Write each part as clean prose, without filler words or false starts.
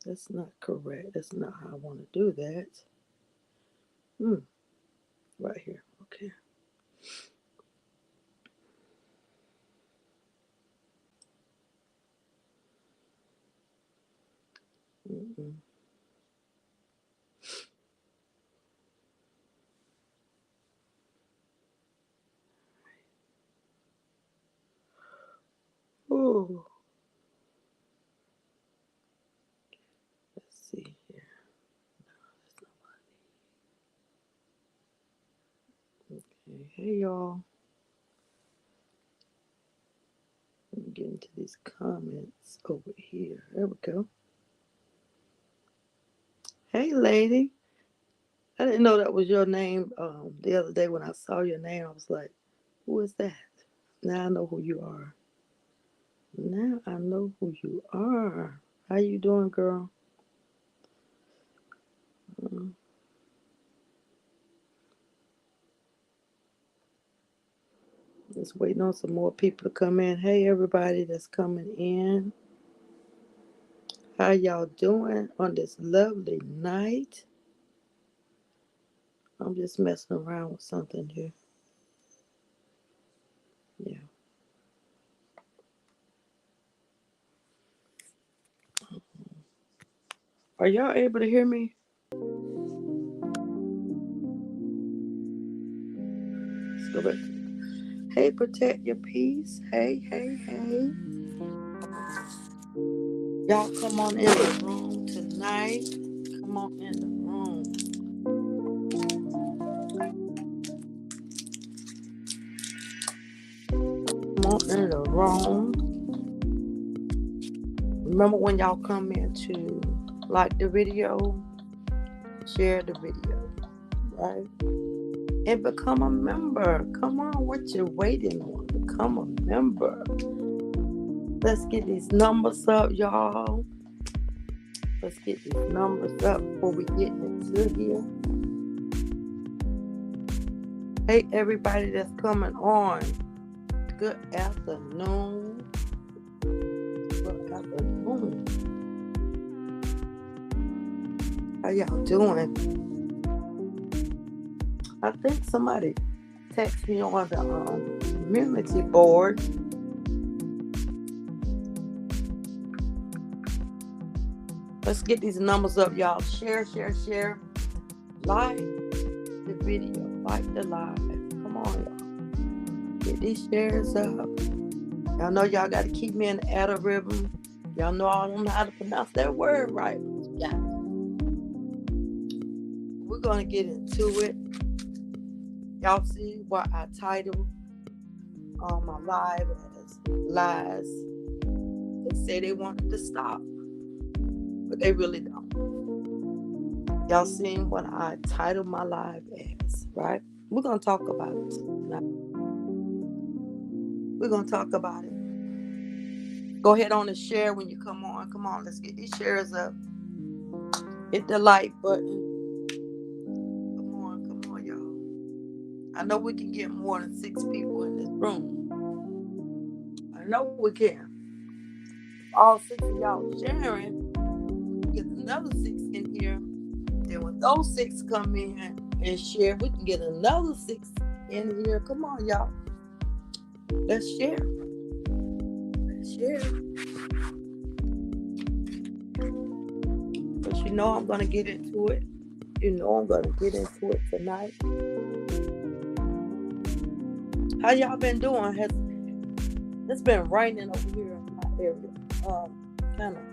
That's not correct. That's not how I want to do that. Hmm. Right here. Okay. Mm-mm. Oh, let's see here. That's not okay. Hey, y'all. Let me get into these comments over here. There we go. Hey, lady. I didn't know that was your name. The other day when I saw your name, I was like, "Who is that?" Now I know who you are. Now I know who you are. How you doing, girl? Mm, just waiting on some more people to come in. Hey, everybody that's coming in. How y'all doing on this lovely night? I'm just messing around with something here. Yeah. Are y'all able to hear me? Let's go back. Hey, protect your peace. Hey, hey, hey. Y'all come on in the room tonight. Come on in the room. Come on in the room. Remember when y'all come in to like the video, share the video, right? And become a member. Come on, what you waiting on? Become a member. Let's get these numbers up, y'all. Let's get these numbers up before we get into here. Hey, everybody that's coming on. Good afternoon. Good afternoon. How y'all doing? I think somebody text me on the community board. Let's get these numbers up, y'all. Share, share, share. Like the video. Like the live. Come on, y'all. Get these shares up. Y'all know y'all got to keep me in the algorithm. Y'all know I don't know how to pronounce that word right. Yeah. We're going to get into it. Y'all see what I titled on my live as lies. They say they wanted to stop, but they really don't. Y'all seen what I titled my live as, right? We're going to talk about it tonight. We're going to talk about it. Go ahead on and share when you come on. Come on, let's get these shares up. Hit the like button. Come on, y'all. I know we can get more than 6 people in this room. I know we can. All 6 of y'all sharing, we can get another 6 in here. Then when those 6 come in and share, we can get another 6 in here. Come on, y'all. Let's share. Let's share. But you know I'm going to get into it. You know I'm going to get into it tonight. How y'all been doing? It's been raining over here in my area. Kind of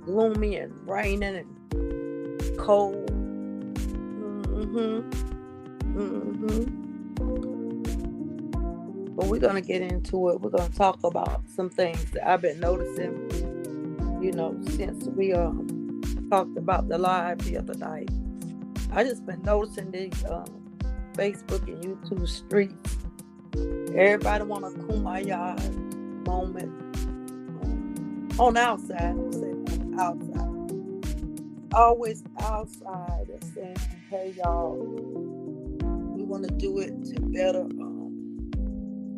gloomy and raining and cold. But we're going to get into it. We're going to talk about some things that I've been noticing, since we talked about the live the other night. I just been noticing these Facebook and YouTube streets. Everybody want a kumbaya moment on outside. I'm saying outside. Always outside and saying, hey, y'all, we want to do it to better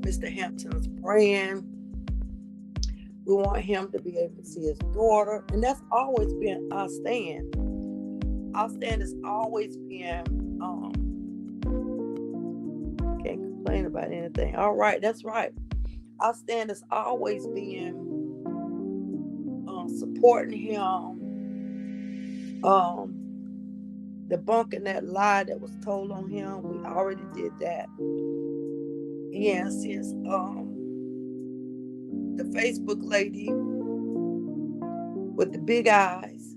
Mr. Hampton's brand. We want him to be able to see his daughter, and that's always been our stand. Our stand has always been, can't complain about anything. All right, that's right. Our stand has always been supporting him, debunking that lie that was told on him. We already did that. Yeah, since the Facebook lady with the big eyes,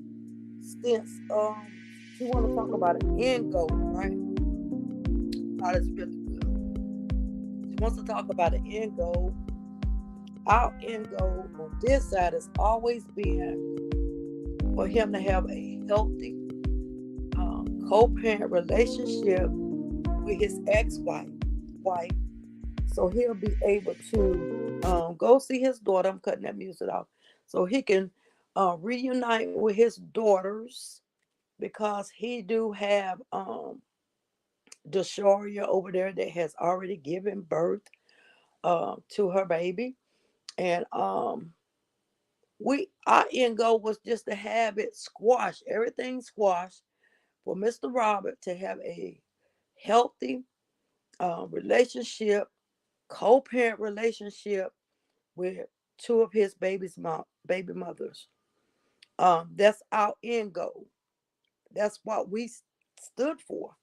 since she want to talk about an end goal, right? God is really good. She wants to talk about an end goal. Our end goal on this side has always been for him to have a healthy co-parent relationship with his ex-wife, so he'll be able to go see his daughter. I'm cutting that music off, so he can reunite with his daughters, because he do have Desharia over there that has already given birth to her baby, and our end goal was just to have it squash, everything squashed, for Mr. Robert to have a healthy relationship, co-parent relationship with two of his baby mothers. That's our end goal. That's what we stood for,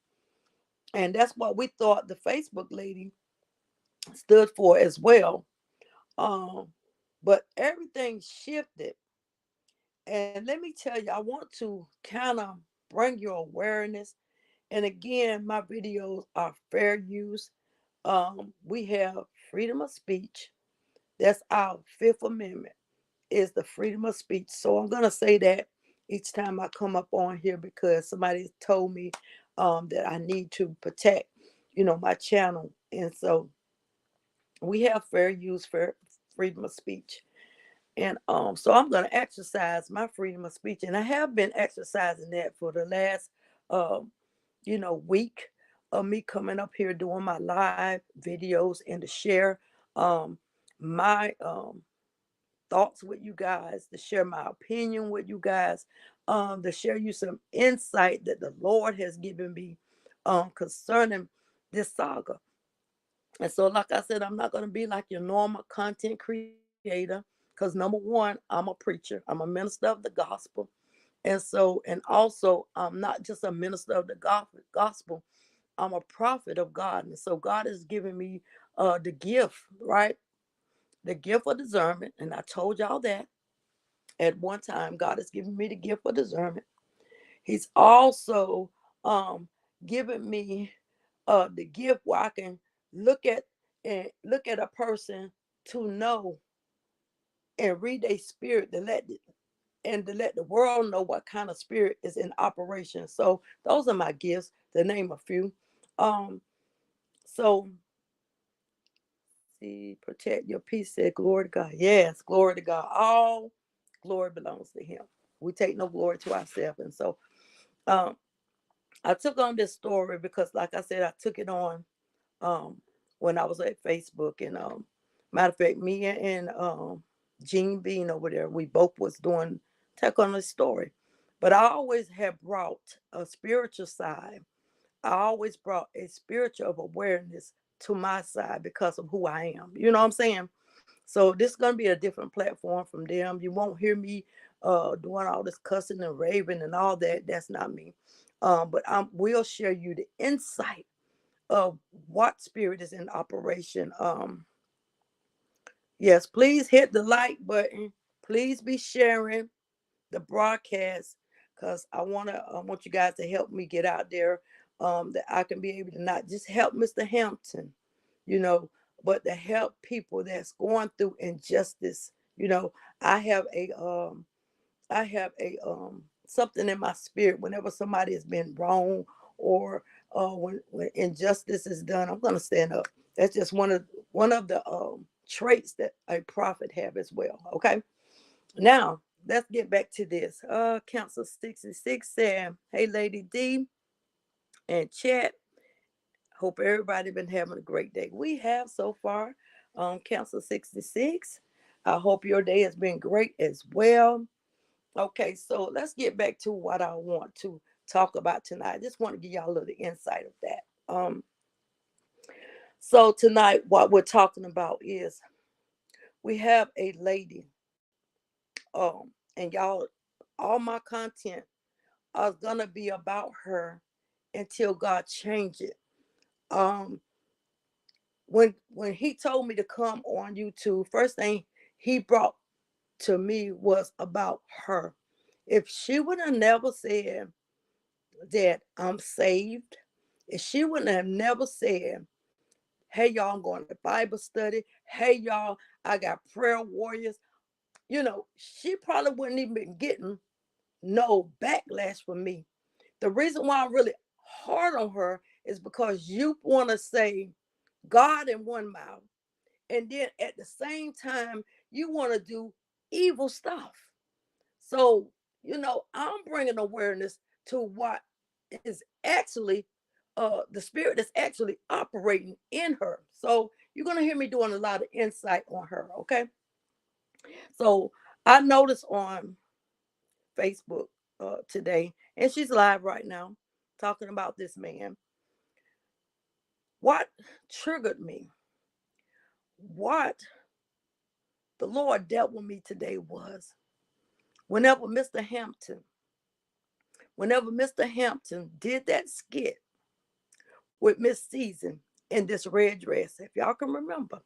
and that's what we thought the Facebook lady stood for as well. Um, but everything shifted, and let me tell you, I want to kind of bring your awareness. And again, my videos are fair use. We have freedom of speech. That's our Fifth Amendment, is the freedom of speech. So I'm gonna say that each time I come up on here, because somebody told me that I need to protect, my channel. And so we have fair use, fair freedom of speech. And so I'm gonna exercise my freedom of speech, and I have been exercising that for the last um, week of me coming up here doing my live videos, and to share my thoughts with you guys, to share my opinion with you guys, to share you some insight that the Lord has given me concerning this saga. And so, like I said, I'm not going to be like your normal content creator, because number one, I'm a preacher, I'm a minister of the gospel. And also, I'm not just a minister of the gospel, I'm a prophet of God. And so, God has given me the gift, right? The gift of discernment. And I told y'all that at one time, God has given me the gift of discernment. He's also um, given me the gift where I can look at a person to know and read their spirit, to let the world know what kind of spirit is in operation. So those are my gifts, to name a few. Um, so see, protect your peace, said glory to God. Yes, glory to God. All glory belongs to him. We take no glory to ourselves. And so um I took on this story because, like I said, I took it on um when I was at Facebook. And matter of fact, me and Gene Bean over there, we both was doing take on this story. But I always have brought a spiritual side. I always brought a spiritual awareness to my side because of who I am. You know what I'm saying? So this is gonna be a different platform from them. You won't hear me doing all this cussing and raving and all that. That's not me. But I will share you the insight of what spirit is in operation. Yes, please hit the like button. Please be sharing the broadcast, because I want you guys to help me get out there, that I can be able to not just help Mr. Hampton, you know, but to help people that's going through injustice. I have a something in my spirit whenever somebody has been wrong, or when injustice is done, I'm gonna stand up. That's just one of the traits that a prophet have as well. Okay. Now, let's get back to this. Council 66 said, hey, Lady D and chat. Hope everybody been having a great day. We have so far. Council 66. I hope your day has been great as well. Okay, so let's get back to what I want to talk about tonight. I just want to give y'all a little insight of that. So tonight, what we're talking about is we have a lady, and y'all, all my content are gonna be about her until God change it. Um, when he told me to come on YouTube, first thing he brought to me was about her. If she would have never said that I'm saved, if she would have never said, hey y'all, I'm going to Bible study, hey y'all, I got prayer warriors, she probably wouldn't even been getting no backlash from me. The reason why I'm really hard on her is because you want to say God in one mouth, and then at the same time, you want to do evil stuff. So, I'm bringing awareness to what is actually the spirit that's actually operating in her. So, you're going to hear me doing a lot of insight on her, okay? So, I noticed on Facebook today, and she's live right now talking about this man. What triggered me, what the Lord dealt with me today was whenever Mr. Hampton, whenever Mr. Hampton did that skit with Miss Season in this red dress, if y'all can remember.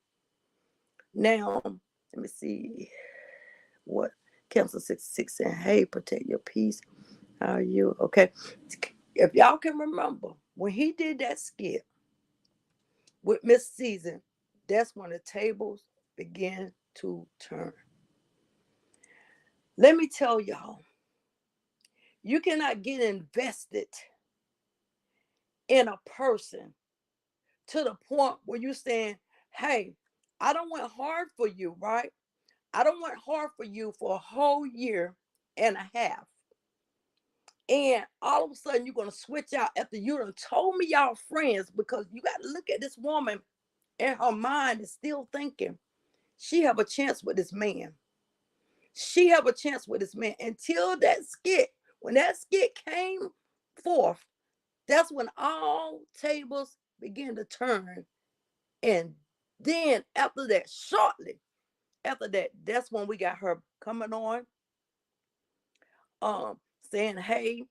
Now, let me see what Council 66 said. Hey, protect your peace. How are you? Okay. If y'all can remember, when he did that skit with Miss Season, that's when the tables began to turn. Let me tell y'all, you cannot get invested in a person to the point where you're saying, hey, I don't want hard for you, right? I don't want hard for you for a whole year and a half. And all of a sudden you're gonna switch out after you done told me y'all friends, because you got to look at this woman and her mind is still thinking she have a chance with this man. She have a chance with this man until that skit. When that skit came forth, that's when all tables begin to turn. And then after that, shortly after that, that's when we got her coming on, saying, hey,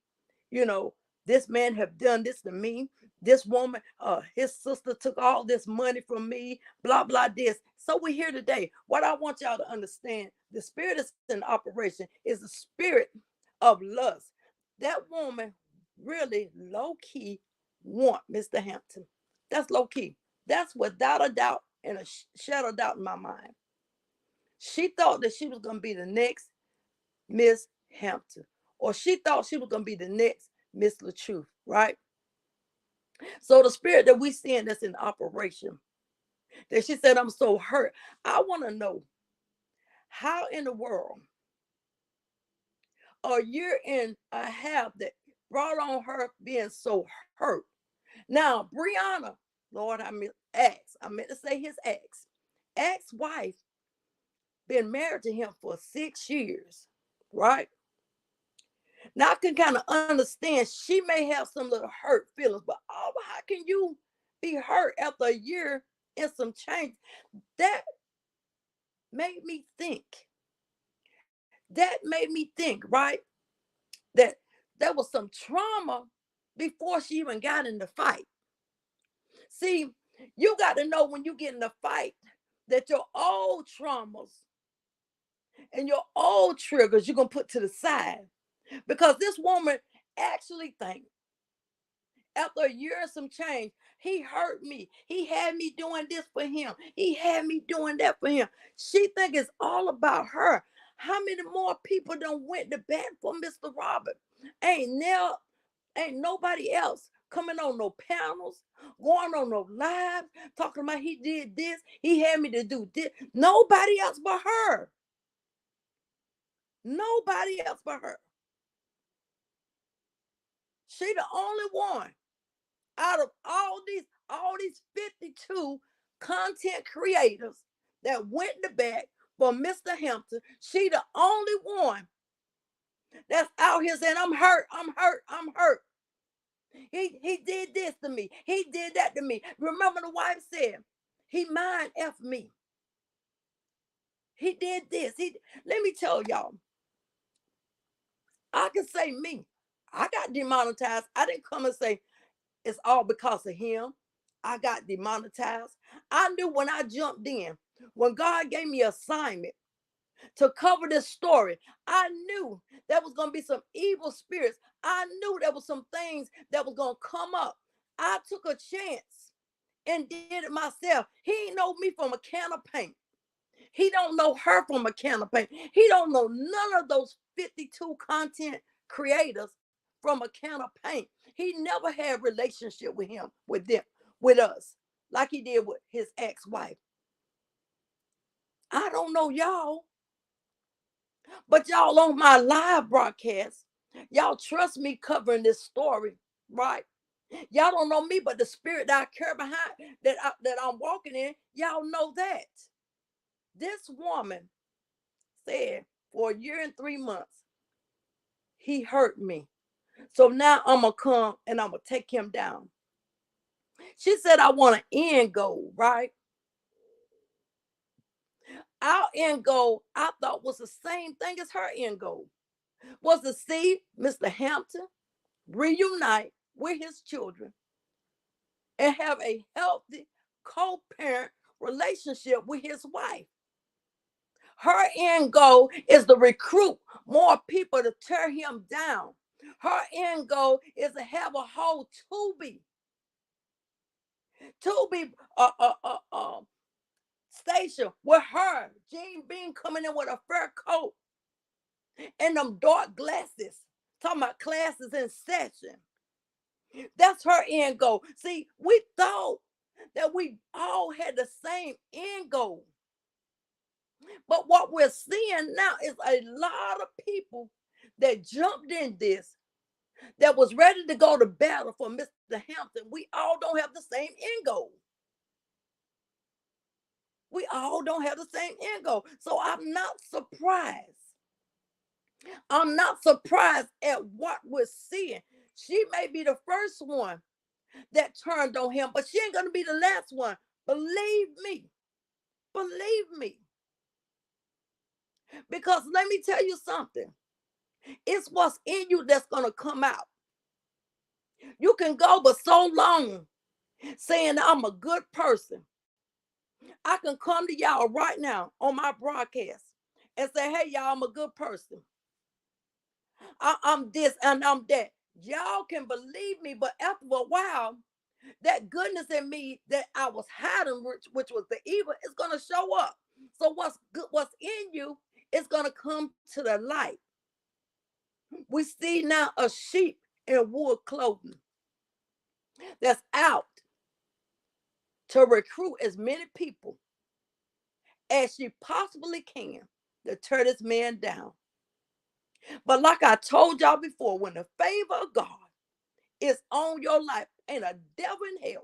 you know, this man have done this to me. This woman, his sister took all this money from me, blah, blah, this. So we're here today. What I want y'all to understand, the spirit that's in operation is the spirit of lust. That woman really low-key want Mr. Hampton. That's low-key. That's without a doubt and a shadow of doubt in my mind. She thought that she was going to be the next Miss Hampton, or she thought she was going to be the next Miss LaTruth, right? So the spirit that we seeing that's in operation, that she said, I'm so hurt. I want to know, how in the world a year and a half that brought on her being so hurt? Now, Brianna, Lord, I meant to say his ex-wife, been married to him for 6 years, right? Now I can kind of understand she may have some little hurt feelings, but how can you be hurt after a year and some change? That made me think. That made me think, right? That there was some trauma before she even got in the fight. See, you got to know when you get in the fight that your old traumas and your old triggers you're going to put to the side. Because this woman actually thinks, after a year and some change, he hurt me. He had me doing this for him. He had me doing that for him. She think it's all about her. How many more people done went to bat for Mr. Robert? Ain't nobody else coming on no panels, going on no live, talking about he did this, he had me to do this. Nobody else but her. Nobody else but her. She the only one out of all these 52 content creators that went to bat for Mr. Hampton. She the only one that's out here saying, I'm hurt, I'm hurt, I'm hurt. He did this to me. He did that to me. Remember the wife said, he mind F me. He did this. Let me tell y'all, I can say me. I got demonetized. I didn't come and say it's all because of him. I got demonetized. I knew when I jumped in, when God gave me assignment to cover this story, I knew there was going to be some evil spirits. I knew there was some things that was going to come up. I took a chance and did it myself. He ain't know me from a can of paint. He don't know her from a can of paint. He don't know none of those 52 content creators from a can of paint. He never had a relationship with him, with us, like he did with his ex-wife. I don't know y'all, but y'all on my live broadcast, y'all trust me covering this story, right? Y'all don't know me, but the spirit that I carry behind, that I'm walking in, y'all know that. This woman said for 1 year and 3 months, he hurt me. So now I'm going to come and I'm going to take him down. She said, I want an end goal, right? Our end goal, I thought, was the same thing as her end goal, was to see Mr. Hampton reunite with his children and have a healthy co-parent relationship with his wife. Her end goal is to recruit more people to tear him down. Her end goal is to have a whole Tubi station with her, Jean Bean, coming in with a fur coat and them dark glasses, talking about classes in session. That's her end goal. See, we thought that we all had the same end goal. But what we're seeing now is a lot of people that jumped in this, that was ready to go to battle for Mr. Hampton. We all don't have the same end goal. We all don't have the same end goal. So I'm not surprised. I'm not surprised at what we're seeing. She may be the first one that turned on him, but she ain't going to be the last one. Believe me. Believe me. Because let me tell you something. It's what's in you that's going to come out. You can go but so long saying I'm a good person. I can come to y'all right now on my broadcast and say, hey, y'all, I'm a good person. I'm this and I'm that. Y'all can believe me, but after a while, that goodness in me that I was hiding, which was the evil, is going to show up. So what's good, what's in you, is going to come to the light. We see now a sheep in wool clothing that's out to recruit as many people as she possibly can to tear this man down. But like I told y'all before, when the favor of God is on your life, ain't a devil in hell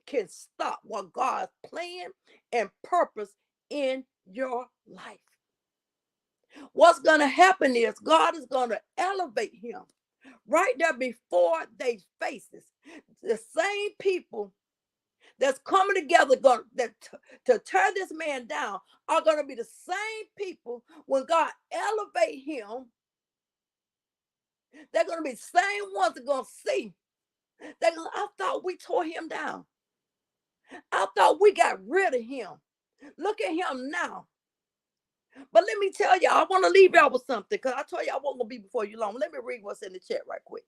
can stop what God's plan and purpose in your life. What's going to happen is God is going to elevate him right there before their faces. The same people that's coming together to tear this man down are going to be the same people when God elevate him. They're going to be the same ones that are going to see. I thought we tore him down. I thought we got rid of him. Look at him now. But let me tell y'all, I want to leave y'all with something, because I told y'all I wasn't going to be before you long. Let me read what's in the chat right quick.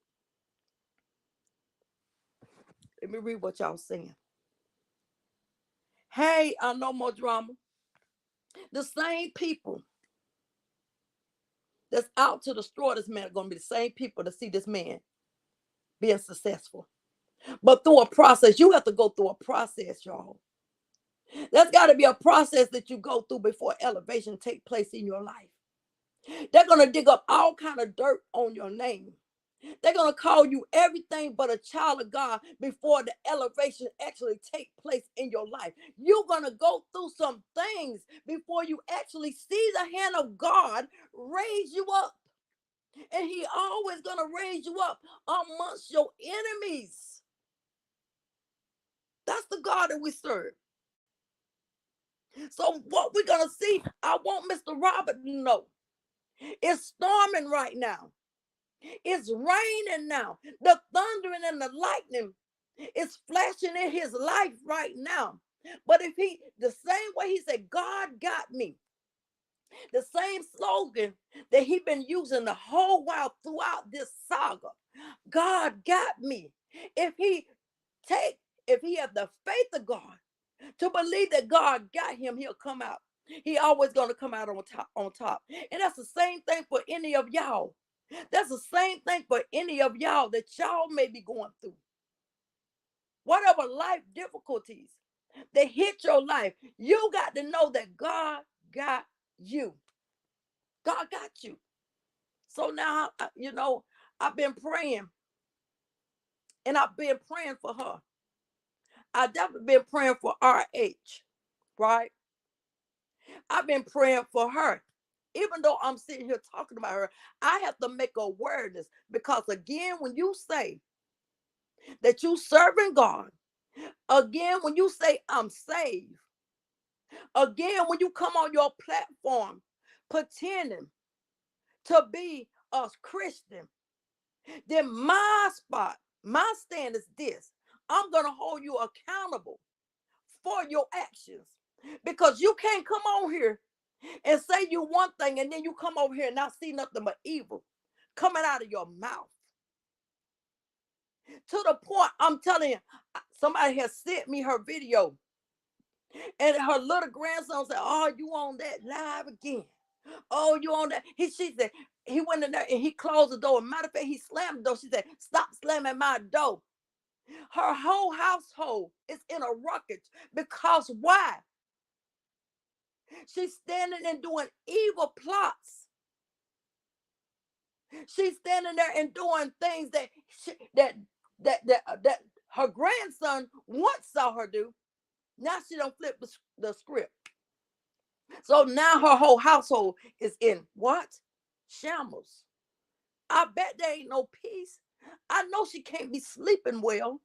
Let me read what y'all saying. Hey, no more drama. The same people that's out to destroy this man are going to be the same people to see this man being successful. But through a process, you have to go through a process, y'all. There's got to be a process that you go through before elevation take place in your life. They're going to dig up all kind of dirt on your name. They're going to call you everything but a child of God before the elevation actually take place in your life. You're going to go through some things before you actually see the hand of God raise you up. And he always going to raise you up amongst your enemies. That's the God that we serve. So what we're going to see, I want Mr. Robert to know, it's storming right now. It's raining now. The thundering and the lightning is flashing in his life right now. But if he, the same way he said, God got me, the same slogan that he been using the whole while throughout this saga, God got me. If he have the faith of God to believe that God got him, he'll come out. He always going to come out on top. And that's the same thing for any of y'all. That's the same thing for any of y'all that y'all may be going through. Whatever life difficulties that hit your life, you got to know that God got you. God got you. So now, I've been praying, and I've been praying for her. I've definitely been praying for RH, right? I've been praying for her. Even though I'm sitting here talking about her, I have to make awareness, because again, when you say that you serving God, again, when you say I'm saved, again, when you come on your platform pretending to be a Christian, then my stand is this: I'm going to hold you accountable for your actions, because you can't come on here and say you one thing and then you come over here and not see nothing but evil coming out of your mouth. To the point, I'm telling you, somebody has sent me her video, and her little grandson said, "Oh, you on that live again? Oh, you on that?" She said he went in there and he closed the door. Matter of fact, he slammed the door. She said, "Stop slamming my door." Her whole household is in a ruckus, because why? She's standing and doing evil plots. She's standing there and doing things that her grandson once saw her do. Now she don't flip the script. So now her whole household is in what? Shambles. I bet there ain't no peace. I know she can't be sleeping well.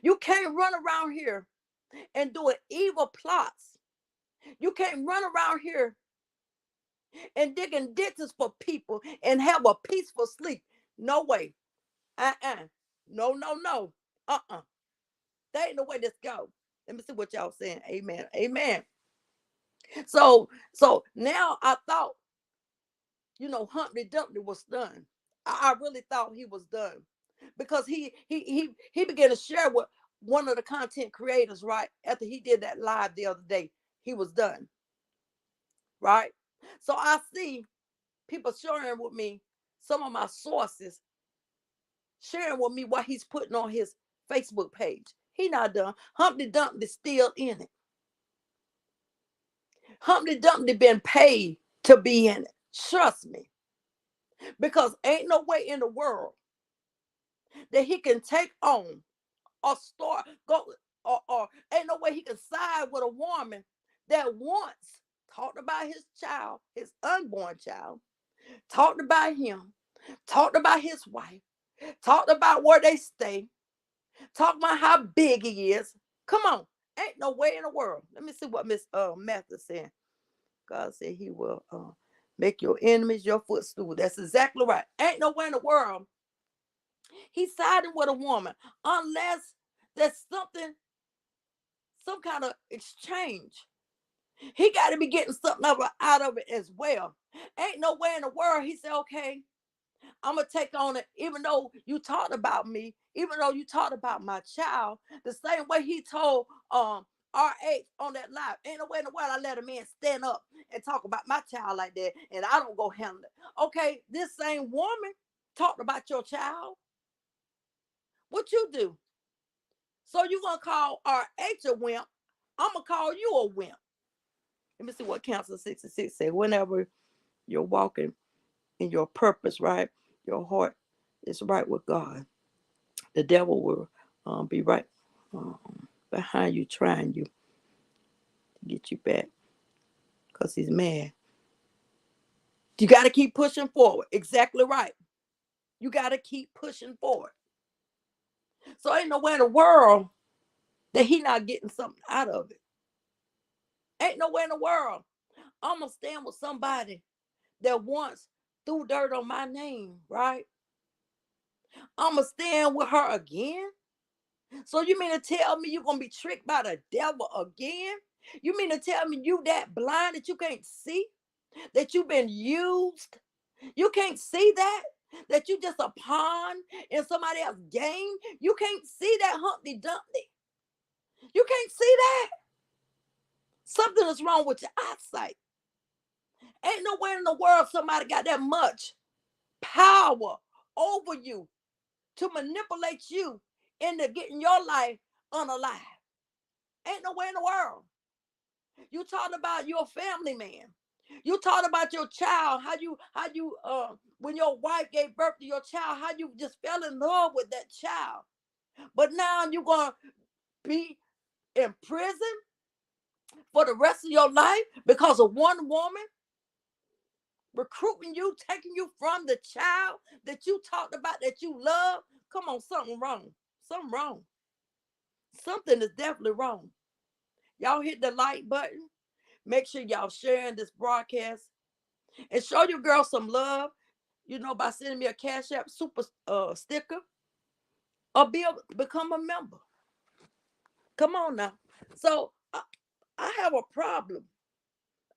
You can't run around here and doing evil plots. You can't run around here and digging ditches for people and have a peaceful sleep. No way. No, no, no. That ain't the way this go. Let me see what y'all saying. Amen. Amen. So now I thought, Humpty Dumpty was done. I really thought he was done, because he began to share with one of the content creators right after he did that live the other day. He was done, right? So I see people sharing with me, some of my sources sharing with me what he's putting on his Facebook page. He not done. Humpty Dumpty still in it. Humpty Dumpty been paid to be in it. Trust me. Because ain't no way in the world that he can take on or start go or ain't no way he can side with a woman that once talked about his child, his unborn child, talked about him, talked about his wife, talked about where they stay, talked about how big he is. Come on. Ain't no way in the world. Let me see what Miss Matthew said. God said he will make your enemies your footstool. That's exactly right. Ain't no way in the world he's siding with a woman unless there's some kind of exchange. He got to be getting something out of it as well. Ain't no way in the world he said, okay, I'm going to take on it, even though you talked about me, even though you talked about my child, the same way he told RH on that live. Ain't no way in the world I let a man stand up and talk about my child like that, and I don't go handle it. Okay, this same woman talked about your child. What you do? So you going to call RH a wimp. I'm going to call you a wimp. Let me see what Council 66 said. Whenever you're walking in your purpose, right? Your heart it's right with God, the devil will be right behind you, trying you to get you back because he's mad. You got to keep pushing forward. Exactly right. You got to keep pushing forward. So ain't nowhere in the world that he not getting something out of it. Ain't nowhere in the world I'm going to stand with somebody that once threw dirt on my name, right? I'm going to stand with her again. So you mean to tell me you're going to be tricked by the devil again? You mean to tell me you that blind that you can't see? That you've been used? You can't see that? That you just a pawn in somebody else's game? You can't see that Humpty Dumpty? You can't see that? Something is wrong with your eyesight. Ain't nowhere in the world somebody got that much power over you to manipulate you into getting your life unalive. Ain't nowhere in the world. You talking about your family man. You talking about your child, how you when your wife gave birth to your child, how you just fell in love with that child. But now you're gonna be in prison for the rest of your life because of one woman recruiting you, taking you from the child that you talked about that you love. Come on, something wrong. Something wrong. Something is definitely wrong. Y'all hit the like button. Make sure y'all sharing this broadcast and show your girl some love, by sending me a Cash App super sticker or become a member. Come on now. So I have a problem.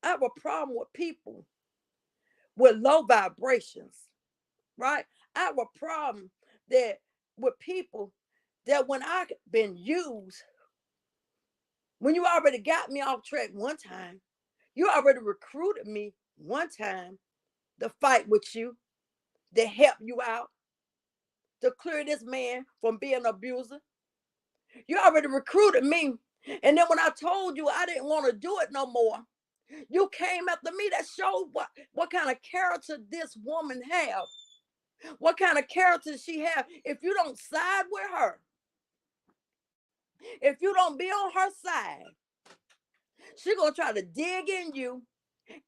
I have a problem with people with low vibrations, right? I have a problem that with people that when I've been used, when you already got me off track one time, you already recruited me one time to fight with you, to help you out, to clear this man from being an abuser. You already recruited me. And then when I told you I didn't want to do it no more, you came after me. That showed what kind of character this woman have. What kind of character she have. If you don't side with her, if you don't be on her side, she's going to try to dig in you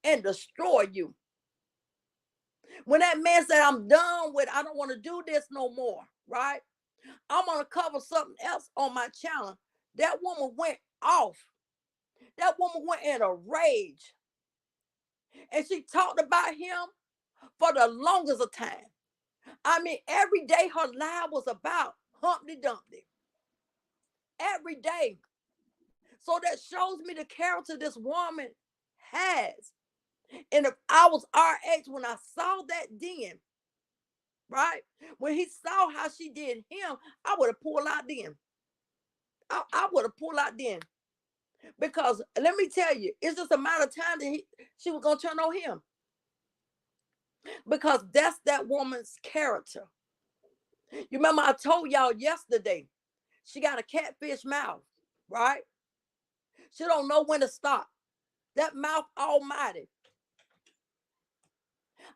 and destroy you. When that man said, I'm done with, I don't want to do this no more, right? I'm going to cover something else on my channel. That woman went off. That woman went in a rage. And she talked about him for the longest of time. I mean, every day her life was about Humpty Dumpty. Every day. So that shows me the character this woman has. And if I was our age when I saw that then, right? When he saw how she did him, I would have pulled out then. I would have pulled out then. Because let me tell you, it's just a matter of time that she was going to turn on him. Because that's that woman's character. You remember I told y'all yesterday, she got a catfish mouth, right? She don't know when to stop. That mouth almighty.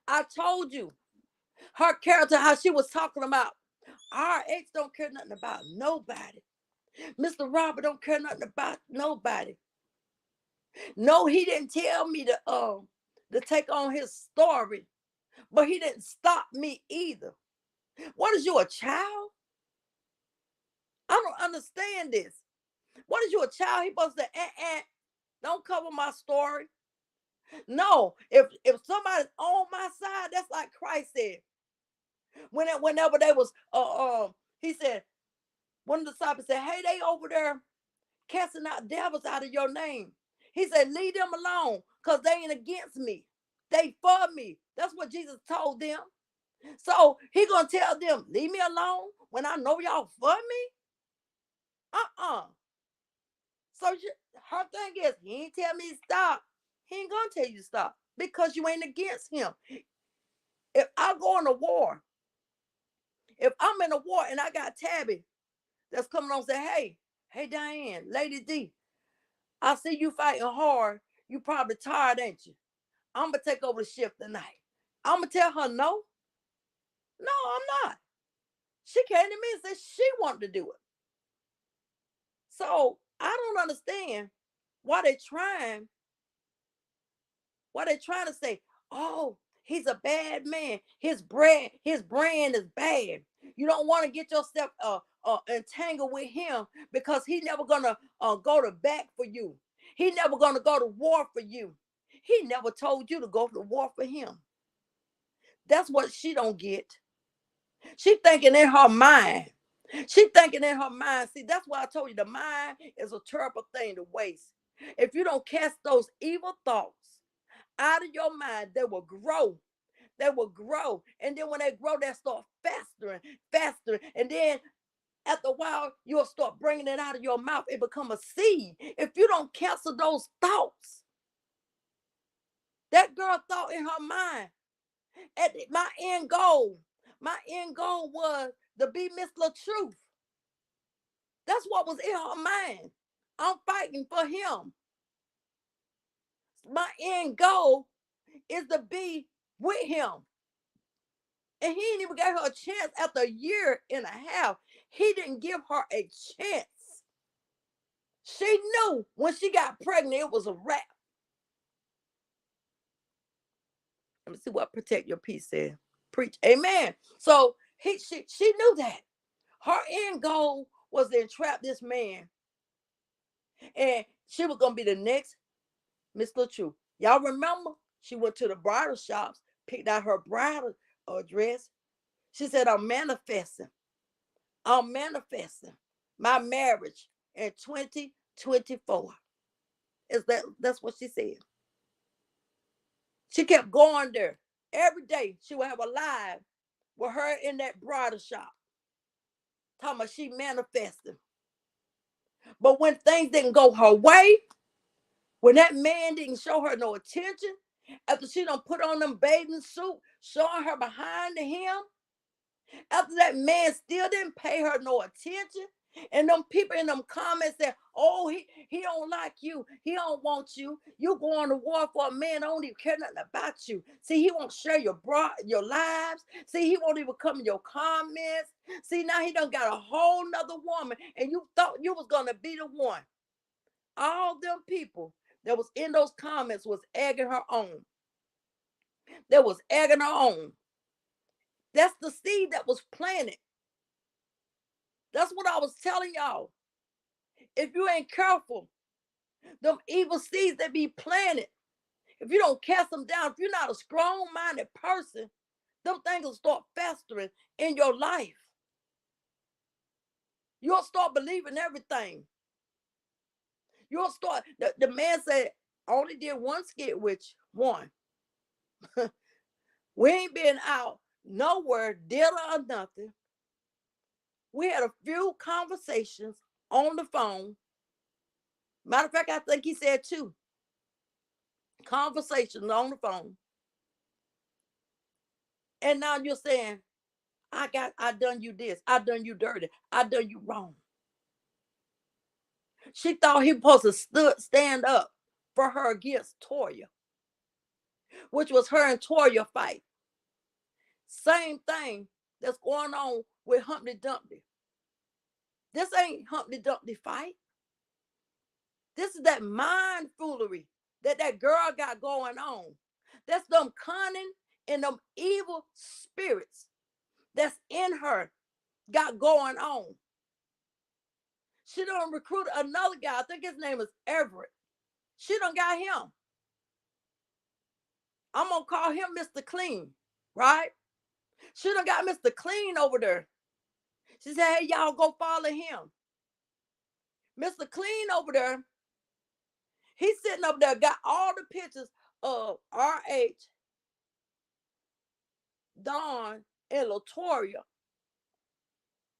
I told you, her character, how she was talking about, our ex don't care nothing about nobody. Mr. Robert don't care nothing about nobody. No, he didn't tell me to take on his story, but he didn't stop me either. What is you, a child? I don't understand this. What is you, a child? He supposed to don't cover my story. No, if somebody's on my side, that's like Christ said. Whenever they was he said, one of the disciples said, hey, they over there casting out devils out of your name. He said, leave them alone, because they ain't against me. They for me. That's what Jesus told them. So he gonna tell them, leave me alone when I know y'all for me? So her thing is, he ain't tell me to stop. He ain't gonna tell you to stop because you ain't against him. If I go in a war, if I'm in a war and I got Tabby that's coming on and say, hey, Diane, Lady D, I see you fighting hard. You probably tired, ain't you? I'm gonna take over the shift tonight. I'm gonna tell her no. No, I'm not. She came to me and said she wanted to do it. So I don't understand why they're trying to say, oh, he's a bad man. His brand is bad. You don't want to get yourself entangled with him because he never gonna go to bat for you. He never gonna go to war for you. He never told you to go to war for him. That's what she don't get. She thinking in her mind. She thinking in her mind. See, that's why I told you the mind is a terrible thing to waste. If you don't cast those evil thoughts out of your mind, they will grow. They will grow. And then when they grow, they start festering, festering. And then after a while, you'll start bringing it out of your mouth. It become a seed. If you don't cancel those thoughts, that girl thought in her mind, my end goal was to be Miss LaTruth. That's what was in her mind. I'm fighting for him. My end goal is to be with him. And he didn't even give her a chance after a year and a half. He didn't give her a chance. She knew when she got pregnant, it was a wrap. Let me see what protect your peace said. Preach. Amen. So she knew that. Her end goal was to entrap this man. And she was going to be the next Miss LaTruth. Y'all remember? She went to the bridal shops, picked out her bridal dress. She said, I'm manifesting my marriage in 2024. That's what she said. She kept going there. Every day she would have a live with her in that bridal shop. Talking about she manifesting. But when things didn't go her way, when that man didn't show her no attention, after she done put on them bathing suit, showing her behind to him, after that man still didn't pay her no attention, and them people in them comments said, oh, he don't like you. He don't want you. You going to war for a man, don't even care nothing about you. See, he won't share your lives. See, he won't even come in your comments. See, now he done got a whole nother woman, and you thought you was going to be the one. All them people that was in those comments was egging her on. That was egging her on. That's the seed that was planted. That's what I was telling y'all. If you ain't careful, them evil seeds that be planted, if you don't cast them down, if you're not a strong-minded person, them things will start festering in your life. You'll start believing everything. You'll start, the man said, I only did one skit with you, one. We ain't been out nowhere, dinner or nothing. We had a few conversations on the phone. Matter of fact, I think he said 2 conversations on the phone. And now you're saying, I done you this, I done you dirty, I done you wrong. She thought he was supposed to stand up for her against Toya, which was her and Toya fight. Same thing that's going on with Humpty Dumpty. This ain't Humpty Dumpty fight. This is that mind foolery that girl got going on. That's them cunning and them evil spirits that's in her got going on. She done recruited another guy. I think his name is Everett. She done got him. I'm going to call him Mr. Clean, right? She done got Mr. Clean over there. She said, hey, y'all go follow him. Mr. Clean over there, he's sitting up there, got all the pictures of RH, Dawn, and LaToya.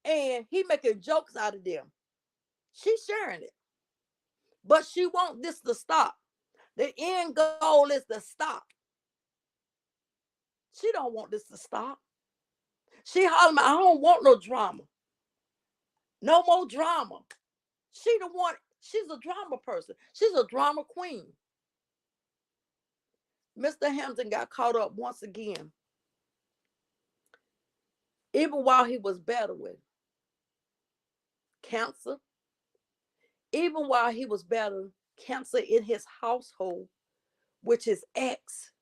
And he making jokes out of them. She's sharing it. But she wants this to stop. The end goal is to stop. She don't want this to stop. She hollering, I don't want no drama. No more drama. She the one, she's a drama person. She's a drama queen. Mr. Hampton got caught up once again. even while he was battling cancer, even while he was battling cancer in his household, which is ex,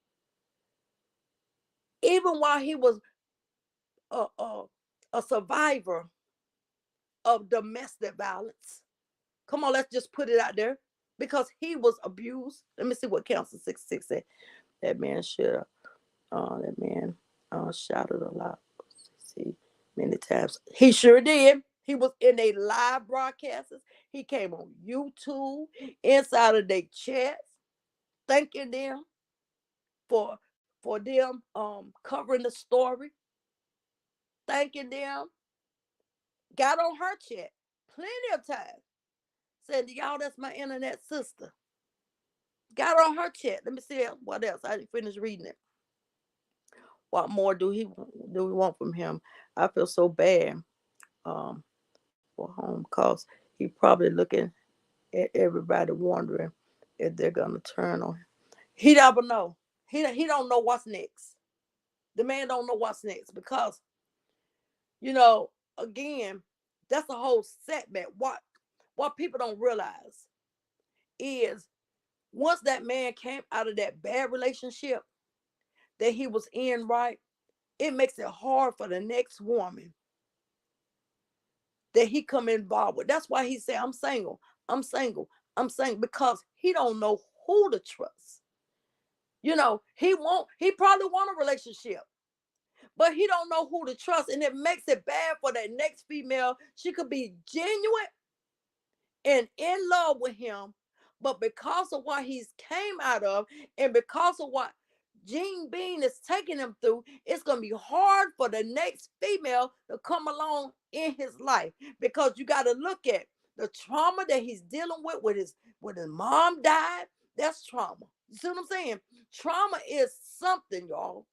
even while he was a, a, a survivor of domestic violence. Come on, let's just put it out there. Because he was abused. Let me see what Council 66 said. That man should that man shouted a lot. See, many times. He sure did. He was in a live broadcasts. He came on YouTube, inside of their chats, thanking them for them covering the story, thanking them. Got on her chat plenty of times. Said, y'all, that's my internet sister. Got on her chat. Let me see what else. I didn't finish reading it. What more do we want from him? I feel so bad for home, because he probably looking at everybody wondering if they're gonna turn on him. He never know. He don't know what's next. The man don't know what's next, because again, that's a whole setback. What people don't realize is, once that man came out of that bad relationship that he was in, right, it makes it hard for the next woman that he come involved with. That's why he said, I'm single, I'm single, I'm single, because he don't know who to trust. He probably want a relationship, but he don't know who to trust. And it makes it bad for that next female. She could be genuine and in love with him, but because of what he's came out of, and because of what Gene Bean is taking him through, it's going to be hard for the next female to come along in his life, because you got to look at the trauma that he's dealing with his mom died. That's trauma. You see what I'm saying? Trauma is something, y'all.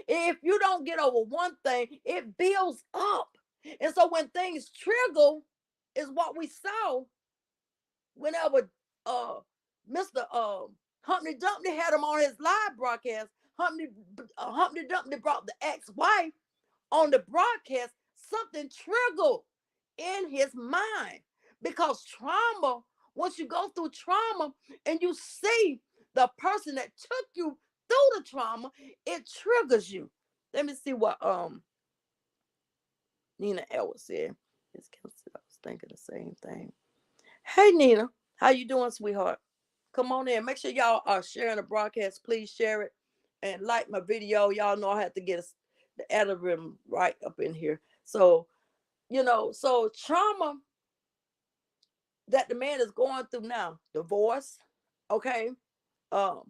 If you don't get over one thing, it builds up. And so when things trigger, is what we saw whenever Mr. Humpty Dumpty had him on his live broadcast. Humpty Dumpty brought the ex-wife on the broadcast. Something triggered in his mind, because trauma, once you go through trauma and you see the person that took you through the trauma, it triggers you. Let me see what Nina Edwards said. I was thinking the same thing. Hey Nina, how you doing, sweetheart? Come on in. Make sure y'all are sharing the broadcast. Please share it and like my video. Y'all know I have to get the algorithm right up in here. So, so trauma that the man is going through now, divorce, okay? I'm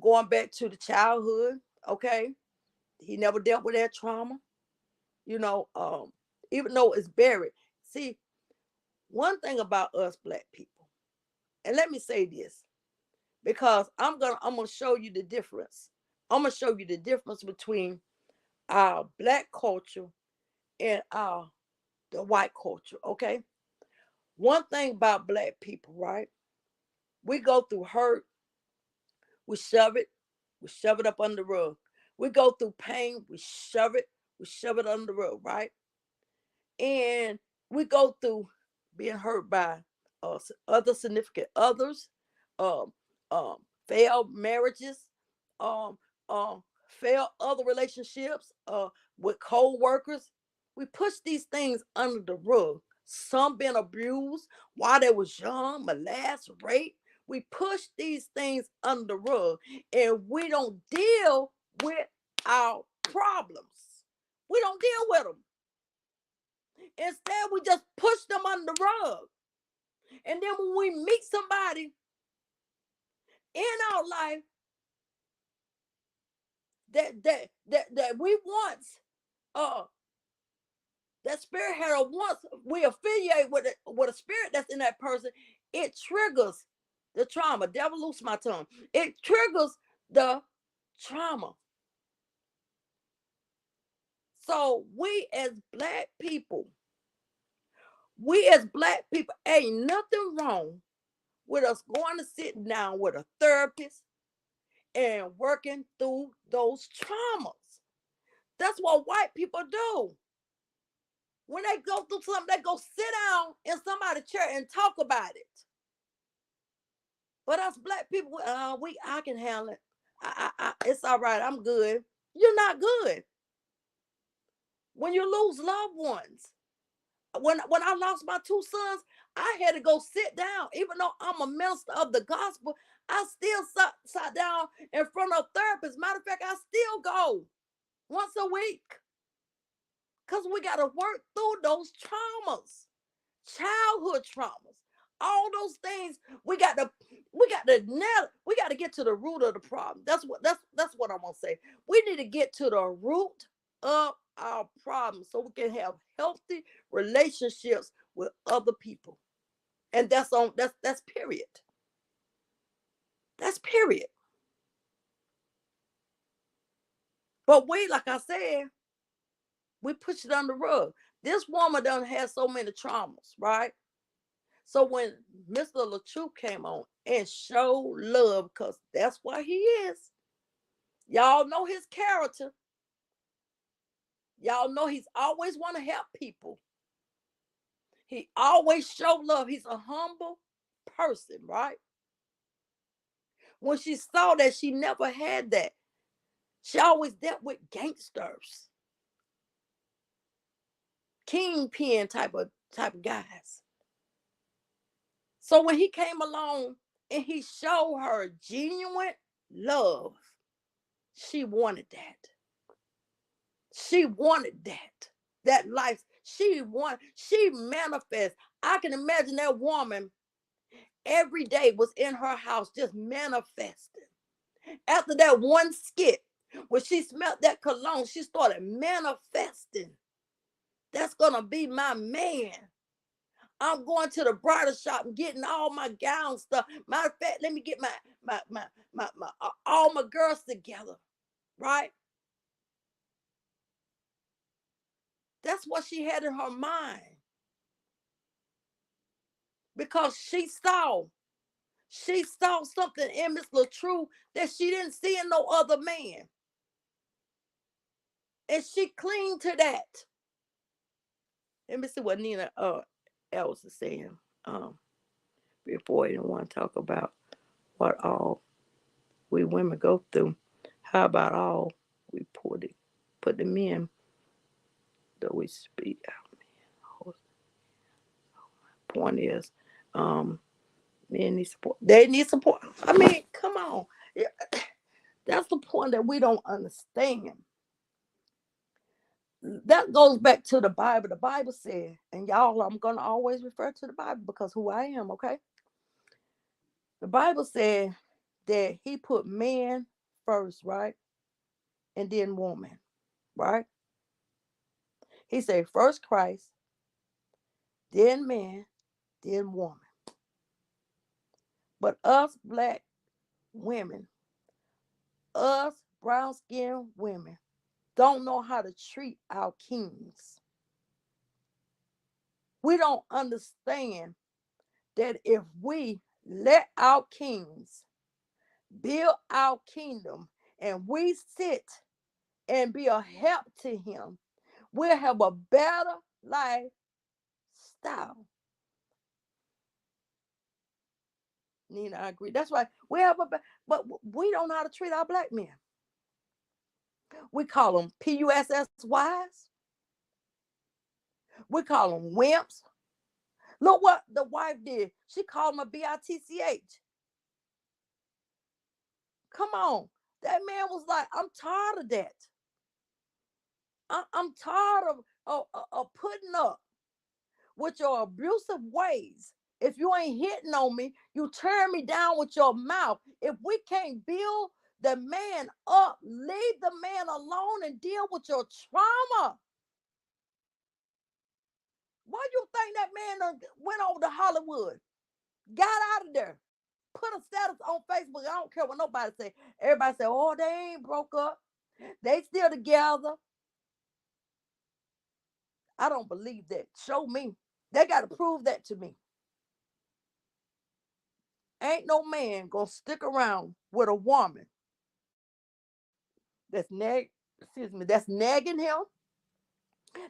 going back to the childhood, okay? He never dealt with that trauma, even though it's buried. See, one thing about us Black people, and let me say this, because I'm gonna show you the difference. I'm gonna show you the difference between our Black culture and the white culture. Okay. One thing about Black people, right? We go through hurt, we shove it up under the rug. We go through pain, we shove it under the rug, right? And we go through being hurt by other significant others, um, um, failed marriages, um, failed other relationships, with co-workers. We push these things under the rug. Some been abused while they was young, molested, raped. We push these things under the rug, and we don't deal with our problems. We don't deal with them. Instead, we just push them under the rug. And then when we meet somebody in our life that we once that spirit had, or once we affiliate with a spirit that's in that person, it triggers the trauma. Devil, loose my tongue. It triggers the trauma. So we as Black people, ain't nothing wrong with us going to sit down with a therapist and working through those traumas. That's what white people do. When they go through something, they go sit down in somebody's chair and talk about it. But us black people, I can handle it. It's all right. I'm good. You're not good. When you lose loved ones, when I lost my two sons, I had to go sit down. Even though I'm a minister of the gospel, I still sat down in front of therapists. Matter of fact, I still go once a week because we got to work through those traumas, childhood traumas, all those things. We got to get to the root of the problem. That's what I want to say. We need to get to the root of our problem so we can have healthy relationships with other people. And that's period. That's period. But we, like I said, we push it on the rug. This woman done had so many traumas, right? So when Mr. LaTruth came on and showed love, because that's what he is. Y'all know his character. Y'all know he's always want to help people. He always show love. He's a humble person, right? When she saw that, she never had that. She always dealt with gangsters, kingpin type of guys. So when he came along and he showed her genuine love, she wanted that. She wanted that. That life. She manifest. I can imagine that woman every day was in her house just manifesting. After that one skit, when she smelled that cologne, she started manifesting. That's gonna be my man. I'm going to the bridal shop and getting all my gown stuff. Matter of fact, let me get my all my girls together, right? That's what she had in her mind because she saw something in Miss LaTruth that she didn't see in no other man, and she clinged to that. Let me see what Nina else is saying. Before I didn't want to talk about what all we women go through. How about all we put the men that we speak out? Point is, men need support. They need support. I mean, come on. Yeah, that's the point that we don't understand. That goes back to the Bible. The Bible said, and y'all, I'm gonna always refer to the Bible because who I am, okay? The Bible said that he put man first, right? And then woman, right? He said first Christ, then man, then woman. But us black women, us brown skinned women, don't know how to treat our kings. We don't understand that if we let our kings build our kingdom and we sit and be a help to him, we'll have a better lifestyle. Nina, I agree. That's right. We have but we don't know how to treat our black men. We call them PUSSYs. We call them wimps. Look what the wife did. She called him a BITCH. Come on. That man was like, I'm tired of that. I'm tired of putting up with your abusive ways. If you ain't hitting on me, you turn me down with your mouth. If we can't build the man up, leave the man alone and deal with your trauma. Why you think that man went over to Hollywood, got out of there, put a status on Facebook? I don't care what nobody say. Everybody say, oh, they ain't broke up. They still together. I don't believe that. Show me. They got to prove that to me. Ain't no man gonna stick around with a woman that's excuse me, that's nagging him,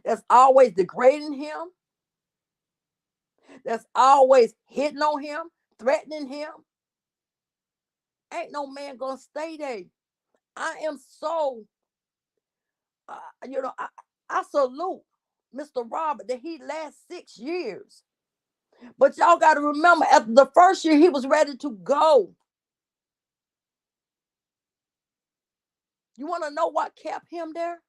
that's always degrading him, that's always hitting on him, threatening him, ain't no man gonna stay there. I am so, uh, you know, I salute Mr. Robert that he lasts 6 years. But y'all got to remember, after the first year, he was ready to go. You want to know what kept him there?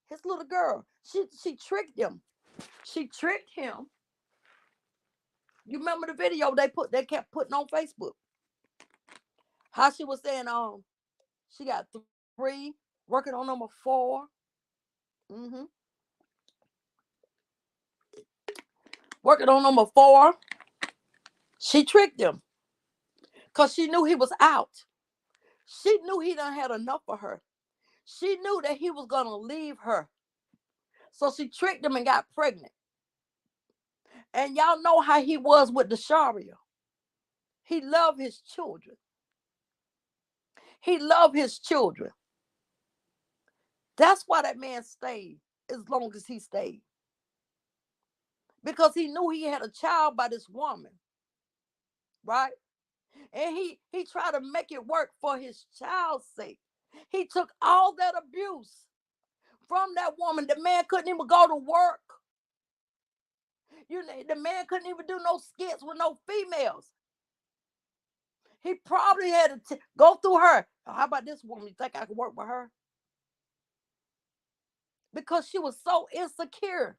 His little girl. She tricked him. She tricked him. You remember the video they kept putting on Facebook? How she was saying, she got 3, working on number 4. Mm-hmm. Working on number 4. She tricked him because she knew he was out. She knew he done had enough for her. She knew that he was gonna leave her. So she tricked him and got pregnant. And y'all know how he was with Dasharia. He loved his children. He loved his children. That's why that man stayed as long as he stayed. Because he knew he had a child by this woman. Right? And he tried to make it work for his child's sake. He took all that abuse from that woman. The man couldn't even go to work. The man couldn't even do no skits with no females. He probably had to go through her. How about this woman? You think I could work with her? Because she was so insecure.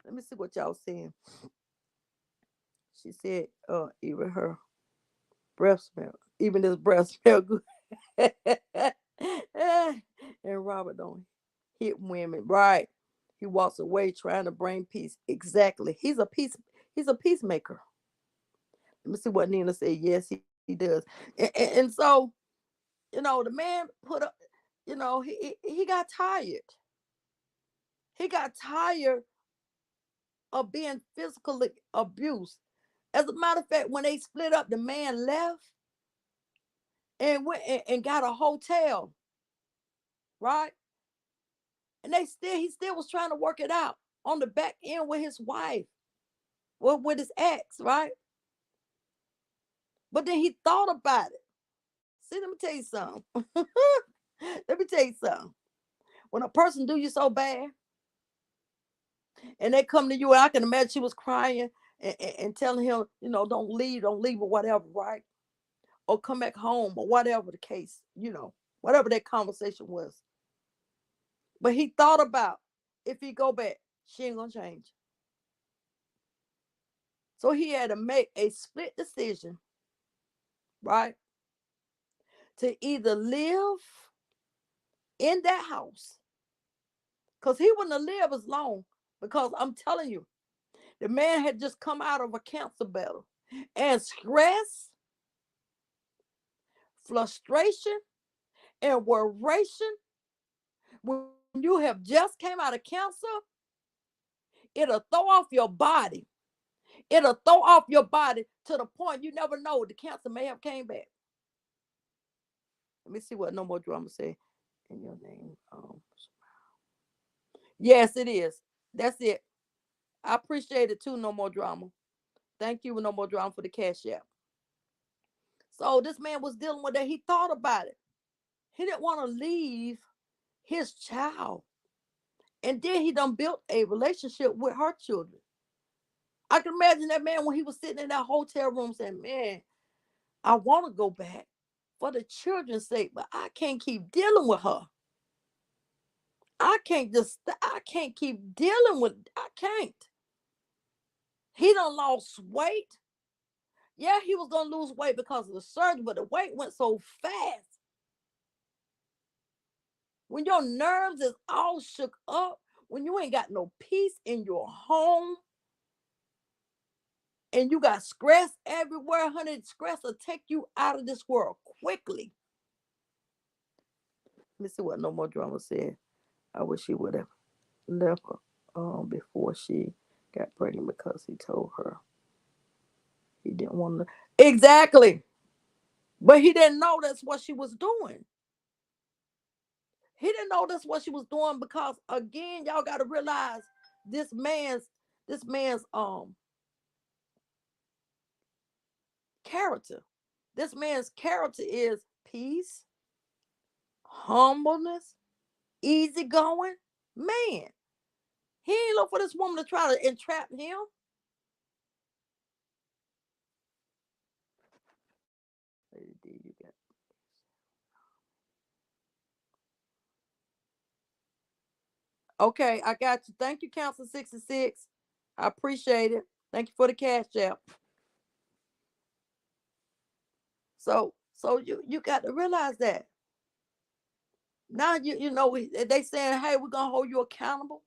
Let me see what y'all saying. She said, even her breath smell, even this breath smell good. And Robert don't hit women, right? He walks away trying to bring peace. Exactly. He's a peacemaker. Let me see what Nina said. Yes, he does. And so, the man put up, he got tired. He got tired of being physically abused. As a matter of fact, when they split up, the man left and went and got a hotel, right? And he still was trying to work it out on the back end with his wife, with his ex, right? But then he thought about it. See, let me tell you something. Let me tell you something. When a person do you so bad, and they come to you, and I can imagine she was crying and telling him, don't leave, or whatever, right? Or come back home, or whatever the case, whatever that conversation was. But he thought about, if he go back, she ain't gonna change. So he had to make a split decision, right? To either live in that house, because he wouldn't have lived as long, because I'm telling you, the man had just come out of a cancer battle, and stress, frustration, and worration, when you have just came out of cancer, it'll throw off your body. It'll throw off your body to the point you never know the cancer may have came back. Let me see what No More Drama say in your name. Yes, it is. That's it. I appreciate it too, No More Drama. Thank you, No More Drama, for the cash app. So this man was dealing with that. He thought about it. He didn't want to leave his child. And then he done built a relationship with her children. I can imagine that man when he was sitting in that hotel room saying, man, I want to go back for the children's sake, but I can't keep dealing with her. I can't keep dealing with, I can't. He done lost weight. Yeah, he was going to lose weight because of the surgery, but the weight went so fast. When your nerves is all shook up, when you ain't got no peace in your home, and you got stress everywhere, honey, stress will take you out of this world quickly. Let me see what No More Drama said. I wish he would have left her before she got pregnant, because he told her he didn't want to. Exactly. But he didn't know that's what she was doing. He didn't know that's what she was doing because again, y'all got to realize this man's this man's character. This man's character is peace, humbleness, easygoing. Man, he ain't look for this woman to try to entrap him. Okay, I got you. Thank you, Council 66. I appreciate it. Thank you for the cash app. So you got to realize that now you know they saying, hey, we're gonna hold you accountable.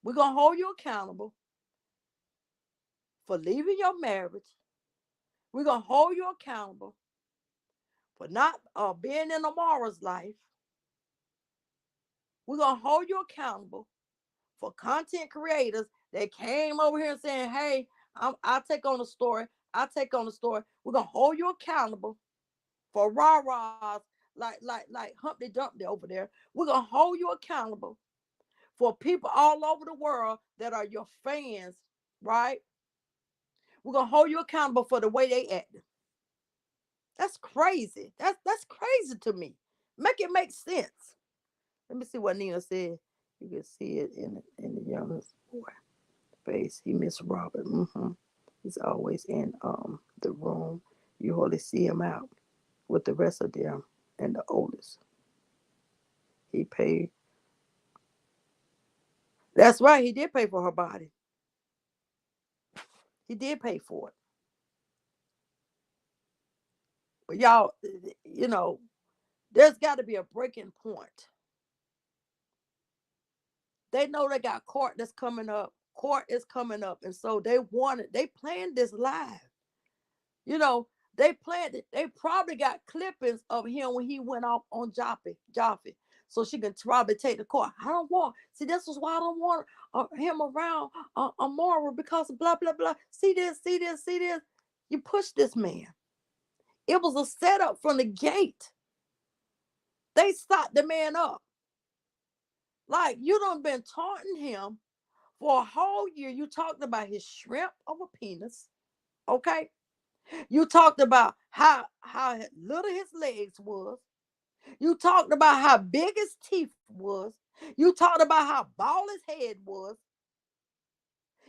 We're gonna hold you accountable for leaving your marriage. We're gonna hold you accountable for not being in Amara's life. We're gonna hold you accountable for content creators that came over here saying, hey, I'll take on the story. I'll take on the story. We're gonna hold you accountable for rah-rahs like Humpty Dumpty over there. We're gonna hold you accountable for people all over the world that are your fans, right? We're gonna hold you accountable for the way they act. That's crazy. That's crazy to me. Make it make sense. Let me see what Nina said. You can see it in the youngest boy face. He Miss Robert. He's always in the room. You hardly see him out with the rest of them and the oldest. He paid. That's right. He did pay for her body. He did pay for it. But y'all, you know, there's got to be a breaking point. They know they got court that's coming up. Court is coming up, and so they planned this live. You know, they planned it. They probably got clippings of him when he went off on Jaffe, so she can probably take the court. I don't want. See, this is why I don't want him around Amara because blah blah blah. See this, see this, see this. You push this man. It was a setup from the gate. They stopped the man up. Like you done been taunting him for a whole year. You talked about his shrimp of a penis. Okay. You talked about how little his legs was. You talked about how big his teeth was. You talked about how bald his head was.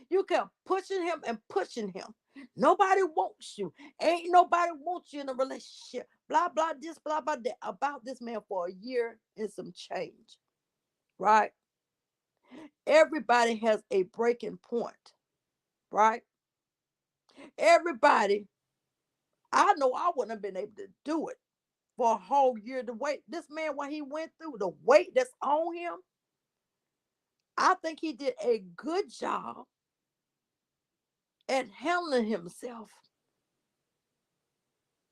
You kept pushing him and pushing him. Nobody wants you. Ain't nobody wants you in a relationship. Blah, blah, this, blah, blah, that about this man for a year and some change. Right? Everybody has a breaking point. Right? Everybody, I know I wouldn't have been able to do it for a whole year. The weight, this man, what he went through, the weight that's on him, I think he did a good job at handling himself.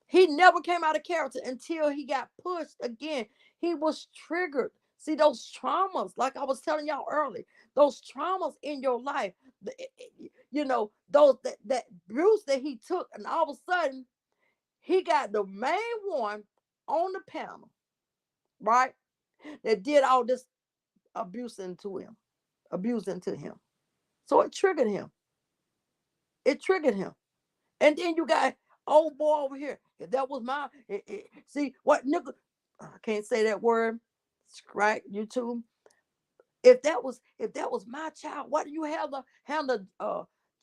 He never came out of character until he got pushed again. He was triggered. See, those traumas, like I was telling y'all earlier, those traumas in your life, you know, those that Bruce that he took, and all of a sudden, he got the main one on the panel, right? That did all this abusing to him. So it triggered him. It triggered him. And then you got old boy over here. If that was my see what nigga, I can't say that word. Right, YouTube. If that was my child, why do you have the handle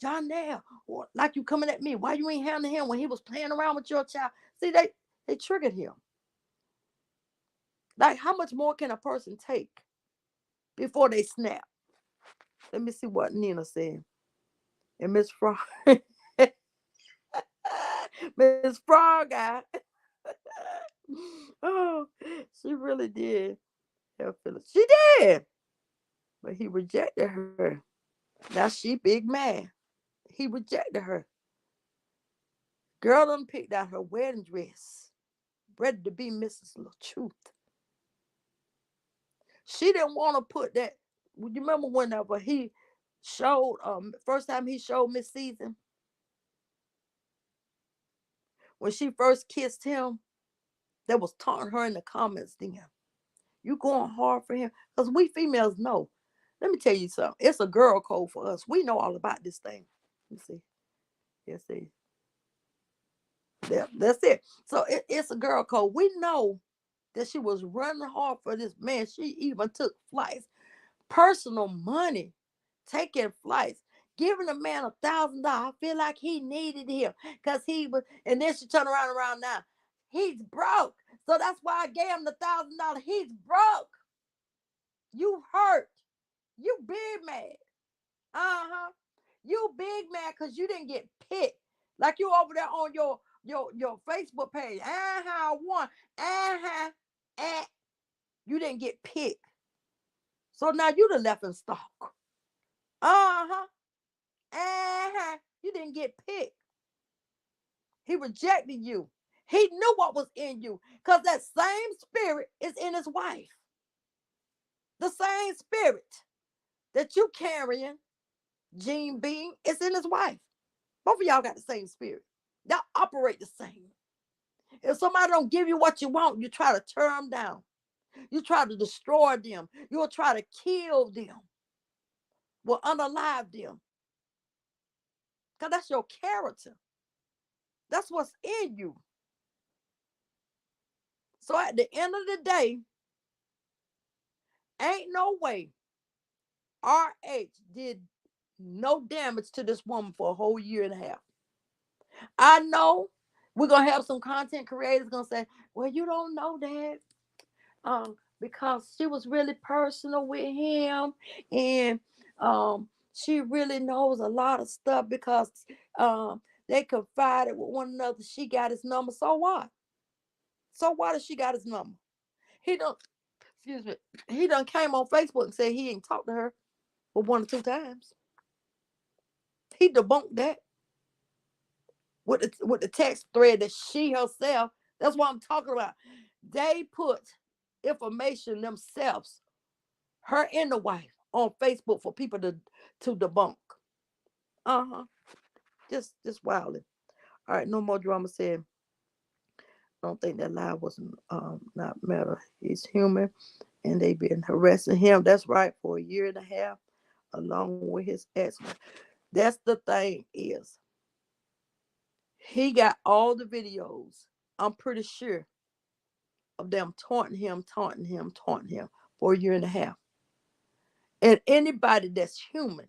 John Nair or like you coming at me? Why you ain't handling him when he was playing around with your child? See, they triggered him. Like how much more can a person take before they snap? Let me see what Nina said. And Miss Frog, Miss Frog guy. Oh, she really did have feelings. She did, but he rejected her. Now she big mad. He rejected her. Girl done picked out her wedding dress, ready to be Mrs. LaTruth. She didn't want to put that. You remember whenever he showed first time he showed Miss Season when she first kissed him, they was taunting her in the comments then. You going hard for him. Because we females know. Let me tell you something. It's a girl code for us. We know all about this thing. Let me see. Let's see. Yeah, that's it. So it's a girl code. We know that she was running hard for this man. She even took flights, personal money, taking flights, giving a man $1,000. I feel like he needed him because he was, and then she turned around now. He's broke. So that's why I gave him the $1,000. He's broke. You hurt. You big mad. Uh-huh. You big mad because you didn't get picked. Like you over there on your Facebook page. Uh-huh. One. Uh-huh. You didn't get picked. So now you the left and stalk. Uh-huh. Uh-huh. You didn't get picked. He rejected you. He knew what was in you. Because that same spirit is in his wife. The same spirit that you carrying, Gene Bean, is in his wife. Both of y'all got the same spirit. Y'all operate the same. If somebody don't give you what you want, you try to tear them down. You try to destroy them. You'll try to kill them. Will unalive them. Because that's your character. That's what's in you. So at the end of the day, ain't no way RH did no damage to this woman for a whole year and a half. I know we're going to have some content creators going to say, well, you don't know that. Because she was really personal with him, and she really knows a lot of stuff because they confided with one another. She got his number. So what? So what if she got his number? He don't, excuse me, he done came on Facebook and said he ain't talked to her but 1 or 2 times. He debunked that with the text thread that she herself, that's what I'm talking about. They put information themselves, her and the wife, on Facebook for people to debunk. Uh-huh. Just wildly. All right, no more drama said. I don't think that lie was not matter. He's human and they've been harassing him. That's right, for a year and a half, along with his ex. That's the thing is, he got all the videos, I'm pretty sure, of them taunting him for a year and a half. And anybody that's human,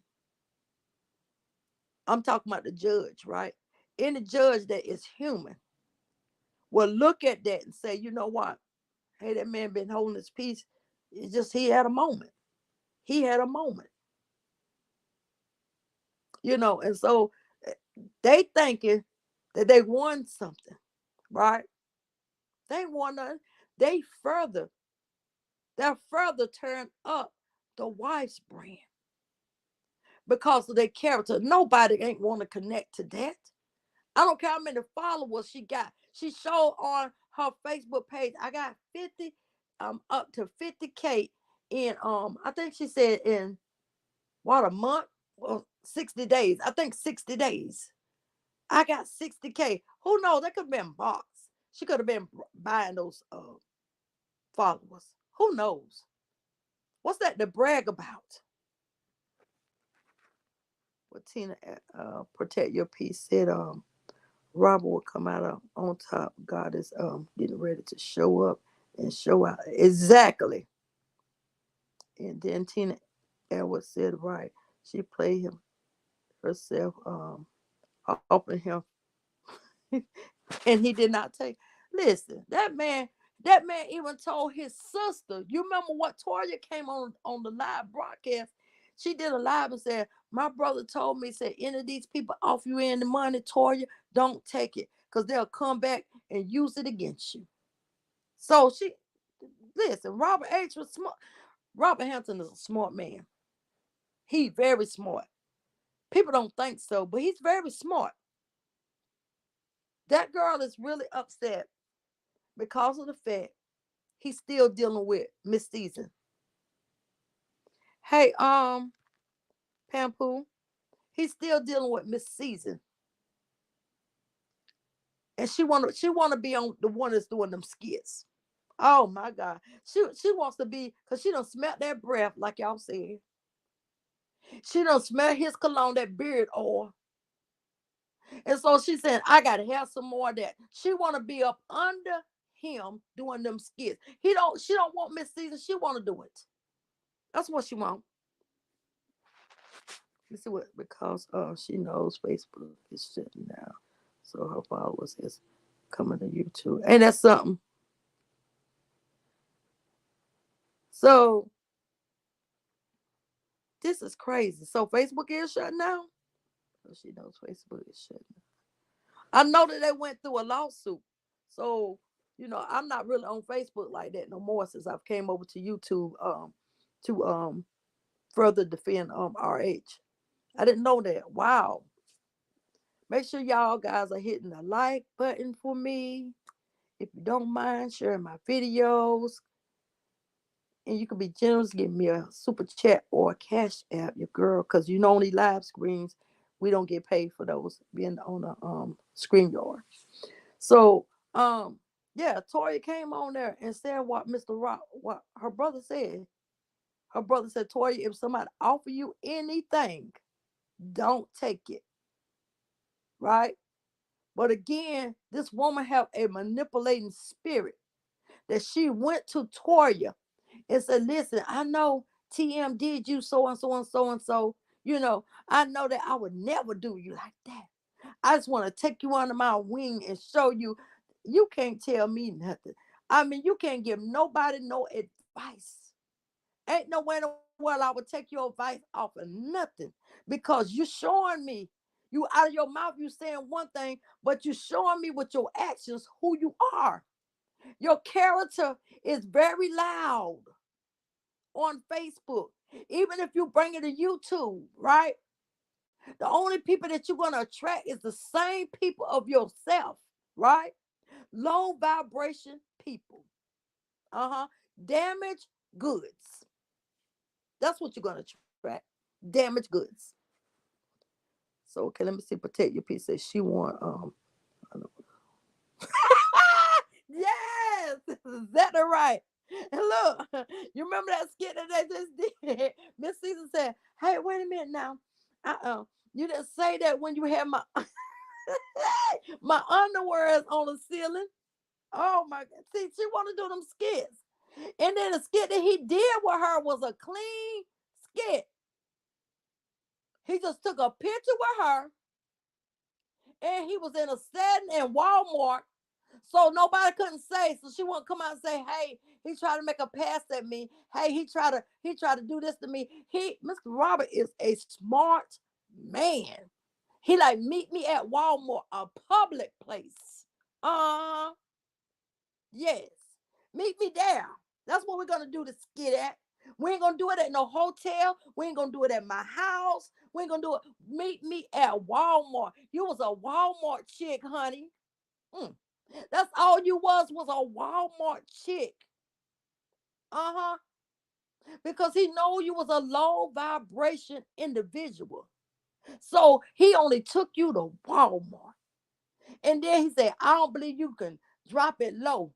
I'm talking about the judge, right? Any judge that is human will look at that and say, you know what? Hey, that man been holding his peace. It's just he had a moment. He had a moment. And so they thinking that they won something, right? They won nothing. They're further turned up the wife's brand because of their character. Nobody ain't want to connect to that. I don't care how many followers she got. She showed on her Facebook page, I got 50, up to 50K in I think she said in what, a month or 60 days. I think 60 days. I got 60K. Who knows? That could have been bots. She could have been buying those followers. Who knows? What's that to brag about? Well, Tina, protect your peace said Robert will come out on top. God is getting ready to show up and show out. Exactly. And then Tina Edwards said, right. She played him herself, open him, and he did not take. Listen, that man even told his sister. You remember what Toya came on the live broadcast? She did a live and said, my brother told me, said, any of these people offer you any money, Toya, don't take it. Because they'll come back and use it against you. So listen, Robert H. was smart. Robert Hampton is a smart man. He's very smart. People don't think so, but he's very smart. That girl is really upset because of the fact he's still dealing with Miss Season. Hey, Pampu, he's still dealing with Miss Season. And she wanna be on the one that's doing them skits. Oh my God. She wants to be, because she don't smell that breath, like y'all said. She don't smell his cologne, that beard oil. And so she said, I gotta have some more of that. She wanna be up under him doing them skits. She don't want Miss Season, she wanna do it. That's what she want. Let's see what, because she knows Facebook is shutting down. So her followers is coming to YouTube. Ain't that something? So this is crazy. So Facebook is shutting down? So she knows Facebook is shutting down. I know that they went through a lawsuit. So, I'm not really on Facebook like that no more since I've came over to YouTube to further defend RH. I didn't know that. Wow. Make sure y'all guys are hitting the like button for me. If you don't mind sharing my videos, and you can be generous, give me a super chat or a cash app, your girl, because on these live screens, we don't get paid for those being on a screen yard. So yeah, Toya came on there and said what Mr. Rock, what her brother said. Her brother said, Toya, if somebody offer you anything, don't take it. Right? But again, this woman have a manipulating spirit that she went to Toya and said, listen, I know TM did you so and so and so and so. I know that I would never do you like that. I just want to take you under my wing and show you you can't tell me nothing. I mean, you can't give nobody no advice. Ain't no way in the world I would take your advice off of nothing, because you're showing me, you out of your mouth, you saying one thing, but you're showing me with your actions who you are. Your character is very loud on Facebook. Even if you bring it to YouTube, right? The only people that you're going to attract is the same people of yourself, right? Low vibration people. Damaged goods. That's what you're going to attract. Damaged goods. So, okay, let me see. Protect your peace. Says she want, yes, is that the right? And look, you remember that skit that they just did? Miss Season said, hey, wait a minute now. You didn't say that when you had my my underwear is on the ceiling. Oh my God. See, she want to do them skits. And then the skit that he did with her was a clean skit. He just took a picture with her, and he was in a setting in Walmart. So nobody couldn't say. So she wouldn't come out and say, hey, he tried to make a pass at me. Hey, he tried to do this to me. Mr. Robert is a smart man. He like, meet me at Walmart, a public place. Yes. Meet me there. That's what we're gonna do to skit at. We ain't gonna do it at no hotel. We ain't gonna do it at my house. We ain't gonna do it. Meet me at Walmart. You was a Walmart chick, honey. That's all you was a Walmart chick. Because he know you was a low vibration individual. So he only took you to Walmart. And then he said, I don't believe you can drop it low.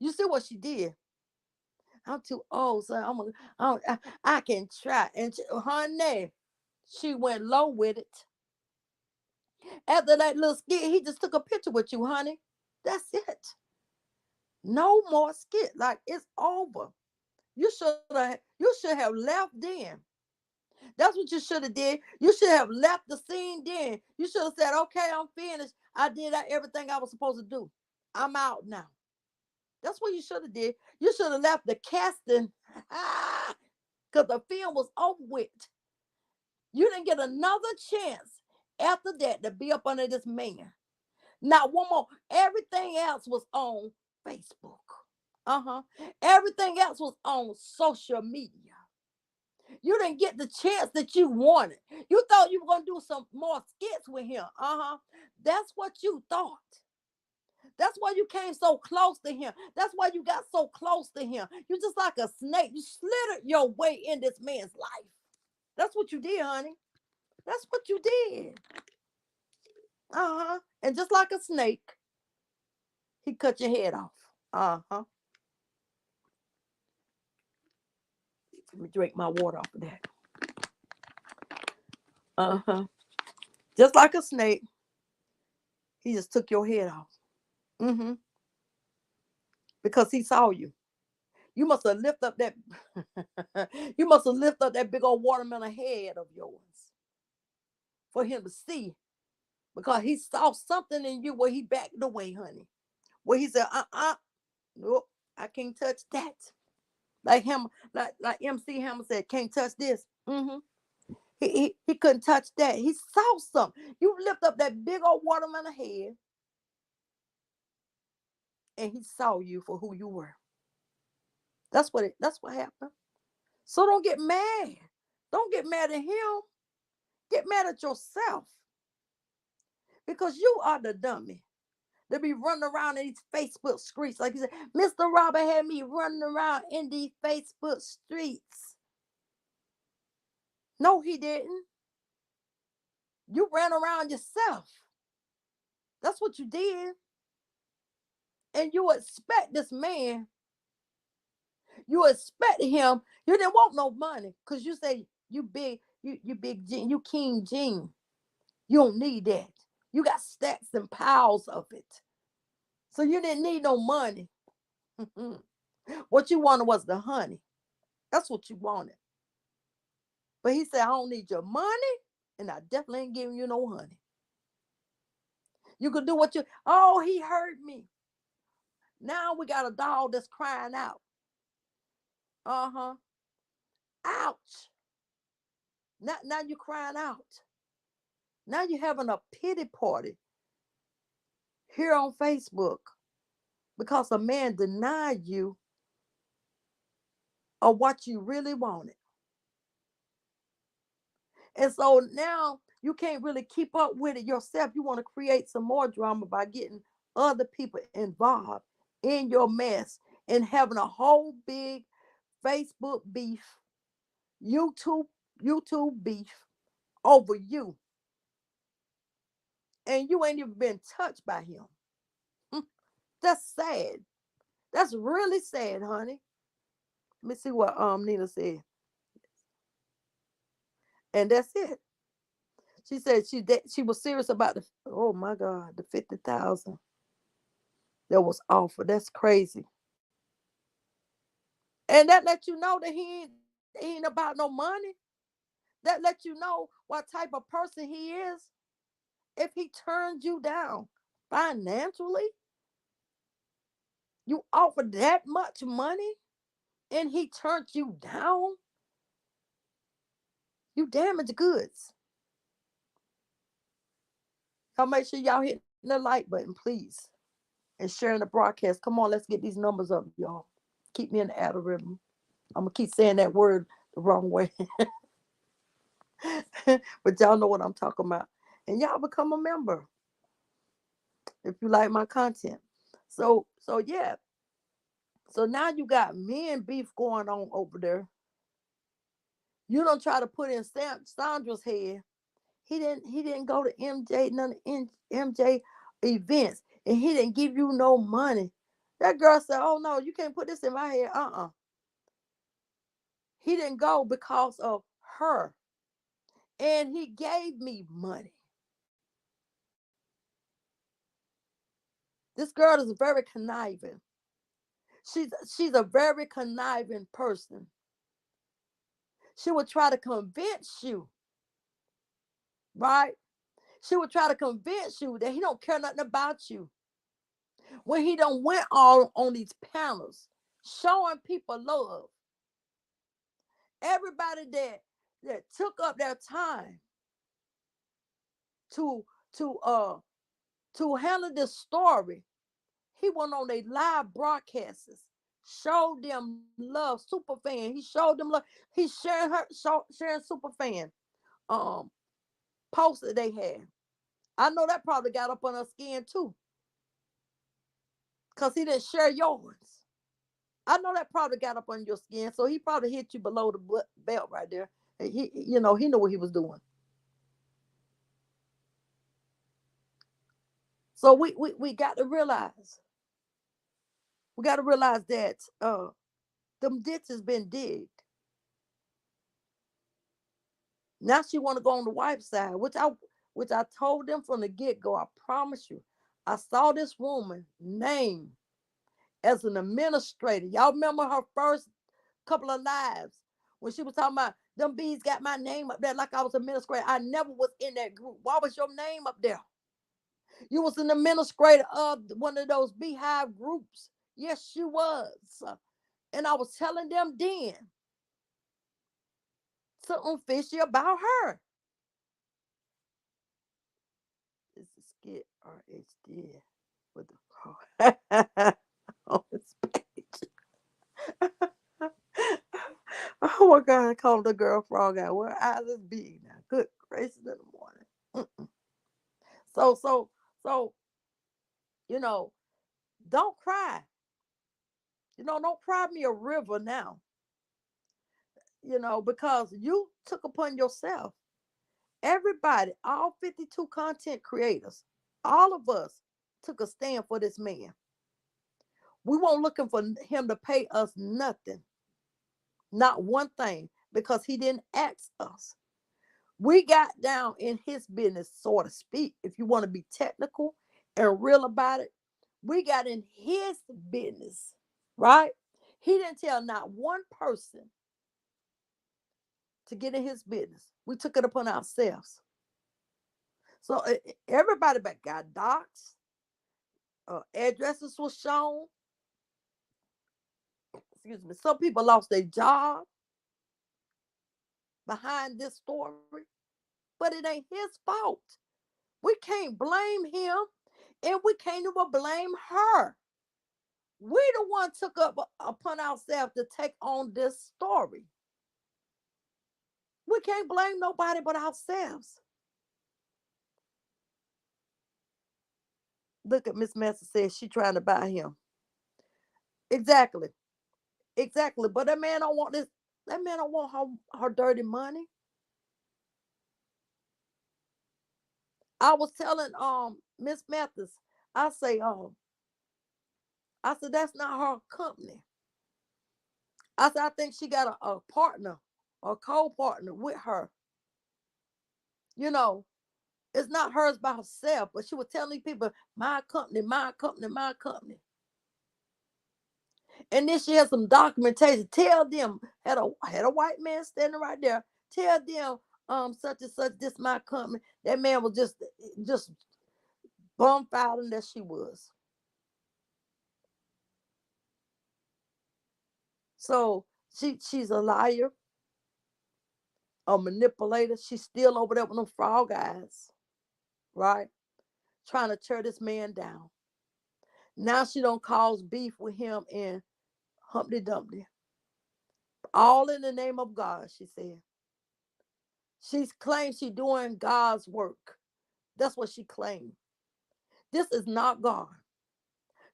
You see what she did? I'm too old, so I can try. And honey, she went low with it. After that little skit, he just took a picture with you, honey. That's it. No more skit. Like, it's over. You should have left then. That's what you should have did. You should have left the scene then. You should have said, okay, I'm finished. I did everything I was supposed to do. I'm out now. That's what you should have did. You should have left the casting because the film was over with. You didn't get another chance after that to be up under this man. Not one more. Everything else was on Facebook. Everything else was on social media. You didn't get the chance that you wanted. You thought you were going to do some more skits with him. That's what you thought. That's why you came so close to him. That's why you got so close to him. You're just like a snake. You slithered your way in this man's life. That's what you did, honey. That's what you did. And just like a snake, he cut your head off. Let me drink my water off of that. Uh-huh. Just like a snake, he just took your head off. Mm-hmm. Because he saw you. You must have lifted up that you must have lifted up that big old watermelon head of yours for him to see. Because he saw something in you where he backed away, honey. Where he said, nope, I can't touch that. Like him, like MC Hammer said, can't touch this. Mm-hmm. He couldn't touch that. He saw something. You lift up that big old watermelon head, and he saw you for who you were. That's what happened. So don't get mad. Don't get mad at him. Get mad at yourself. Because you are the dummy. They be running around in these Facebook streets. Like you said, Mr. Robert had me running around in these Facebook streets. No, he didn't. You ran around yourself. That's what you did. And you expect this man, you expect him, you didn't want no money. Because you say you big, you big Gene, you King Gene. You don't need that. You got stacks and piles of it. So you didn't need no money. What you wanted was the honey. That's what you wanted. But he said, I don't need your money, and I definitely ain't giving you no honey. You could do what you, oh, he hurt me. Now we got a dog that's crying out. Uh-huh. Ouch. Now you're crying out. Now you're having a pity party here on Facebook because a man denied you of what you really wanted. And so now you can't really keep up with it yourself. You want to create some more drama by getting other people involved in your mess and having a whole big Facebook beef, YouTube beef over you. And you ain't even been touched by him. That's sad. That's really sad, honey. Let me see what Nina said. And that's it. She said she was serious about the, oh my God, the 50,000 that was offered. That's crazy. And that let you know that he ain't about no money. That let you know what type of person he is. If he turned you down financially, you offered that much money and he turned you down, you damaged goods. Y'all make sure y'all hit the like button, please. And sharing the broadcast. Come on, let's get these numbers up, y'all. Keep me in the algorithm. I'm gonna keep saying that word the wrong way. But y'all know what I'm talking about. And y'all become a member if you like my content. So yeah. So now you got men beef going on over there. You don't try to put in Sandra's head. He didn't go to MJ, none of MJ events, and he didn't give you no money. That girl said, oh no, you can't put this in my head. He didn't go because of her. And he gave me money. This girl is very conniving. She's a very conniving person. She would try to convince you, right? She would try to convince you that he don't care nothing about you. When he don't went all on these panels, showing people love. Everybody that took up their time to handle this story, he went on their live broadcasts, showed them love. Super fan, he showed them love. He's sharing super fan posts that they had. I know that probably got up on her skin too, because he didn't share yours. I know that probably got up on your skin, so he probably hit you below the belt right there. He knew what he was doing. So we got to realize. We got to realize that them ditches been digged. Now she want to go on the wife's side, which I told them from the get-go. I promise you, I saw this woman named as an administrator. Y'all remember her first couple of lives when she was talking about them bees got my name up there like I was administrator. I never was in that group. Why was your name up there? You was an administrator of one of those beehive groups. Yes, you was. And I was telling them then something fishy about her. This is Skit RHD with the on his page. Oh my God, I called the girl frog out. Where eyes is big now. Good gracious in the morning. So, so, so, you know, don't cry. Don't cry me a river now, because you took upon yourself. Everybody, all 52 content creators, all of us took a stand for this man. We weren't looking for him to pay us nothing, not one thing, because he didn't ask us. We got down in his business, so to speak, if you want to be technical and real about it. We got in his business, right? He didn't tell not one person to get in his business. We took it upon ourselves. So everybody back got docs, addresses were shown. Excuse me. Some people lost their job behind this story, but it ain't his fault. We can't blame him, and we can't even blame her. We the one took up upon ourselves to take on this story. We can't blame nobody but ourselves. Look at Miss Master says she trying to buy him. Exactly. Exactly. But that man don't want this. That man don't want her dirty money. I was telling Miss Mathis, I say, I said, that's not her company. I said, I think she got a partner, a co-partner with her. It's not hers by herself, but she was telling people, my company, my company, my company. And then she had some documentation. Tell them, had a white man standing right there. Tell them, such and such, this my company. That man was just bumfiling that she was. So she's a liar, a manipulator. She's still over there with them frog eyes, right? Trying to tear this man down. Now she don't cause beef with him and Humpty Dumpty. All in the name of God, she said. She's claimed she doing God's work. That's what she claimed. This is not God.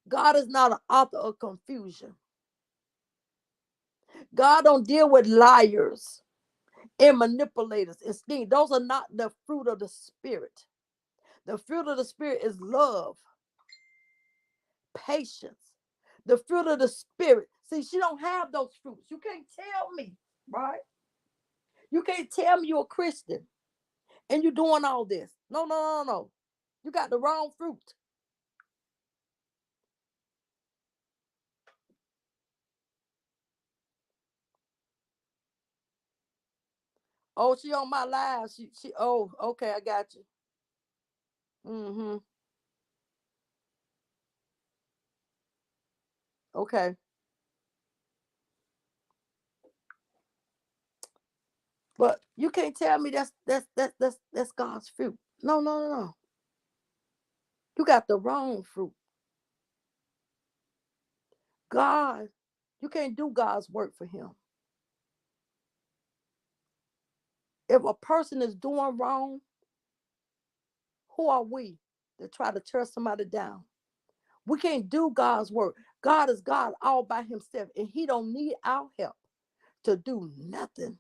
God is not an author of confusion. God don't deal with liars and manipulators and schemes. Those are not the fruit of the Spirit. The fruit of the Spirit is love, patience. The fruit of the Spirit. See, she don't have those fruits. You can't tell me, right? You can't tell me you're a Christian and you're doing all this. No, no, no, no. You got the wrong fruit. Oh, she on my live. She oh, okay, I got you. Mm-hmm. Okay. But you can't tell me that's God's fruit. No, no, no, no. You got the wrong fruit. God, you can't do God's work for him. If a person is doing wrong, who are we to try to tear somebody down? We can't do God's work. God is God all by himself, and he don't need our help to do nothing.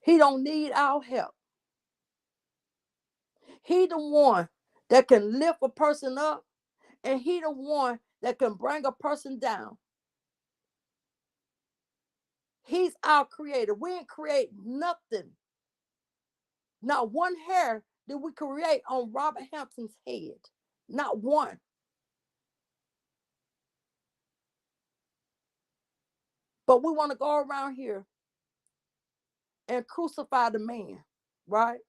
He don't need our help. He the one that can lift a person up, and he the one that can bring a person down. He's our creator. We ain't create nothing. Not one hair did we create on Robert Hampton's head. Not one. But we want to go around here and crucify the man, right?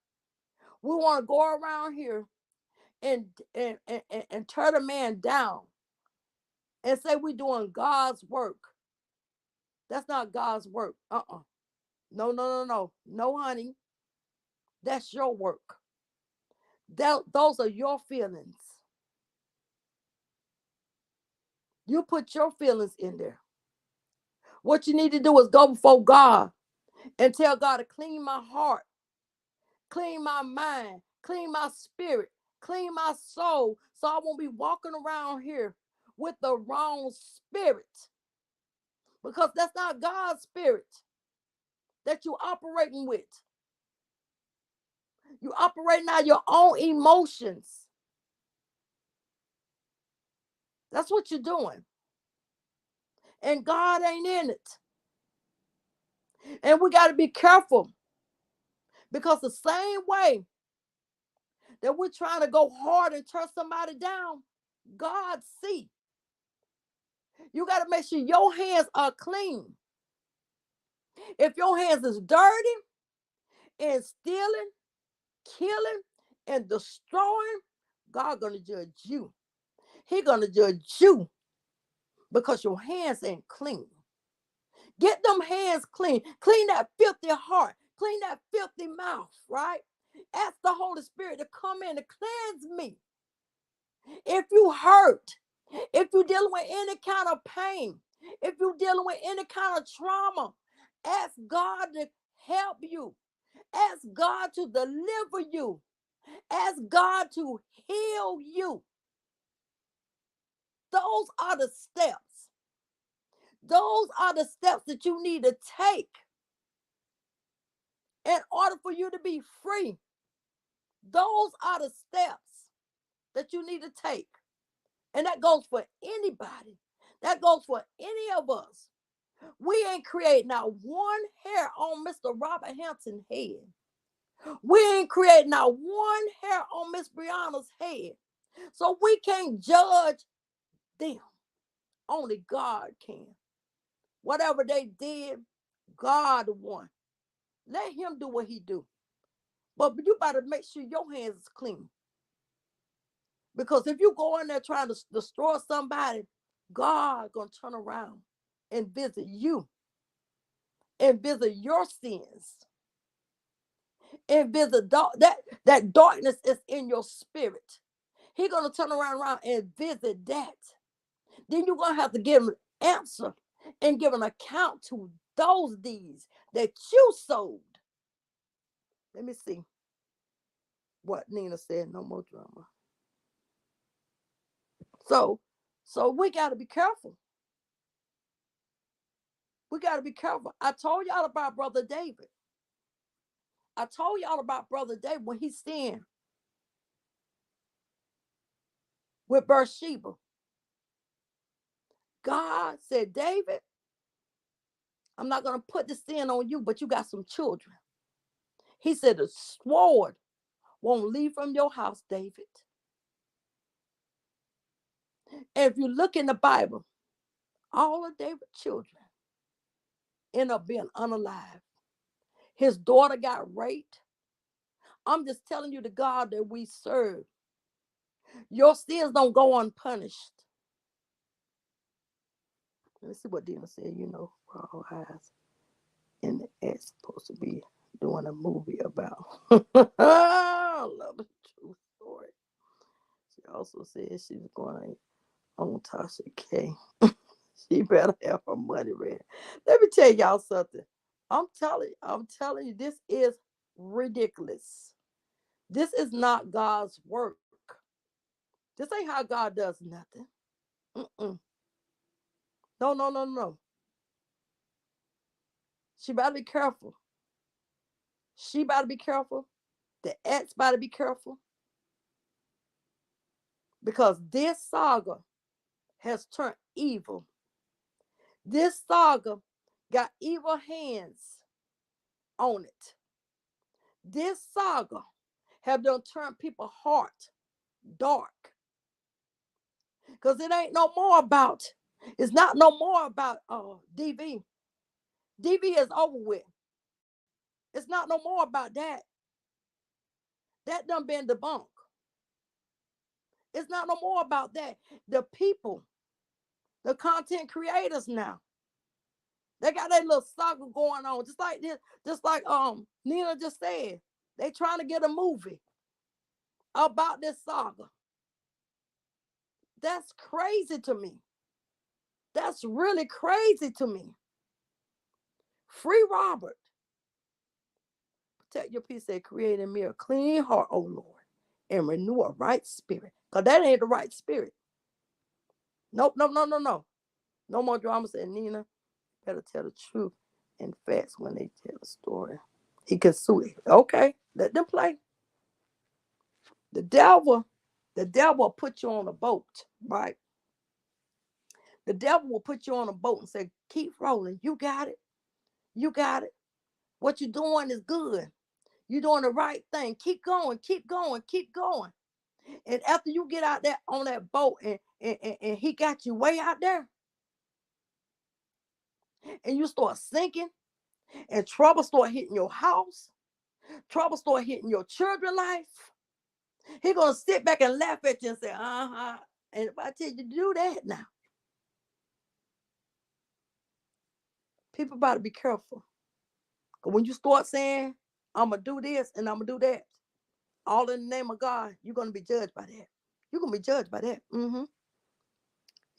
We want to go around here and tear the man down and say we're doing God's work. That's not God's work. No, no, no, no. No, honey. That's your work. Those are your feelings. You put your feelings in there. What you need to do is go before God and tell God to clean my heart, clean my mind, clean my spirit, clean my soul, so I won't be walking around here with the wrong spirit. Because that's not God's spirit that you're operating with. You're operating out your own emotions. That's what you're doing. And God ain't in it. And we got to be careful, because the same way that we're trying to go hard and turn somebody down, God see. You got to make sure your hands are clean. If your hands is dirty and stealing, killing, and destroying, God gonna judge you. He gonna judge you because your hands ain't clean. Get them hands clean. Clean that filthy heart. Clean that filthy mouth, right? Ask the Holy Spirit to come in and cleanse me. If you hurt, if you're dealing with any kind of pain, if you're dealing with any kind of trauma, ask God to help you. Ask God to deliver you. Ask God to heal you. Those are the steps. Those are the steps that you need to take in order for you to be free. Those are the steps that you need to take. And that goes for anybody. That goes for any of us. We ain't creating not one hair on Mr. Robert Hampton's head. We ain't creating not one hair on Miss Brianna's head. So we can't judge them. Only God can. Whatever they did, God won. Let him do what he do. But you better make sure your hands is clean. Because if you go in there trying to destroy somebody, God gonna turn around and visit you and visit your sins and visit that darkness is in your spirit. He gonna turn around and visit that. Then you're gonna have to give him an answer and give an account to those deeds that you sowed. Let me see what Nina said. No more drama. So we got to be careful. We got to be careful. I told y'all about Brother David. I told y'all about Brother David when he sinned with Bathsheba. God said, David, I'm not going to put the sin on you, but you got some children. He said, the sword won't leave from your house, David. And if you look in the Bible, all of David's children end up being unalive. His daughter got raped. I'm just telling you the God that we serve. Your sins don't go unpunished. Let me see what Dina said. For all eyes in the X supposed to be doing a movie about. I love the true story. She also said she's going on Tasha K. She better have her money ready. Let me tell y'all something. I'm telling you, this is ridiculous. This is not God's work. This ain't how God does nothing. Mm-mm. No, no, no, no. She better be careful. She better be careful. The ex better be careful. Because this saga has turned evil. This saga got evil hands on it. This saga have done turned people's heart dark. Because it ain't no more about, it's not no more about DV. DV is over with. It's not no more about that. That done been debunked. It's not no more about that. The people, the content creators now, they got that little saga going on. Just like this, just like Nina just said. They trying to get a movie about this saga. That's crazy to me. That's really crazy to me. Free Robert. Protect your peace and create in me a clean heart, oh Lord, and renew a right spirit. Because that ain't the right spirit. Nope, no. No more drama. Said Nina, better tell the truth and facts when they tell a story. He can sue it. Okay, let them play. The devil will put you on a boat, right? The devil will put you on a boat and say, keep rolling. You got it. You got it. What you're doing is good. You're doing the right thing. Keep going, keep going, keep going. And after you get out there on that boat and he got you way out there, and you start sinking, and trouble start hitting your house, trouble start hitting your children's life, he gonna sit back and laugh at you and say, uh-huh. And if I tell you to do that now, people about to be careful. Because when you start saying, I'm gonna do this and I'm gonna do that, all in the name of God, you're gonna be judged by that. You're gonna be judged by that. Mm-hmm.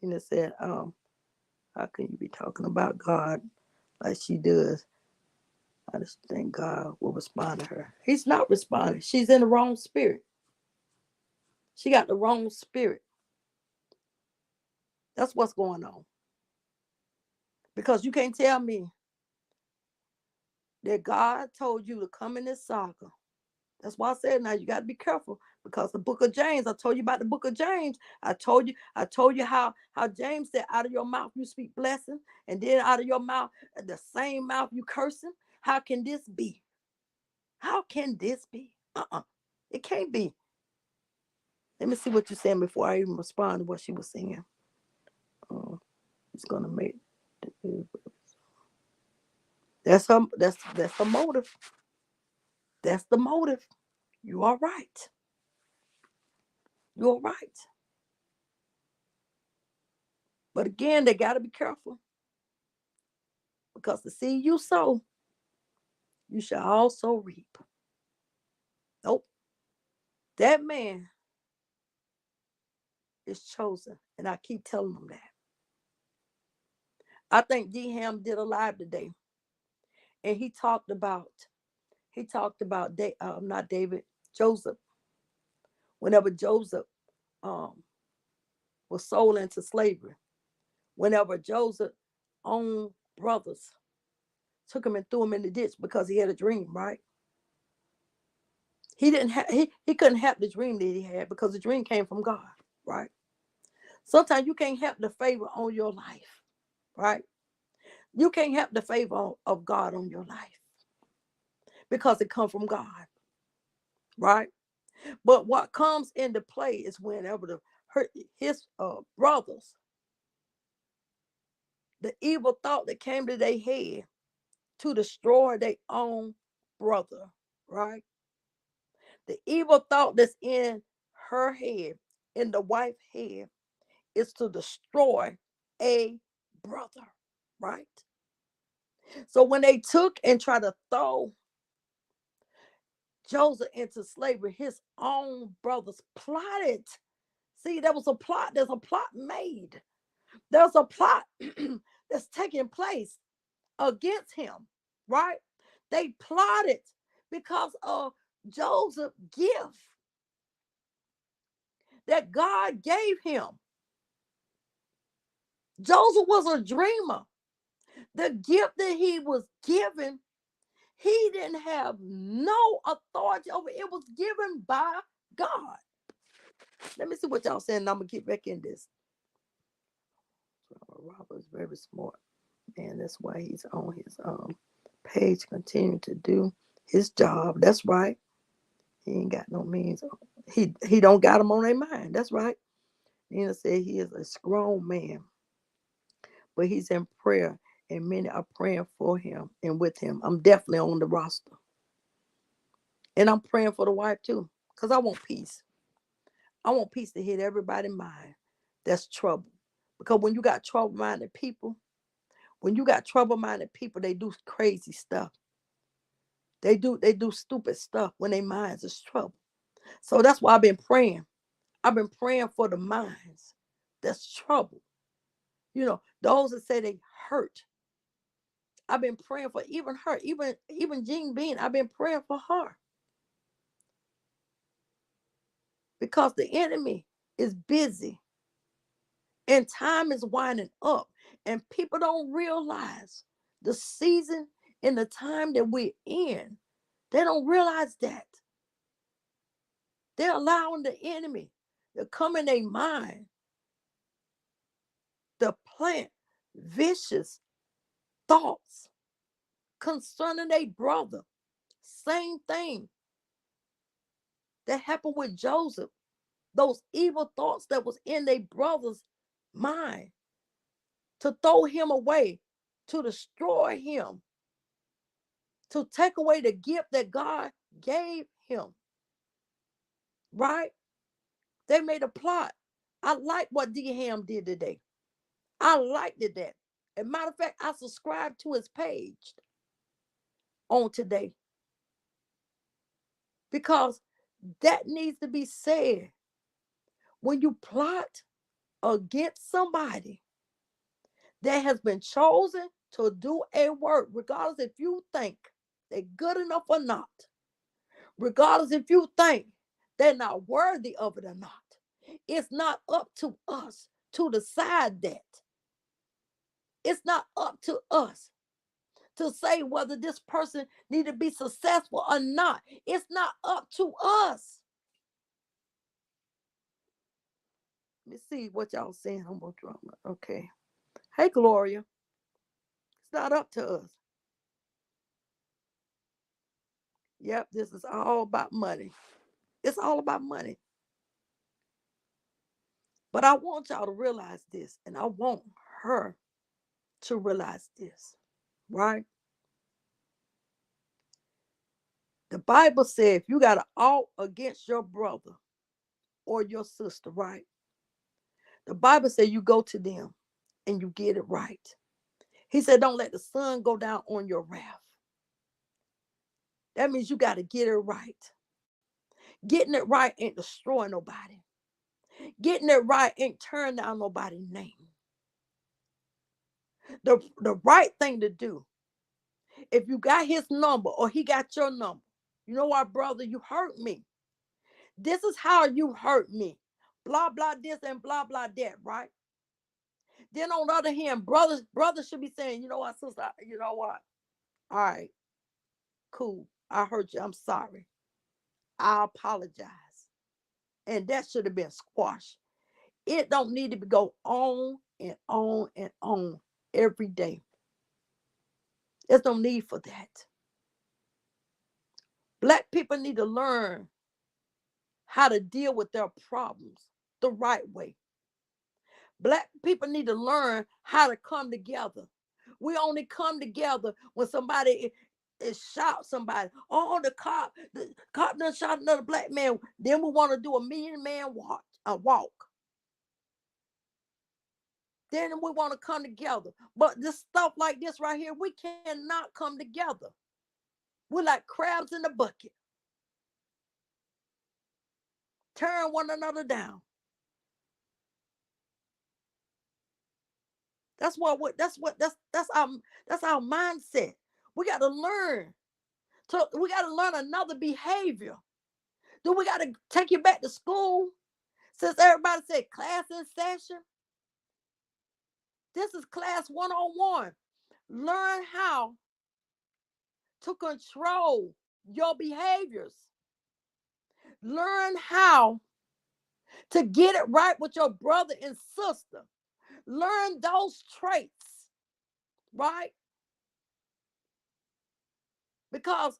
And it said, how can you be talking about God like she does? I just think God will respond to her. He's not responding. She's in the wrong spirit. She got the wrong spirit. That's what's going on. Because you can't tell me that God told you to come in this saga. That's why I said now you got to be careful, because the book of James, I told you about the book of James. I told you how James said, out of your mouth you speak blessing, and then out of your mouth, the same mouth you cursing. How can this be? How can this be? It can't be. Let me see what you're saying before I even respond to what she was saying. It's gonna make that's her motive. That's the motive. You are right. You're right. But again, they gotta be careful. Because the seed you sow, you shall also reap. Nope. That man is chosen. And I keep telling them that. I think D Ham did a live today. And he talked about not David, Joseph. Whenever Joseph was sold into slavery, whenever Joseph own brothers took him and threw him in the ditch because he had a dream, right? He didn't have he couldn't help the dream that he had because the dream came from God, right? Sometimes you can't help the favor on your life, right? You can't help the favor of God on your life because it comes from God, right? But what comes into play is whenever his brothers, the evil thought that came to their head to destroy their own brother, right? The evil thought that's in her head, in the wife's head, is to destroy a brother, right? So when they took and tried to throw Joseph into slavery, his own brothers plotted. See, there was a plot. There's a plot made. There's a plot that's taking place against him, right? They plotted because of Joseph's gift that God gave him. Joseph was a dreamer. The gift that he was given, he didn't have no authority over. It was given by God. Let me see what y'all saying. I'm gonna get back in this. Robert is very smart. And that's why he's on his page, continue to do his job. That's right. He ain't got no means. He don't got them on their mind. That's right. Nina said he is a strong man, but he's in prayer, and many are praying for him and with him. I'm definitely on the roster, and I'm praying for the wife too, because I want peace. I want peace to hit everybody's mind. That's trouble, because when you got trouble-minded people, they do crazy stuff. They do stupid stuff when their minds is trouble. So that's why I've been praying. I've been praying for the minds that's trouble. Those that say they hurt. I've been praying for even her, even Jean Bean. I've been praying for her because the enemy is busy and time is winding up, and people don't realize the season and the time that we're in. They don't realize that. They're allowing the enemy to come in their mind, to plant vicious thoughts concerning their brother. Same thing that happened with Joseph. Those evil thoughts that was in their brother's mind to throw him away, to destroy him, to take away the gift that God gave him. Right? They made a plot. I like what D. Ham did today. I liked it that. As a matter of fact, I subscribed to his page on today because that needs to be said. When you plot against somebody that has been chosen to do a work, regardless if you think they're good enough or not, regardless if you think they're not worthy of it or not, it's not up to us to decide that. It's not up to us to say whether this person need to be successful or not. It's not up to us. Let me see what y'all saying. Humble drama. Okay. Hey, Gloria. It's not up to us. Yep, this is all about money. It's all about money. But I want y'all to realize this, and I want her to realize this, right? The Bible says if you got an ought against your brother or your sister, right? The Bible says you go to them and you get it right. He said, don't let the sun go down on your wrath. That means you got to get it right. Getting it right ain't destroying nobody. Getting it right ain't turning down nobody's name. The right thing to do, if you got his number or he got your number, you know what, brother, you hurt me. This is how you hurt me. Blah, blah, this and blah, blah, that, right? Then on the other hand, brothers should be saying, you know what, sister, you know what? All right, cool. I hurt you. I'm sorry. I apologize. And that should have been squashed. It don't need to go on and on and on every day. There's no need for that. Black people need to learn how to deal with their problems the right way. Black people need to learn how to come together. We only come together when somebody is shot somebody. Oh, the cop done shot another black man. Then we want to do a million-man walk. Then we want to come together. But this stuff like this right here, we cannot come together. We're like crabs in a bucket. Tearing one another down. That's our mindset. We got to learn. We got to learn another behavior. Do we got to take you back to school? Since everybody said class in session, this is class 101. Learn how to control your behaviors. Learn how to get it right with your brother and sister. Learn those traits right? Because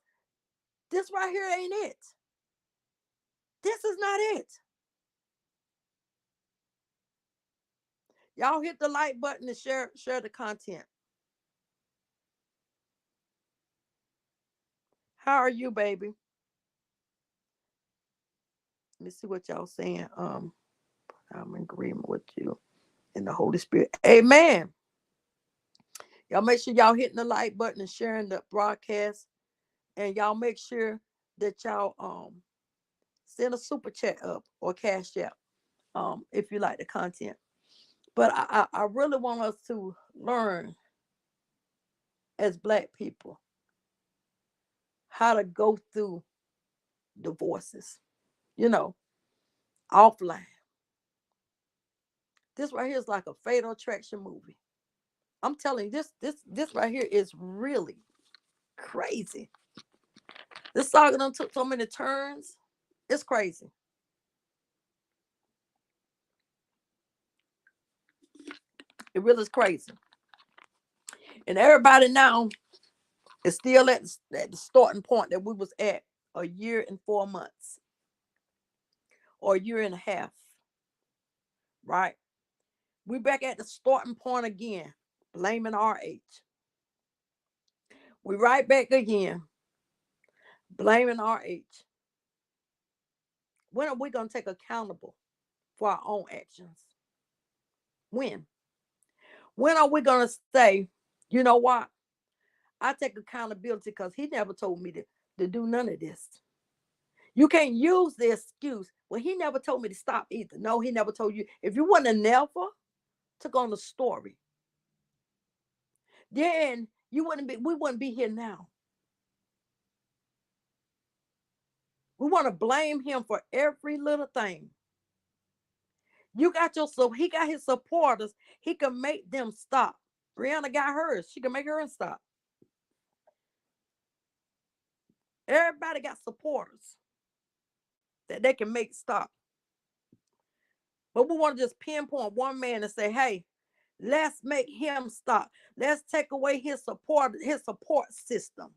this right here ain't it. This is not it. Y'all hit the like button and share the content. How are you, baby? Let me see what y'all saying. I'm in agreement with you in the Holy Spirit. Amen. Y'all make sure y'all hitting the like button and sharing the broadcast. And y'all make sure that y'all send a super chat up or cash app if you like the content. But I really want us to learn as Black people how to go through divorces, you know, offline. This right here is like a Fatal Attraction movie. I'm telling you, this right here is really crazy. This saga done took so many turns. It's crazy. It really is crazy. And everybody now is still at the starting point that we was at a year and 4 months or a year and a half, right? We back at the starting point again, blaming our age. We right back again, blaming our age. When are we going to take accountable for our own actions? When? When are we going to say, you know what? I take accountability because he never told me to do none of this. You can't use the excuse. Well, he never told me to stop either. No, he never told you. If you wouldn't have never took on the story, then we wouldn't be here now. We want to blame him for every little thing. He got his supporters. He can make them stop. Brianna got hers. She can make her stop. Everybody got supporters that they can make stop. But we want to just pinpoint one man and say, hey, let's make him stop. Let's take away his support system.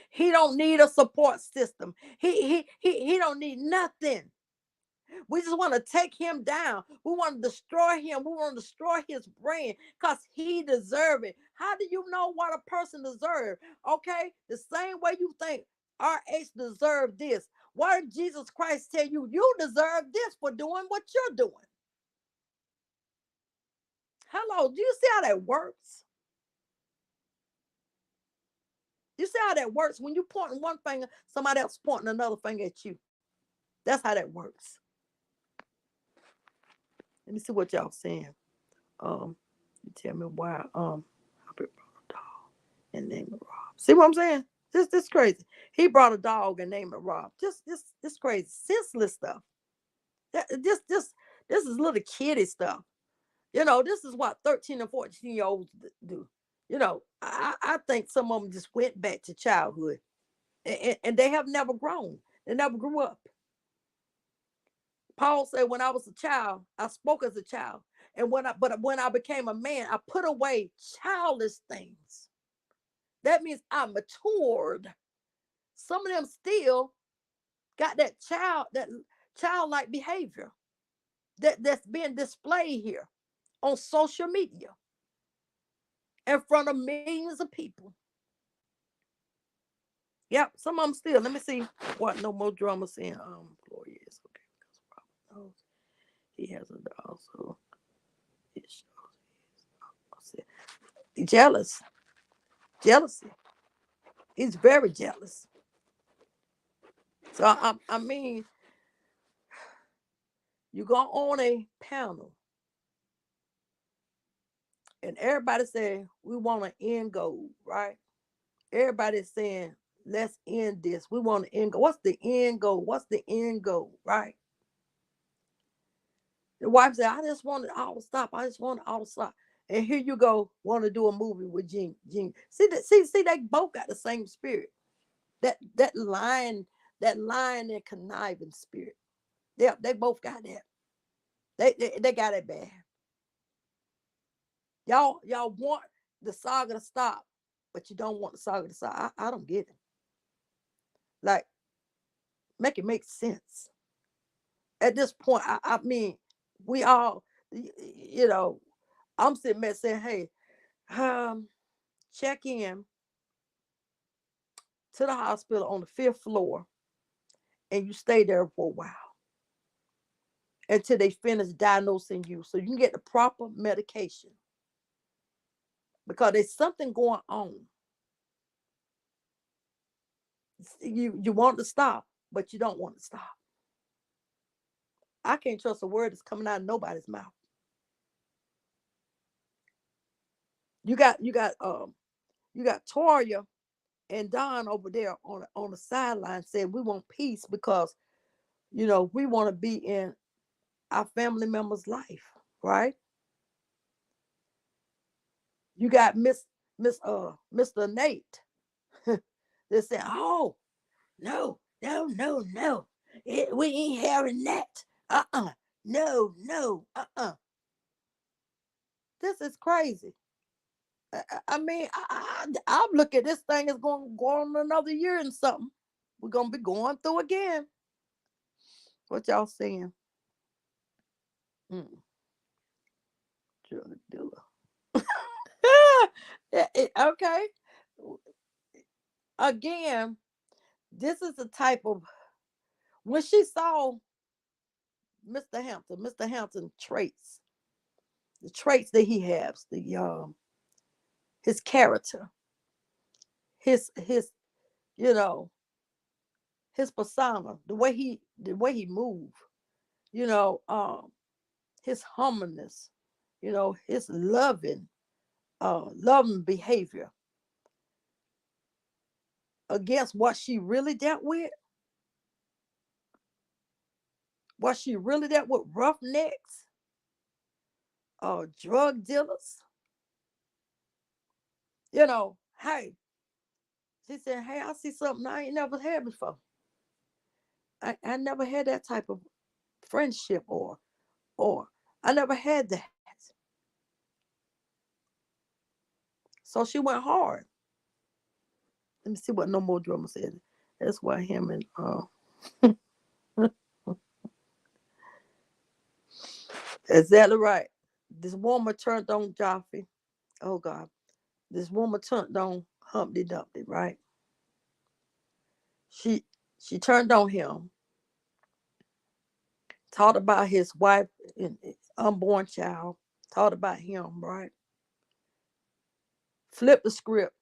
He don't need a support system. He don't need nothing. We just want to take him down. We want to destroy him. We want to destroy his brain because he deserves it. How do you know what a person deserves? Okay, the same way you think RH deserve this. Why did Jesus Christ tell you you deserve this for doing what you're doing? Hello, do you see how that works? You see how that works? When you pointing one finger, somebody else pointing another finger at you. That's how that works. Let me see what y'all saying. You tell me why I brought a dog and named it Rob. See what I'm saying? This crazy. He brought a dog and named it Rob. Just this crazy, senseless stuff. This is little kiddie stuff. You know, this is what 13 and 14-year-olds do. You know, I think some of them just went back to childhood, and they have never grown. They never grew up. Paul said, when I was a child, I spoke as a child. And when I became a man, I put away childish things. That means I matured. Some of them still got that childlike behavior that's being displayed here on social media in front of millions of people. Yep, some of them still. Let me see what no more drama saying. Gloria is okay because Robert knows he has a dog, so it shows he's jealous. Jealousy. He's very jealous. So I mean, you go on a panel and everybody say we want an end goal, right? Everybody's saying let's end this. We want to end goal. What's the end goal? What's the end goal, right? The wife said, I just want it all to stop. I just want it all to stop. And here you go, want to do a movie with Gene. See that? See, they both got the same spirit. That lying and conniving spirit. They both got that. They got it bad. Y'all want the saga to stop, but you don't want the saga to stop. I don't get it. Like, make it make sense. At this point, I mean, we all, you know, I'm sitting there saying, hey, um, check in to the hospital on the fifth floor and you stay there for a while until they finish diagnosing you so you can get the proper medication because there's something going on. You want to stop, but you don't want to stop. I can't trust a word that's coming out of nobody's mouth. You got Toya and Don over there on the sideline saying we want peace because we want to be in our family member's life, right? You got Mr. Nate. They're saying, oh, no, no, no, no. We ain't having that. No, no, This is crazy. I mean, I'm looking at this thing is going to go on another year and something. We're going to be going through again. What y'all saying? Mm, drug dealer. Okay. Again, this is the type of, when she saw Mr. Hampton traits, the traits that he has, his character, his you know his persona, the way he move, you know, his humbleness, his loving behavior against what she really dealt with, roughnecks, drug dealers. Hey, she said, hey, I see something I ain't never had before. I never had that type of friendship or I never had that. So she went hard. Let me see what No More Drama said. That's why him and exactly right. This woman turned on Jaffe. Oh God. This woman turned on Humpty Dumpty, right? She she turned on him, talked about his wife and unborn child, talked about him, right? Flipped the script.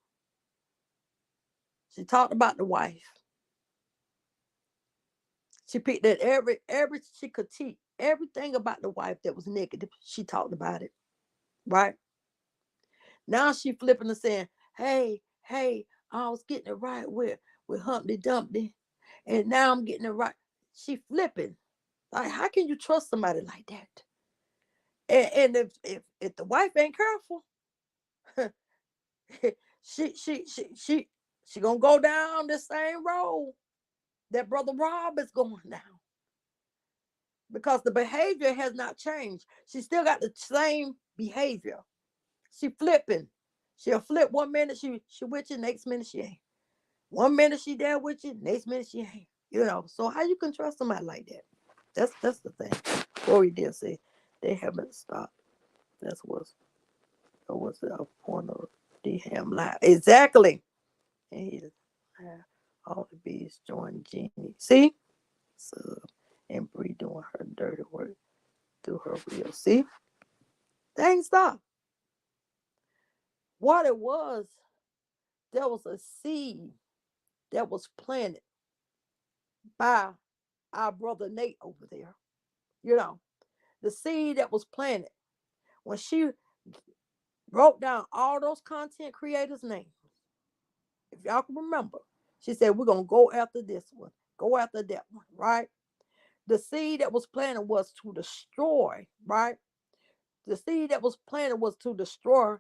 She talked about the wife. She picked at every she could teach everything about the wife that was negative. She talked about it, right? Now she flipping and saying, "Hey, hey, I was getting it right with Humpty Dumpty, and now I'm getting it right." She flipping. Like, how can you trust somebody like that? And if the wife ain't careful, she gonna go down the same road that Brother Rob is going down because the behavior has not changed. She still got the same behavior. She flipping. She'll flip 1 minute, she with you, next minute she ain't. 1 minute she there with you, next minute she ain't. So how you can trust somebody like that? That's the thing. Corey did say they haven't stopped. That's what's the point of the ham live. Exactly. And he all the bees join Jeannie. See? So and Bree doing her dirty work through her wheel. See? They ain't stopped. What it was, there was a seed that was planted by our brother Nate over there. You know, the seed that was planted when she wrote down all those content creators' names. If y'all can remember, she said, we're going to go after this one, go after that one, right? The seed that was planted was to destroy, right? The seed that was planted was to destroy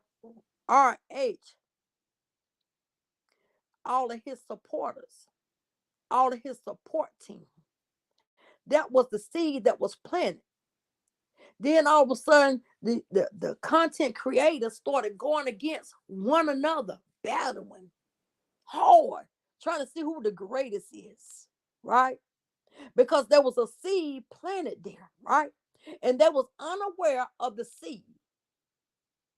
RH, all of his supporters, all of his support team. That was the seed that was planted. Then all of a sudden, the content creators started going against one another, battling hard, trying to see who the greatest is, right? Because there was a seed planted there, right? And they was unaware of the seed,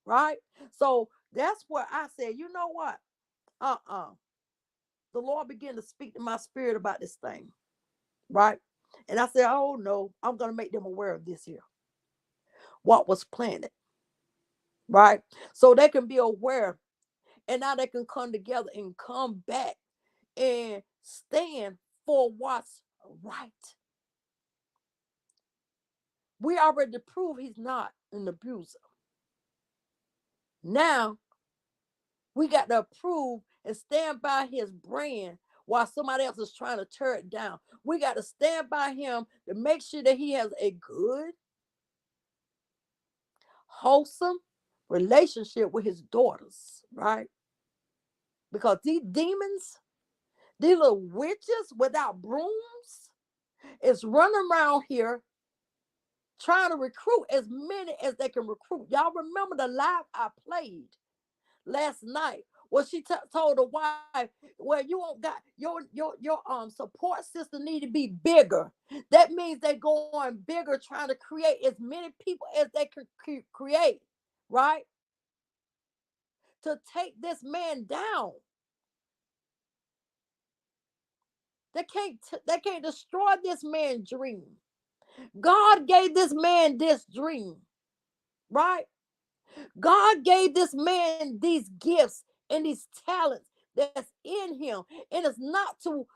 right? So that's where I said, you know what? Uh-uh. The Lord began to speak to my spirit about this thing, right? And I said, oh no, I'm gonna make them aware of this here. What was planted, right? So they can be aware, and now they can come together and come back and stand for what's right. We already proved he's not an abuser. Now we got to approve and stand by his brand while somebody else is trying to tear it down. We got to stand by him to make sure that he has a good, wholesome relationship with his daughters, right? Because these demons, these little witches without brooms, is running around here trying to recruit as many as they can recruit. Y'all remember the live I played last night? Well, she told the wife, "Well, you won't got your support system need to be bigger." That means they're going bigger, trying to create as many people as they can create, right? To take this man down. They can't destroy this man's dream. God gave this man this dream, right? God gave this man these gifts and these talents that's in him. And it's not for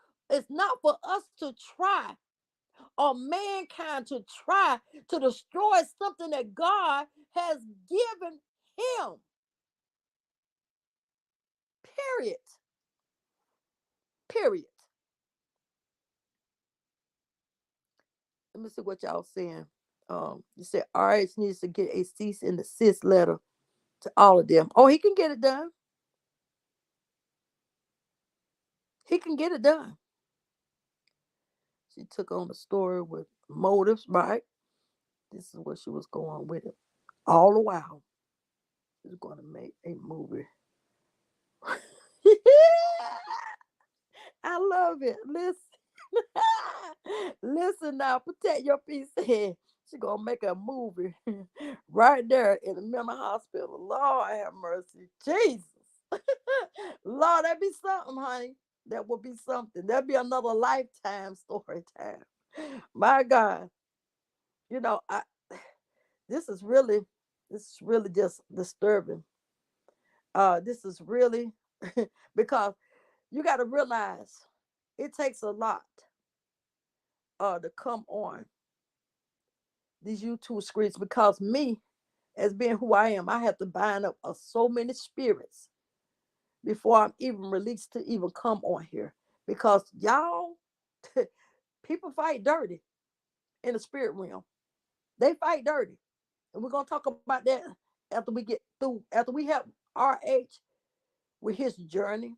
us to try, or mankind to try to destroy something that God has given him. Period. Period. Let me see what y'all saying. You said RH needs to get a cease and desist letter to all of them. Oh, he can get it done. He can get it done. She took on the story with motives, right? This is what she was going with it. All the while, she's going to make a movie. I love it. Listen. Listen now, protect your peace. She's going to make a movie right there in the mental hospital. Lord have mercy. Jesus. Lord, that be something, honey. That would be something. That'd be another lifetime story time. My God. You know, this is really just disturbing. This is really because you got to realize it takes a lot to come on these YouTube screens, because me, as being who I am, I have to bind up so many spirits before I'm even released to even come on here, because y'all people fight dirty in the spirit realm. They fight dirty, and we're gonna talk about that after we get through. After we have RH with his journey,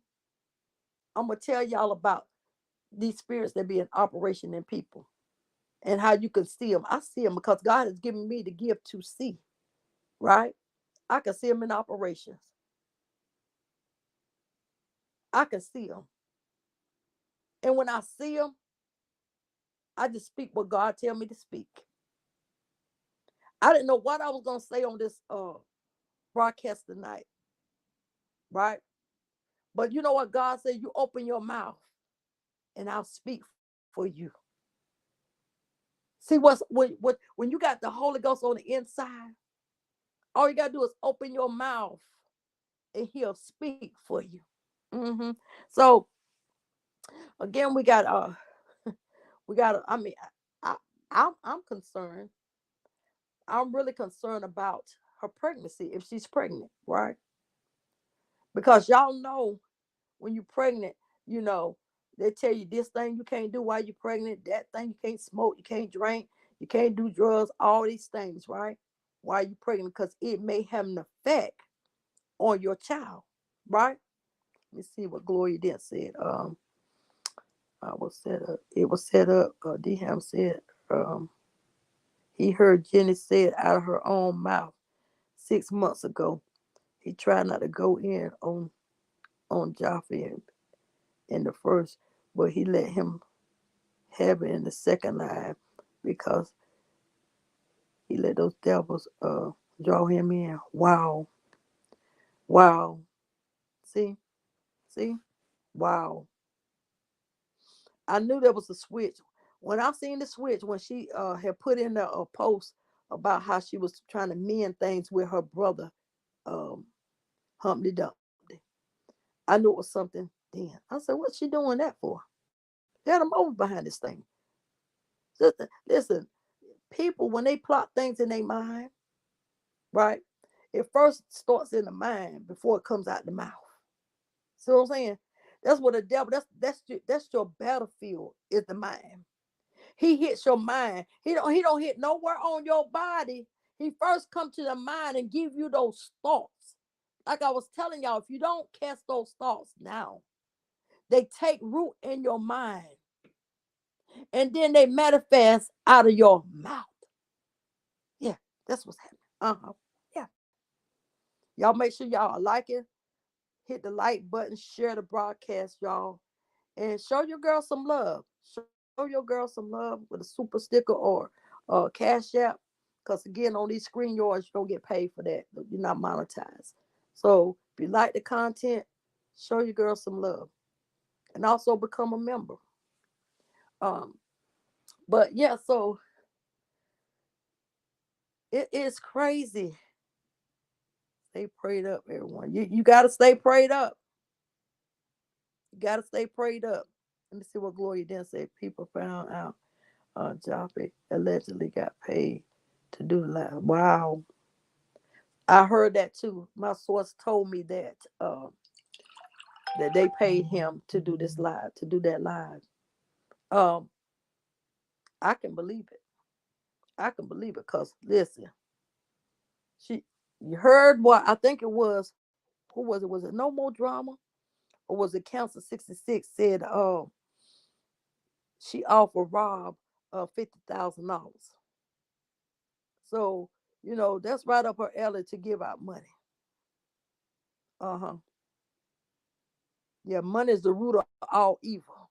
I'm gonna tell y'all about these spirits that be in operation in people and how you can see them. I see them because God has given me the gift to see, right? I can see them in operations. I can see them. And when I see them, I just speak what God tell me to speak. I didn't know what I was going to say on this broadcast tonight, right? But you know what God said? You open your mouth and I'll speak for you. See when you got the Holy Ghost on the inside, all you got to do is open your mouth and he'll speak for you. hmm So again, I mean, I, I'm concerned. I'm really concerned about her pregnancy, if she's pregnant, right? Because y'all know when you're pregnant, you know, they tell you this thing you can't do while you're pregnant, that thing you can't smoke, you can't drink, you can't do drugs, all these things, right? While you're pregnant, because it may have an effect on your child, right? Let me see what Gloria did said. I was set up. It was set up. Dham said, He heard Jenny say it out of her own mouth 6 months ago. He tried not to go in on Jaffe in the first, but he let him have it in the second line because he let those devils draw him in. Wow. Wow. See? See? Wow. I knew there was a switch. When I seen the switch, when she had put in a post about how she was trying to mend things with her brother, um, Humpty Dumpty, I knew it was something then. I said, what's she doing that for? Got them over behind this thing. Listen, people, when they plot things in their mind, right, it first starts in the mind before it comes out the mouth. See what I'm saying? That's what the devil, that's your battlefield, is the mind. He hits your mind. He don't hit nowhere on your body. He first come to the mind and give you those thoughts. Like I was telling y'all, if you don't cast those thoughts now, they take root in your mind and then they manifest out of your mouth. Yeah, that's what's happening. Yeah. Y'all make sure y'all like it, hit the like button, share the broadcast, y'all, and show your girl some love. Show your girl some love with a super sticker or cash app. Because again, on these screen yards, you don't get paid for that. You're not monetized. So if you like the content, show your girl some love. And also become a member. Um, but yeah, so it is crazy. Stay prayed up, everyone. You gotta stay prayed up. You gotta stay prayed up. Let me see what Gloria then said. People found out Jaffe allegedly got paid to do the live. Wow. I heard that too. My source told me that they paid him to do this live, to do that live. Um, I can believe it. I can believe it because listen, she you heard what I think it was. Who was it? Was it No More Drama? Or was it Council 66 said she offered Rob $50,000. So, that's right up her alley to give out money. Uh-huh. Yeah, money is the root of all evil.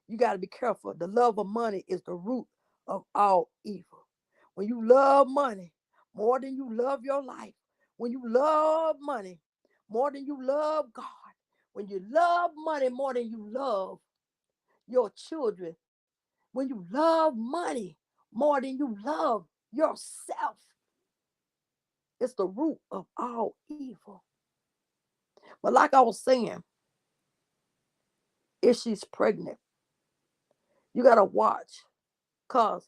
You got to be careful. The love of money is the root of all evil. When you love money more than you love your life, when you love money more than you love God, when you love money more than you love your children, when you love money more than you love yourself, it's the root of all evil. But like I was saying, if she's pregnant, you got to watch because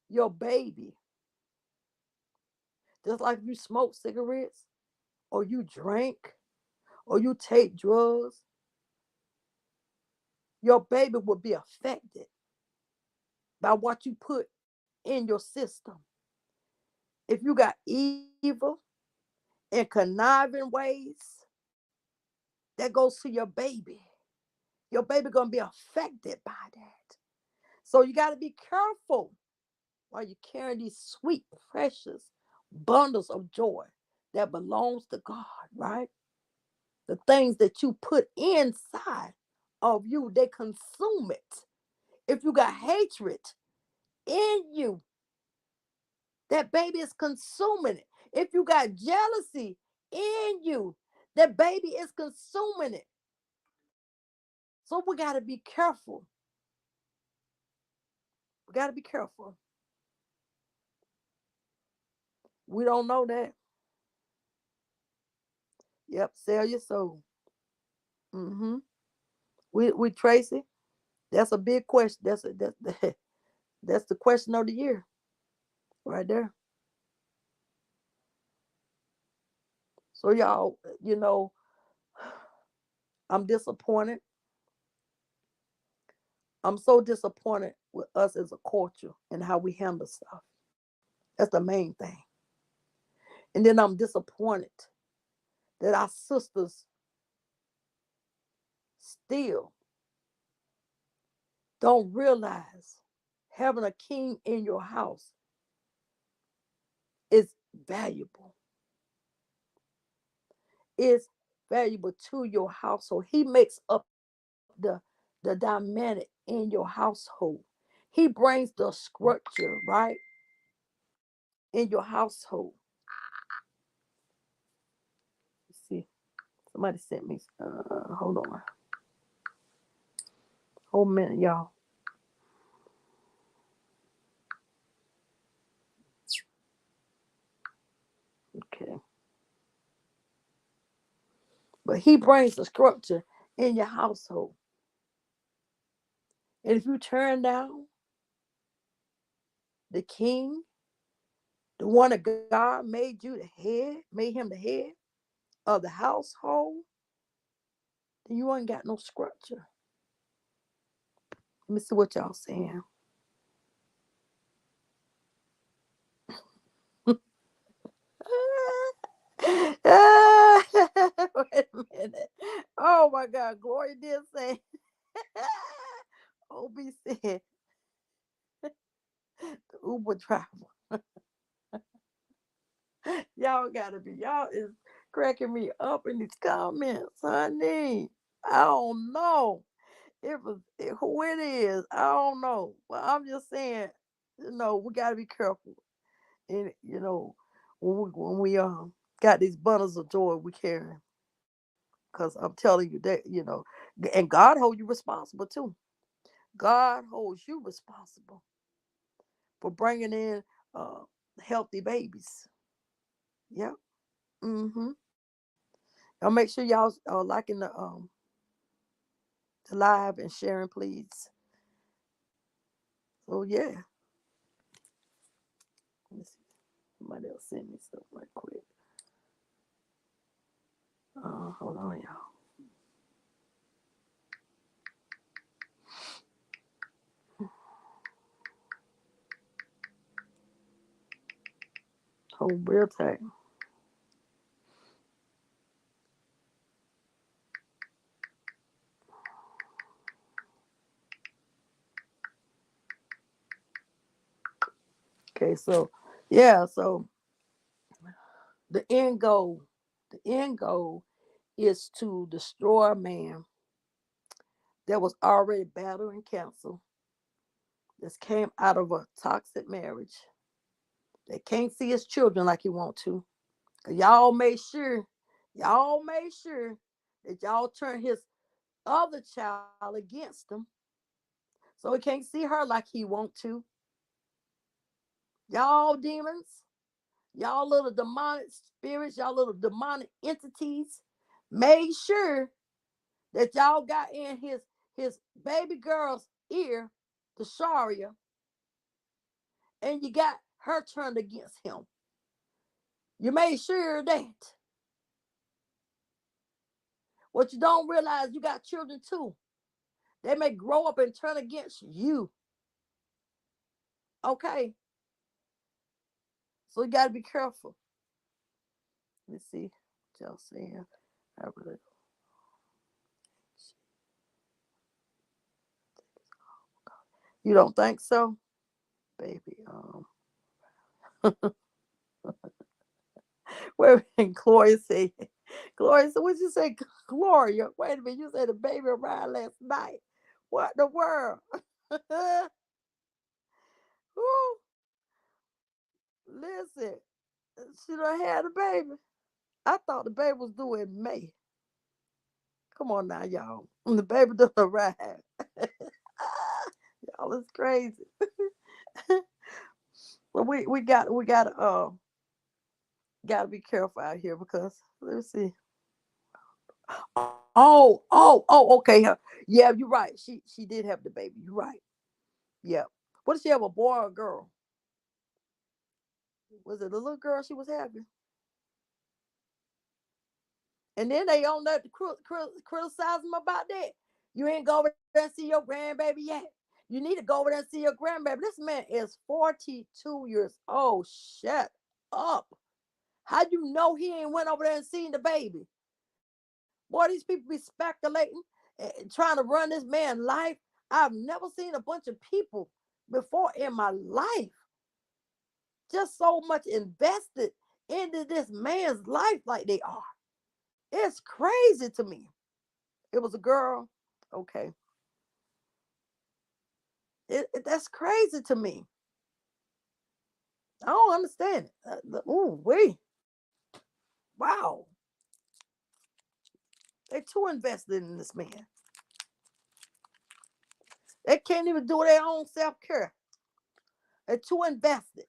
your baby, just like if you smoke cigarettes or you drink or you take drugs, your baby will be affected by what you put in your system. If you got evil and conniving ways, that goes to your baby. Your baby gonna be affected by that. So you got to be careful while you carry these sweet, precious bundles of joy that belongs to God, right? The things that you put inside of you, they consume it. If you got hatred in you, that baby is consuming it. If you got jealousy in you, that baby is consuming it. So we got to be careful. We got to be careful. We don't know that. Yep, sell your soul. Mm-hmm. We Tracy. That's a big question. That's the question of the year, right there. So y'all, I'm disappointed. I'm so disappointed with us as a culture and how we handle stuff. That's the main thing. And then I'm disappointed that our sisters still don't realize having a king in your house valuable. It's valuable to your household. He makes up the dynamic in your household. He brings the structure, right, in your household. Let's see, somebody sent me. Hold on, hold a minute, y'all. Okay, but he brings the structure in your household, and if you turn down the king, the one that God made you the head, made him the head of the household, then you ain't got no structure. Let me see what y'all saying. Wait a minute. Oh my God, Gloria did say. OB said the Uber driver. Y'all gotta be. Y'all is cracking me up in these comments, honey. I don't know. Who it is. I don't know. But I'm just saying, we gotta be careful. And when we got these bundles of joy we carry. Because I'm telling you that, and God holds you responsible too. God holds you responsible for bringing in uh, healthy babies. Yep. Mm-hmm. Y'all make sure y'all liking the live and sharing, please. So yeah. Let me see. Somebody else send me something right quick. Hold on, y'all. Hold real tight. Okay, so yeah, so the end goal, the end goal is to destroy man that was already battling cancer, that came out of a toxic marriage, that can't see his children like he want to. 'Cause y'all made sure that y'all turn his other child against him, so he can't see her like he want to. Y'all demons, y'all little demonic spirits, y'all little demonic entities, made sure that y'all got in his baby girl's ear, the Sharia, and you got her turned against him. You made sure that. What you don't realize, you got children too. They may grow up and turn against you. Okay? So you got to be careful. Let me see what y'all saying. I really, you don't think so? Baby, wait a minute, Gloria said, what you say, Gloria? Wait a minute, you said the baby arrived last night. What the world? Woo, listen, she done had a baby. I thought the baby was due in May. Come on now, y'all. The baby done arrived. Y'all is crazy. But we gotta be careful out here because let's see. Oh, okay. Yeah, you're right. She did have the baby. You're right. Yeah. What did she have, a boy or a girl? Was it a little girl she was having? And then they on there to criticize them about that. You ain't go over there and see your grandbaby yet. You need to go over there and see your grandbaby. This man is 42 years old. Shut up. How you know he ain't went over there and seen the baby? Boy, these people be speculating and trying to run this man's life. I've never seen a bunch of people before in my life just so much invested ended this man's life like they are. It's crazy to me. It was a girl. Okay. That's crazy to me. I don't understand it. Ooh, wait. Wow. They too invested in this man. They can't even do their own self-care. They're too invested.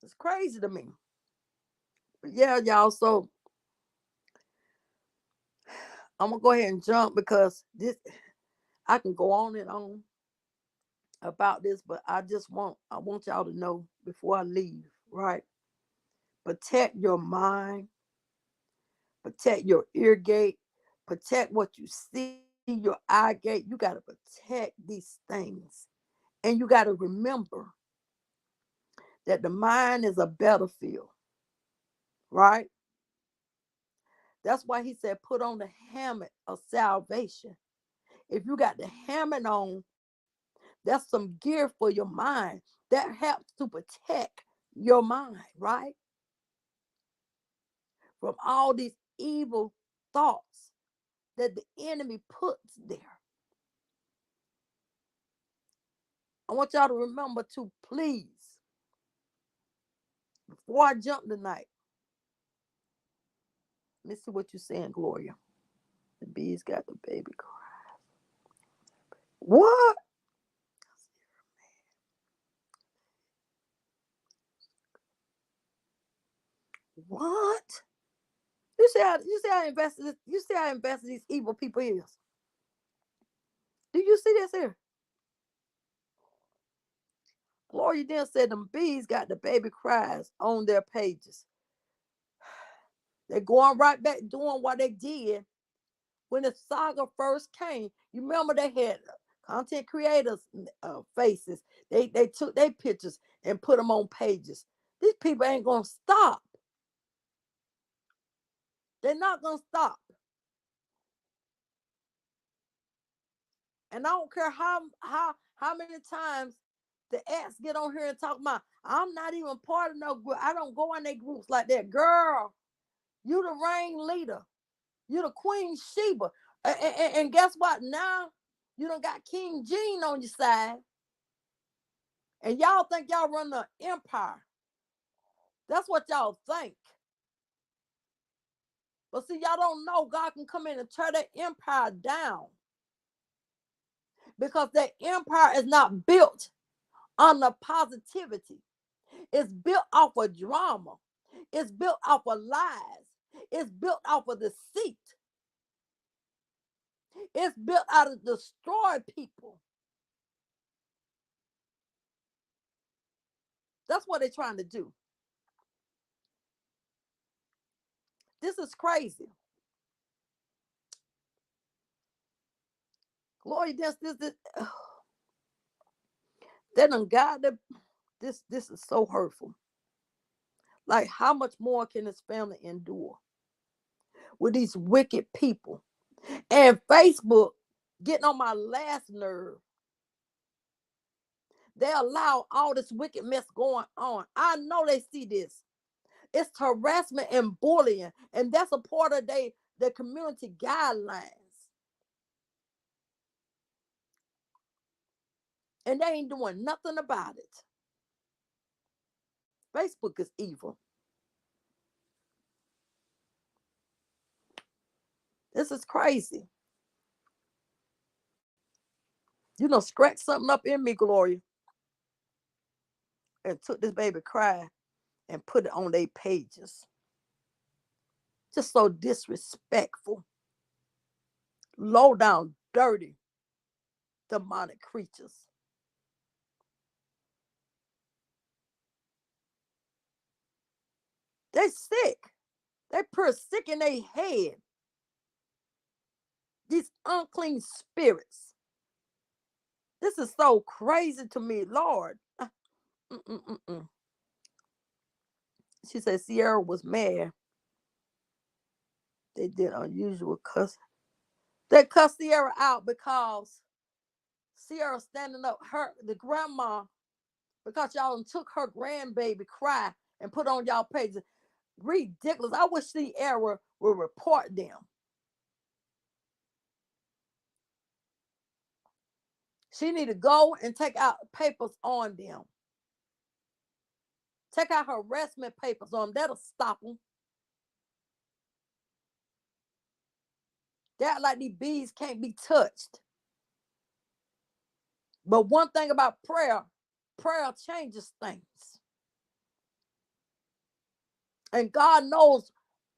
It's crazy to me. But yeah, y'all. So I'm gonna go ahead and jump because this I can go on and on about this, but I want y'all to know before I leave, right? Protect your mind, protect your ear gate, protect what you see, your eye gate. You gotta protect these things. And you gotta remember that the mind is a battlefield, right? That's why he said, put on the helmet of salvation. If you got the helmet on, that's some gear for your mind. That helps to protect your mind, right? From all these evil thoughts that the enemy puts there. I want y'all to remember to please, before I jump tonight, let me see what you're saying, Gloria. The bees got the baby cry. What? What? You see how invested these evil people is. Do you see this here? Gloria then said them bees got the baby cries on their pages. They're going right back doing what they did when the saga first came. You remember they had content creators faces. They took their pictures and put them on pages. These people ain't gonna stop. They're not gonna stop. And I don't care how many times the ex get on here and talk about, I'm not even part of no group. I don't go in their groups like that. Girl, you the reign leader. You the Queen Sheba. And guess what? Now you done got King Gene on your side. And y'all think y'all run the empire. That's what y'all think. But see, y'all don't know God can come in and tear that empire down. Because that empire is not built on the positivity. It's built off of drama. It's built off of lies. It's built off of deceit. It's built out of destroy people. That's what they're trying to do. This is crazy. Glory, this. They done got this is so hurtful. Like, how much more can this family endure with these wicked people? And Facebook getting on my last nerve. They allow all this wicked mess going on. I know they see this. It's harassment and bullying, and that's a part of the community guidelines. And they ain't doing nothing about it. Facebook is evil. This is crazy. You know, scratch something up in me, Gloria, and took this baby cry and put it on their pages. Just so disrespectful. Low down, dirty, demonic creatures. They sick. They pretty sick in their head. These unclean spirits. This is so crazy to me, Lord. Mm-mm-mm-mm. She said Sierra was mad. They did unusual cuss. They cussed Sierra out because Sierra standing up, the grandma because y'all done took her grandbaby cry and put on y'all pages. Ridiculous. I wish the era would report them. She need to go and take out papers on them. Take out harassment papers on them. That'll stop them. They act like these bees can't be touched. But one thing about prayer, prayer changes things. And God knows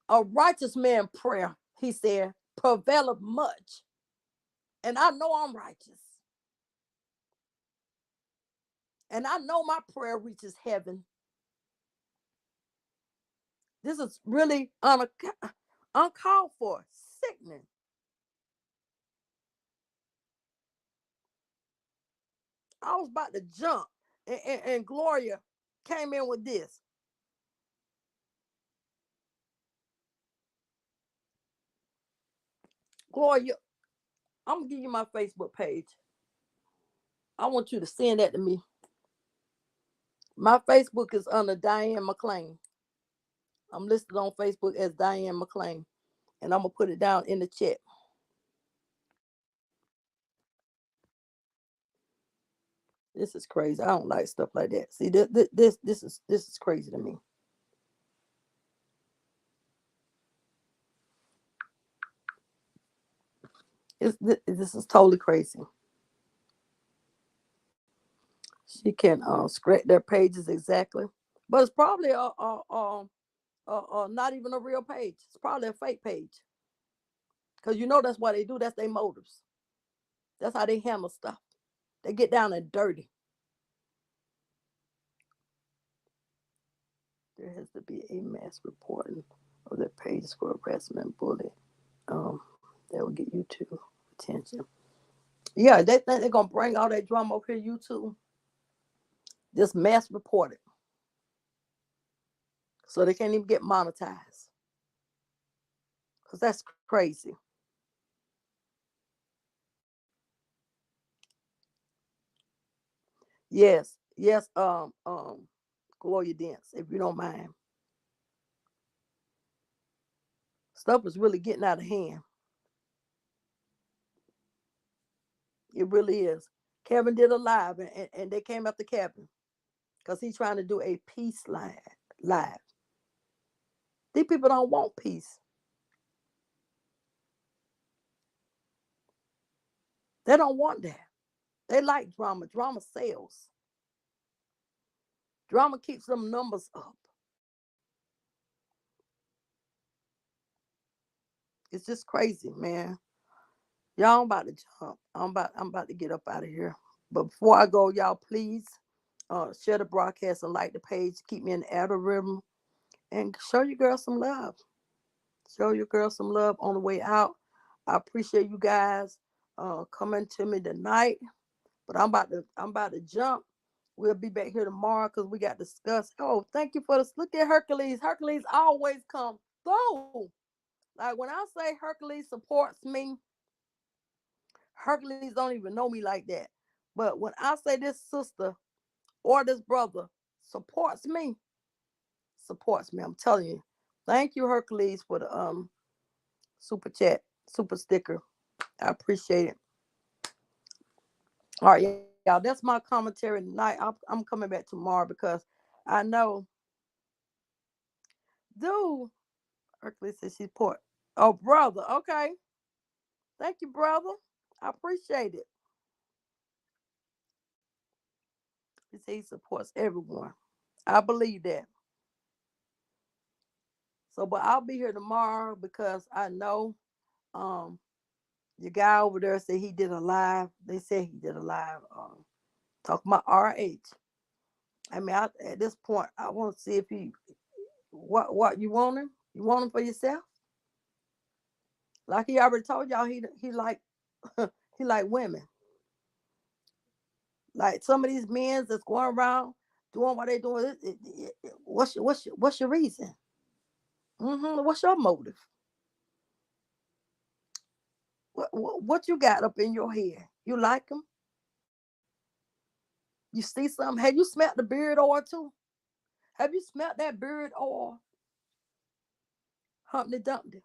a righteous man prayer, he said, prevaileth much. And I know I'm righteous. And I know my prayer reaches heaven. This is really uncalled for, sickening. I was about to jump, and Gloria came in with this. Gloria, I'm going to give you my Facebook page. I want you to send that to me. My Facebook is under Diane McClain. I'm listed on Facebook as Diane McClain. And I'm going to put it down in the chat. This is crazy. I don't like stuff like that. See, this is crazy to me. This is totally crazy. She can scratch their pages exactly, but it's probably not even a real page. It's probably a fake page, because you know that's what they do. That's their motives. That's how they handle stuff. They get down and dirty. There has to be a mass reporting of their pages for harassment, bullying. That will get YouTube attention. Yeah, they think they're gonna bring all that drama over here, YouTube. Just mass reported, so they can't even get monetized. Cause that's crazy. Yes, yes. Gloria Dance, if you don't mind. Stuff is really getting out of hand. It really is. Kevin did a live, and they came after Kevin because he's trying to do a peace live. These people don't want peace. They don't want that. They like drama. Drama sells. Drama keeps them numbers up. It's just crazy, man. Y'all, I'm about to jump. I'm about to get up out of here. But before I go, y'all, please share the broadcast and like the page. Keep me in the algorithm and show your girl some love. Show your girl some love on the way out. I appreciate you guys coming to me tonight. But I'm about to jump. We'll be back here tomorrow because we got to discuss. Oh, thank you for this. Look at Hercules. Hercules always come through. Like when I say Hercules supports me, Hercules don't even know me like that. But when I say this sister or this brother supports me, I'm telling you. Thank you, Hercules, for the super chat, super sticker. I appreciate it. All right, y'all. That's my commentary tonight. I'm coming back tomorrow because I know. Dude, Hercules says she's poor. Oh, brother. Okay. Thank you, brother. I appreciate it. He says he supports everyone. I believe that. So, but I'll be here tomorrow because I know um the guy over there said he did a live. They said he did a live talking about RH. I mean, at this point, I want to see if he what you want him? You want him for yourself? Like he already told y'all, he like he like women. Like some of these men that's going around doing what they doing. What's your reason? What's your motive? What you got up in your head? You like them? You see something? Have you smelled the beard oil too? Have you smelled that beard oil? Humpty Dumpty.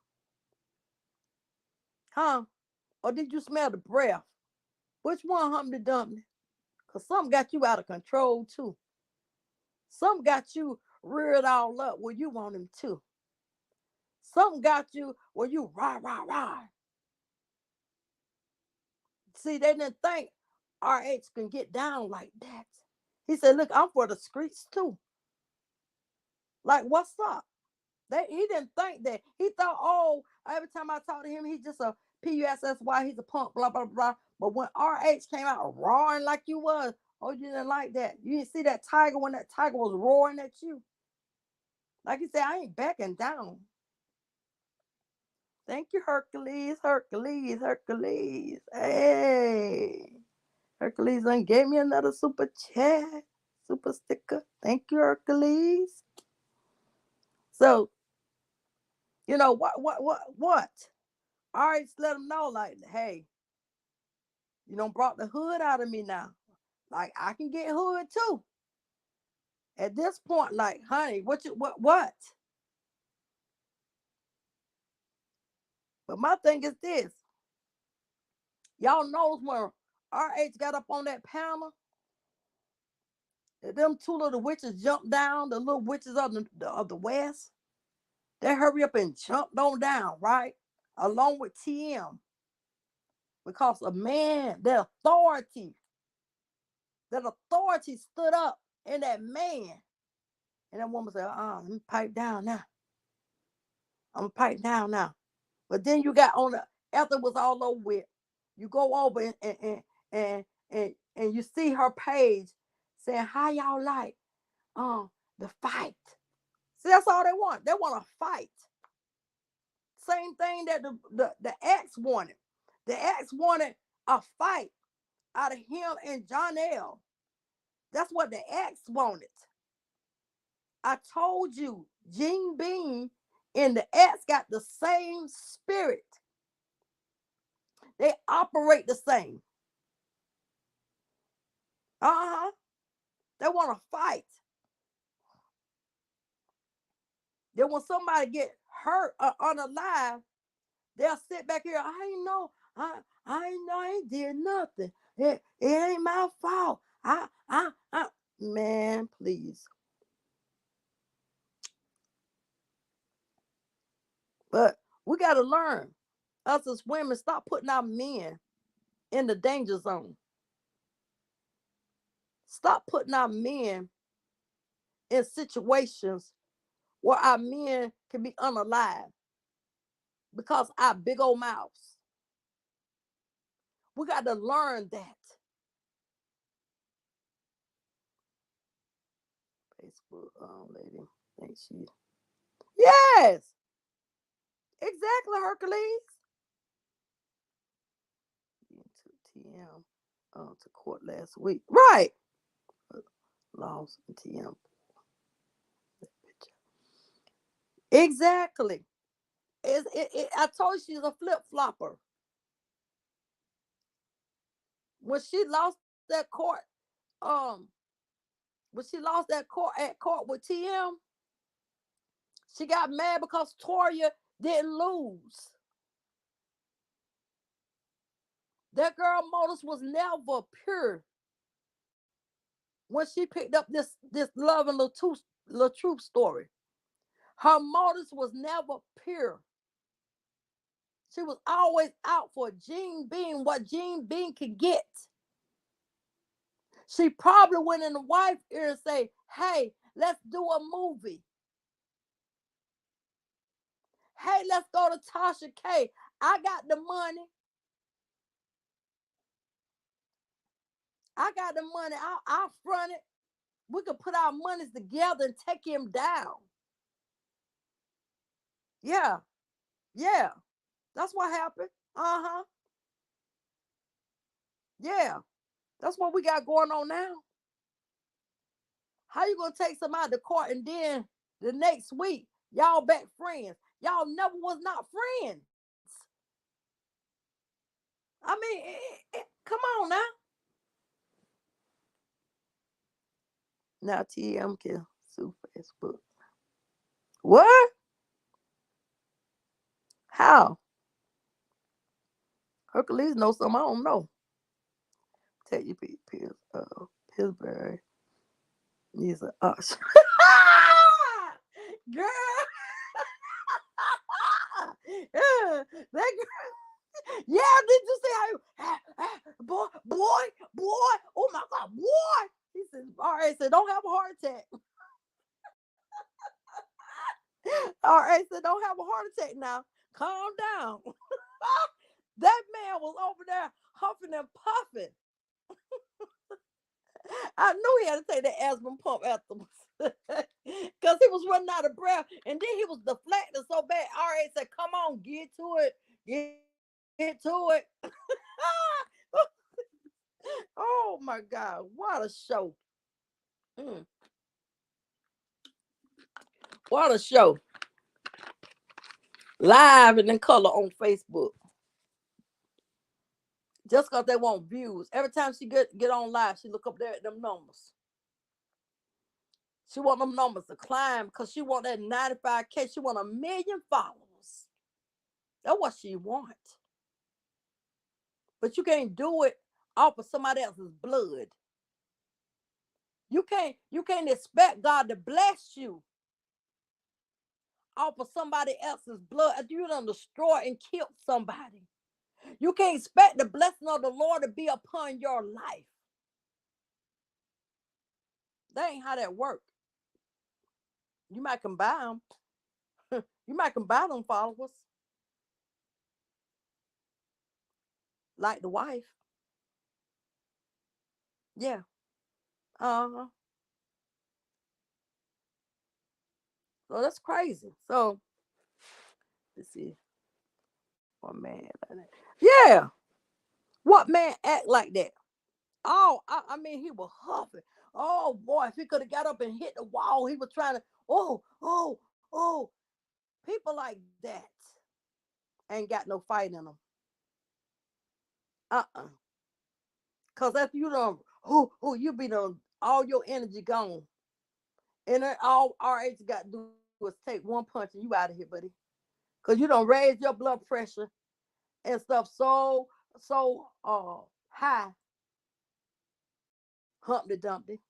Huh? Or did you smell the breath? Which one, Humpty Dumpty? Because some got you out of control too. Some got you reared all up where you want him to. Some got you where you rah, rah, rah. See, they didn't think RH can get down like that. He said, look, I'm for the streets too. Like, what's up? He didn't think that. He thought, oh, every time I talk to him, he's just a PUSSY, he's a punk, blah, blah, blah. But when RH came out roaring like you was, oh, you didn't like that. You didn't see that tiger when that tiger was roaring at you. Like he said, I ain't backing down. Thank you, Hercules, Hercules, Hercules. Hey, Hercules done gave me another super chat, super sticker. Thank you, Hercules. So, you know, what? I already let them know, like, hey, you done brought the hood out of me now. Like, I can get hood too. At this point, like, honey, what? But my thing is this. Y'all knows when RH got up on that panel, them two little witches jumped down, the little witches of the West. They hurry up and jumped on down, right? Along with TM. Because a man, that authority stood up in that man. And that woman said, let me pipe down now. I'm gonna pipe down now. But then you got on the, after it was all over with, you go over and you see her page saying, how y'all like the fight? See, that's all they want. They want to fight. Same thing that the ex wanted. The ex wanted a fight out of him and Jonell. That's what the ex wanted. I told you, Gene Bean and the ex got the same spirit. They operate the same. They want to fight. Then when somebody get hurt or unalive, they'll sit back here. I ain't know. I ain't did nothing. It ain't my fault. Man, please. But we got to learn. Us as women, stop putting our men in the danger zone. Stop putting our men in situations where our men can be unalive because our big old mouths. We got to learn that. Facebook lady, I think she. Yes, exactly, Hercules. TM to court last week. Right. Lost TM. Exactly. I told you she's a flip flopper. When she lost that court, when she lost that court with TM, she got mad because Toya didn't lose. That girl motives was never pure. When she picked up this Love and LaTruth story, her motives was never pure. She was always out for Gene Bean, what Gene Bean could get. She probably went in the wife's ear and say, hey, let's do a movie. Hey, let's go to Tasha K. I got the money. I'll front it. We could put our monies together and take him down. Yeah. That's what happened. Yeah. That's what we got going on now. How you gonna take somebody to court and then the next week y'all back friends? Y'all never was not friends. I mean, come on now. Now TM can sue Facebook. What? How? Hercules knows something I don't know. Tell you, Pillsbury needs an usher. Girl, yeah, that girl. Yeah, did you see how boy, oh my God, boy. He said, all right, so don't have a heart attack. All right, so don't have a heart attack now. Calm down. That man was over there huffing and puffing. I knew he had to take that asthma pump afterwards. Because he was running out of breath. And then he was deflecting so bad. RA said, come on, get to it. Get to it. Oh my God. What a show. Mm, what a show. Live and in color on Facebook. Just because they want views. Every time she get on live, she look up there at them numbers. She want them numbers to climb because she want that 95K. She want 1 million followers. That's what she wants. But you can't do it off of somebody else's blood. You can't expect God to bless you off of somebody else's blood. If you done destroyed and killed somebody, you can't expect the blessing of the Lord to be upon your life. That ain't how that works. You might can buy them. You might can buy them followers. Like the wife. Yeah. Uh-huh. So that's crazy. So let's see. What man like that? Yeah. What man act like that? Oh, I mean, he was huffing. Oh boy, if he could have got up and hit the wall, he was trying to. Oh. People like that ain't got no fight in them. Cause if you don't, you be done all your energy gone, and then all RH got to do is take one punch and you out of here, buddy. Cause you don't raise your blood pressure and stuff so high, Humpty Dumpty.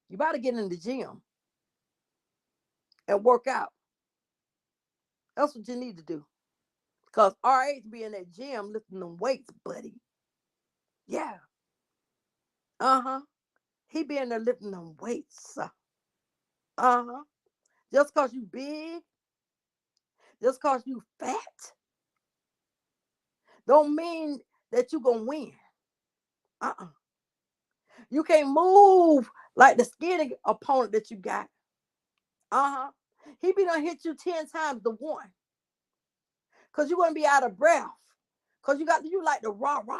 You better get in the gym and work out. That's what you need to do. Cause RH be in that gym lifting them weights, buddy. Yeah. Uh-huh. He be in there lifting them weights. Uh-huh. Just cause you big, just cause you fat, don't mean that you gonna win. Uh-uh. You can't move like the skinny opponent that you got. Uh-huh. He be done hit you 10 times to 1. Cause you're gonna be out of breath. Cause you like the rah-rah.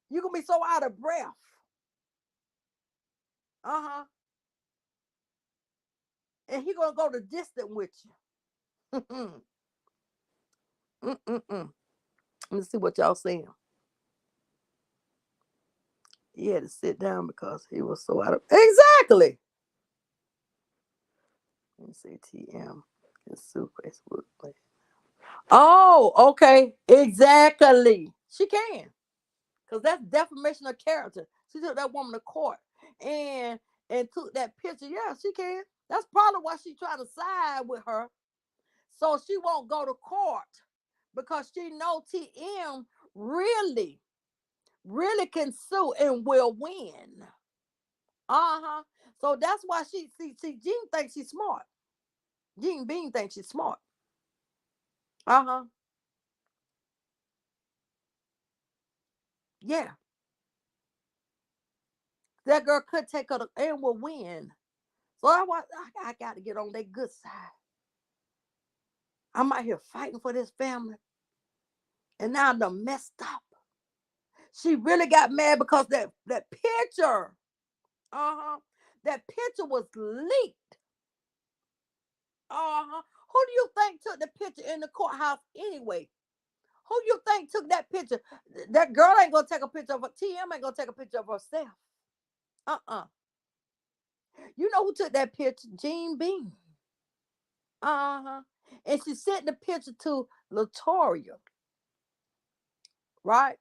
You're gonna be so out of breath. Uh-huh. And he gonna go the distance with you. Let's see what y'all saying. He had to sit down because he was so out of exactly. Let me see TM can sue Facebook. Oh, okay. Exactly. She can. Because that's defamation of character. She took that woman to court and took that picture. Yeah, she can. That's probably why she trying to side with her. So she won't go to court because she know TM really can sue and will win. Uh-huh. So that's why she Jean thinks she's smart. Jean Bean thinks she's smart. Uh-huh. Yeah. That girl could take her and will win. So I got to get on that good side. I'm out here fighting for this family. And now I'm done messed up. She really got mad because that picture, that picture was leaked. Who do you think took the picture in the courthouse anyway? Who do you think took that picture? That girl ain't gonna take a picture of her. TM ain't gonna take a picture of herself. You know who took that picture? Jean Bean. Uh-huh. And she sent the picture to Latoya, right?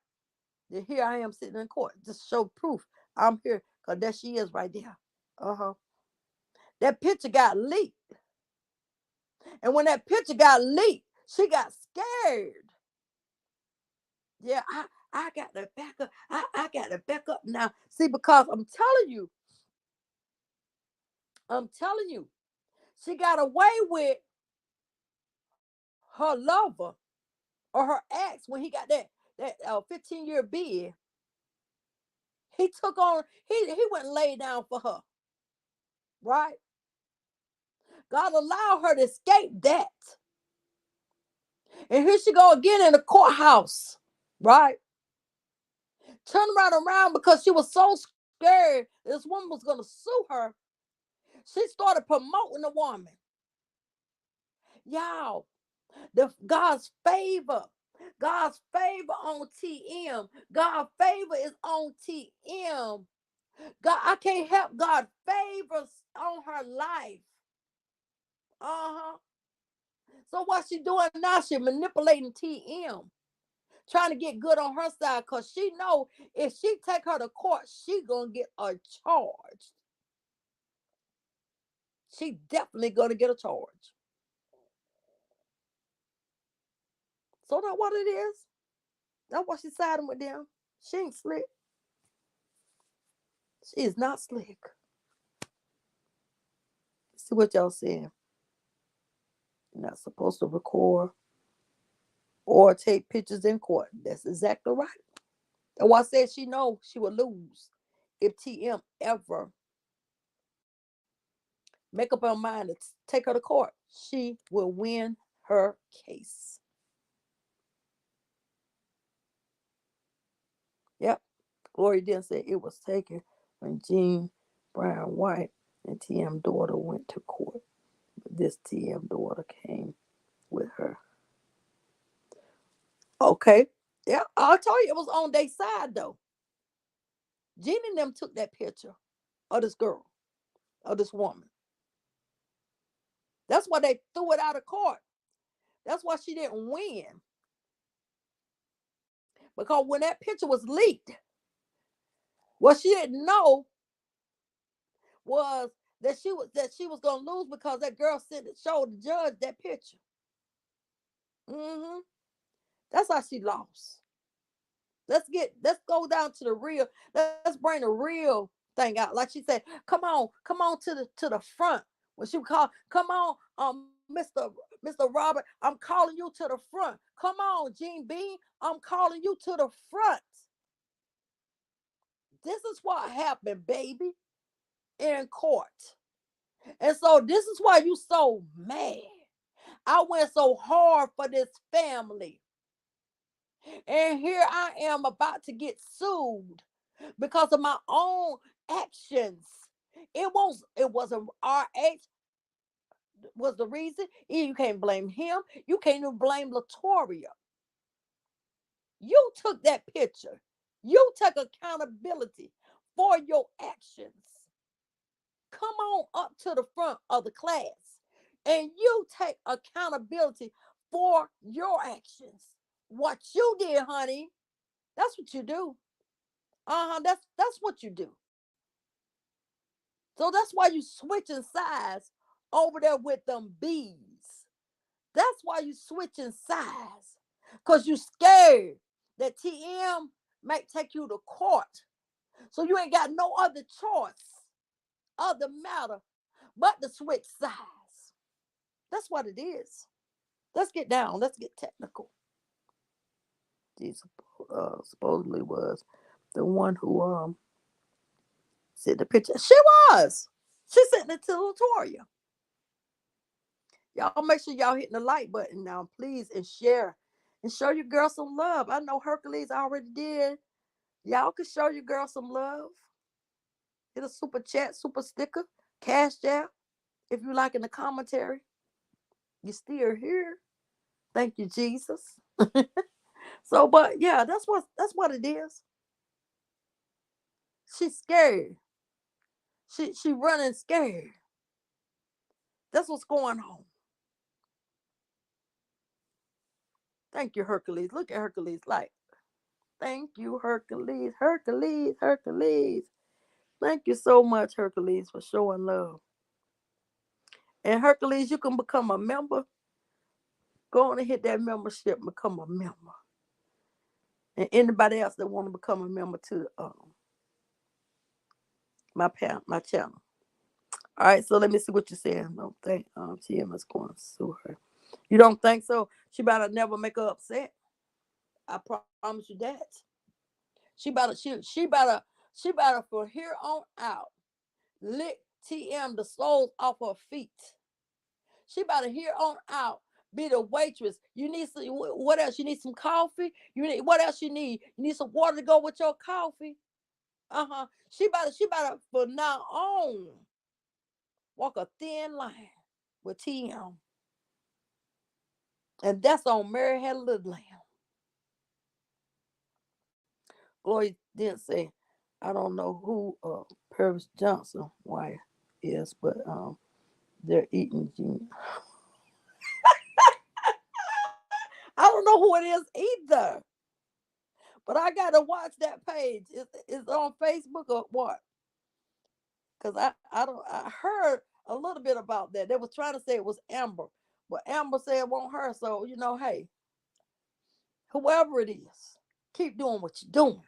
And here I am sitting in court. Just show proof I'm here. Because there she is right there. Uh-huh. That picture got leaked. And when that picture got leaked, she got scared. Yeah, I got to back up. I got to back up now. See, because I'm telling you, she got away with her lover or her ex when he got that 15-year bid. He took on, he went and laid down for her, right? God allowed her to escape that. And here she go again in the courthouse, right? Turn right around because she was so scared this woman was going to sue her. She started promoting the woman. Y'all, God's favor on TM. God's favor is on TM. God, I can't help God favors on her life. So what she doing now? She manipulating TM, trying to get good on her side, because she know if she take her to court, she gonna get a charge. She definitely gonna get a charge. So that's what it is. That's why she's siding with them. She ain't slick. She is not slick. See what y'all saying. You're not supposed to record or take pictures in court. That's exactly right. And why I said she know she will lose if TM ever make up her mind to take her to court. She will win her case. Yep. Gloria didn't say it was taken when Jean Brown White and TM daughter went to court. But this TM daughter came with her. Okay. Yeah, I told you it was on their side though. Jean and them took that picture of this girl, of this woman. That's why they threw it out of court. That's why she didn't win. Because when that picture was leaked, what she didn't know was that she was gonna lose because that girl showed the judge that picture. That's how she lost. Let's go down to the real. Let's bring the real thing out. Like she said, come on to the front. When she would call, come on, Mr. Robert, I'm calling you to the front. Come on, Jean Bean, I'm calling you to the front. This is what happened, baby, in court. And so this is why you so mad. I went so hard for this family. And here I am about to get sued because of my own actions. It wasn't RH was the reason. You can't blame him. You can't even blame Latoya. You took that picture. You took accountability for your actions. Come on up to the front of the class and you take accountability for your actions. What you did, honey, that's what you do. That's what you do. So that's why you switching sides over there with them bees. That's why you switching sides. Because you scared that TM might take you to court. So you ain't got no other choice, other matter, but to switch sides. That's what it is. Let's get down. Let's get technical. She supposedly was the one who sent the picture. She was. She sent it to Latoya. Y'all make sure y'all hitting the like button now, please, and share. And show your girl some love. I know Hercules already did. Y'all can show your girl some love. Hit a super chat, super sticker, cash app. If you like in the commentary, you still here. Thank you, Jesus. So, but yeah, that's what it is. She's scared. She running scared. That's what's going on. Thank you, Hercules. Look at Hercules like, thank you, Hercules, Hercules, Hercules. Thank you so much, Hercules, for showing love. And Hercules, you can become a member. Go on and hit that membership and become a member. And anybody else that want to become a member to my channel. All right, so let me see what you're saying. Don't think TM is going to sue her. You don't think so? She better never make her upset. I promise you that. She better from here on out lick TM the soles off her feet. She better here on out be the waitress. You need some, what else? You need some coffee? You need what else you need? You need some water to go with your coffee? She better from now on walk a thin line with TM. And that's on Mary Had a Little Lamb. Glory didn't say, I don't know who Purvis Johnson wife is, but they're eating Junior. I don't know who it is either. But I gotta watch that page. It's on Facebook or what? Because I heard a little bit about that. They was trying to say it was Amber, but Amber said it wasn't her. So hey, whoever it is, keep doing what you're doing.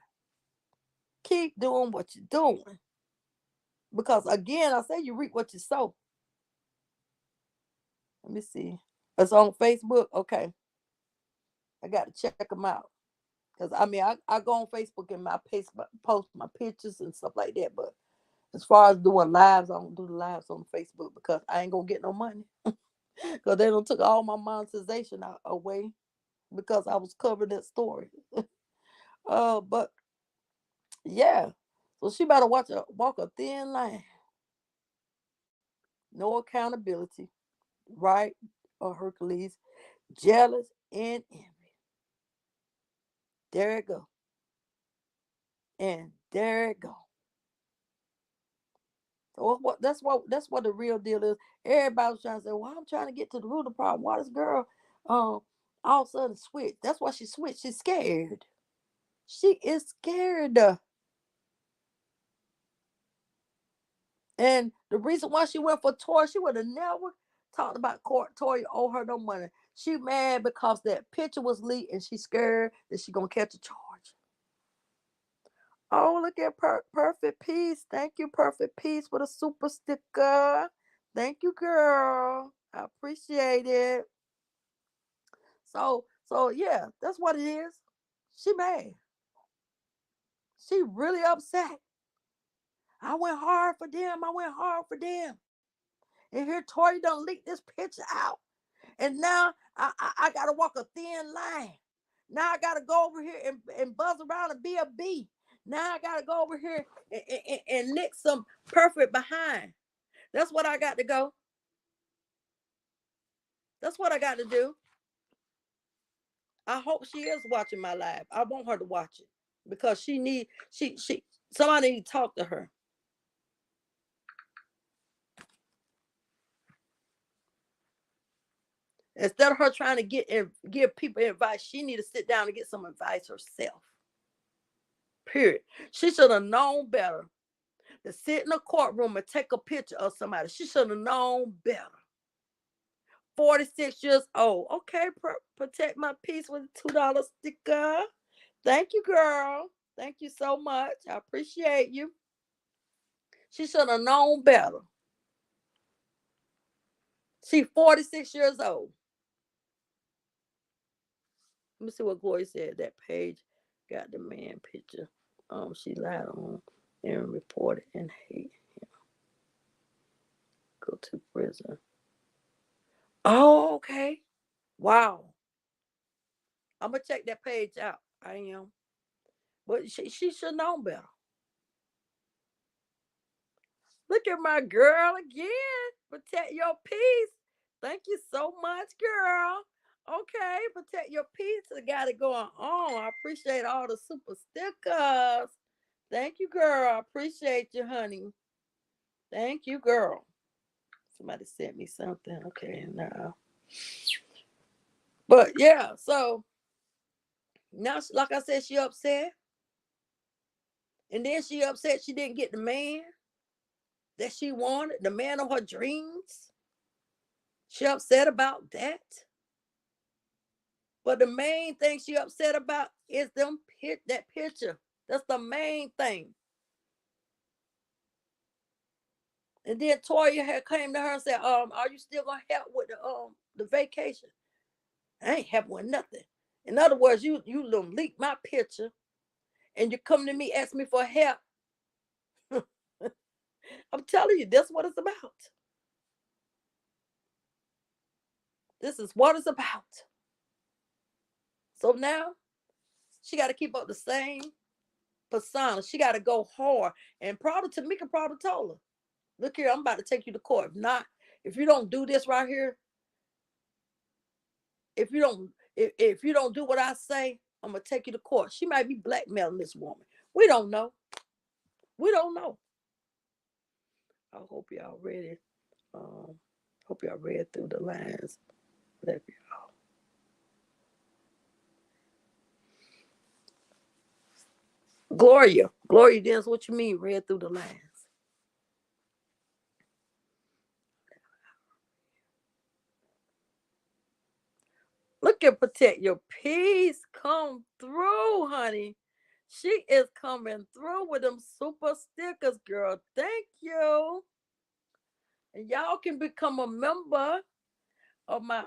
Keep doing what you're doing. Because again, I say you reap what you sow. Let me see. It's on Facebook. Okay. I got to check them out. Because I go on Facebook and post my pictures and stuff like that. But as far as doing lives, I don't do the lives on Facebook because I ain't going to get no money. Because they done took all my monetization away because I was covering that story. But yeah. So she better walk a thin line. No accountability. Right? Or Hercules. Jealous and envy. There it go. And there it go. So that's what the real deal is. Everybody's trying to say, well, I'm trying to get to the root of the problem. Why this girl all of a sudden switch? That's why she switched. She's scared. She is scared. And the reason why she went for Tori, she would have never talked about court. Tori owe her no money. She mad because that picture was leaked and she's scared that she's gonna catch a charge. Oh, look at Perfect Peace. Thank you, Perfect Peace, for the super sticker. Thank you, girl. I appreciate it. So yeah, that's what it is. She mad. She really upset. I went hard for them. I went hard for them. And here Tori done leak this picture out. And now I gotta walk a thin line. Now I gotta go over here and buzz around and be a bee. Now I gotta go over here and lick some perfect behind. That's what I got to go. That's what I got to do. I hope she is watching my live. I want her to watch it because she somebody need to talk to her. Instead of her trying to give people advice, she need to sit down and get some advice herself. Period. She should have known better to sit in a courtroom and take a picture of somebody. She should have known better. 46 years old. Okay, protect my peace with a $2 sticker. Thank you, girl. Thank you so much. I appreciate you. She should have known better. She 46 years old. Let me see what Glory said. That page got the man picture. She lied on and reported and hate him. Go to prison. Oh, okay. Wow. I'm gonna check that page out. I am. But she should know better. Look at my girl again. Protect your peace. Thank you so much, girl. Okay, protect your peace. I got it going on. I appreciate all the super stickers. Thank you, girl. I appreciate you, honey. Thank you, girl. Somebody sent me something. Okay, now. But yeah, so now, like I said, she upset. And then she upset she didn't get the man that she wanted, the man of her dreams. She upset about that. But the main thing she upset about is that picture. That's the main thing. And then Toya had came to her and said, are you still gonna help with the vacation? I ain't helping with nothing. In other words, you leaked my picture and you come to me ask me for help. I'm telling you, that's what it's about. This is what it's about. So now she got to keep up the same persona. She got to go hard. And probably Tamika probably told her, look here, I'm about to take you to court. If you don't do this right here, if you don't do what I say, I'm gonna take you to court. She might be blackmailing this woman. We don't know. We don't know. I hope y'all read it. Hope y'all read through the lines. Love y'all. Gloria, that's what you mean, read through the lines. Look at Protect Your Peace. Come through, honey. She is coming through with them super stickers, girl. Thank you. And y'all can become a member of my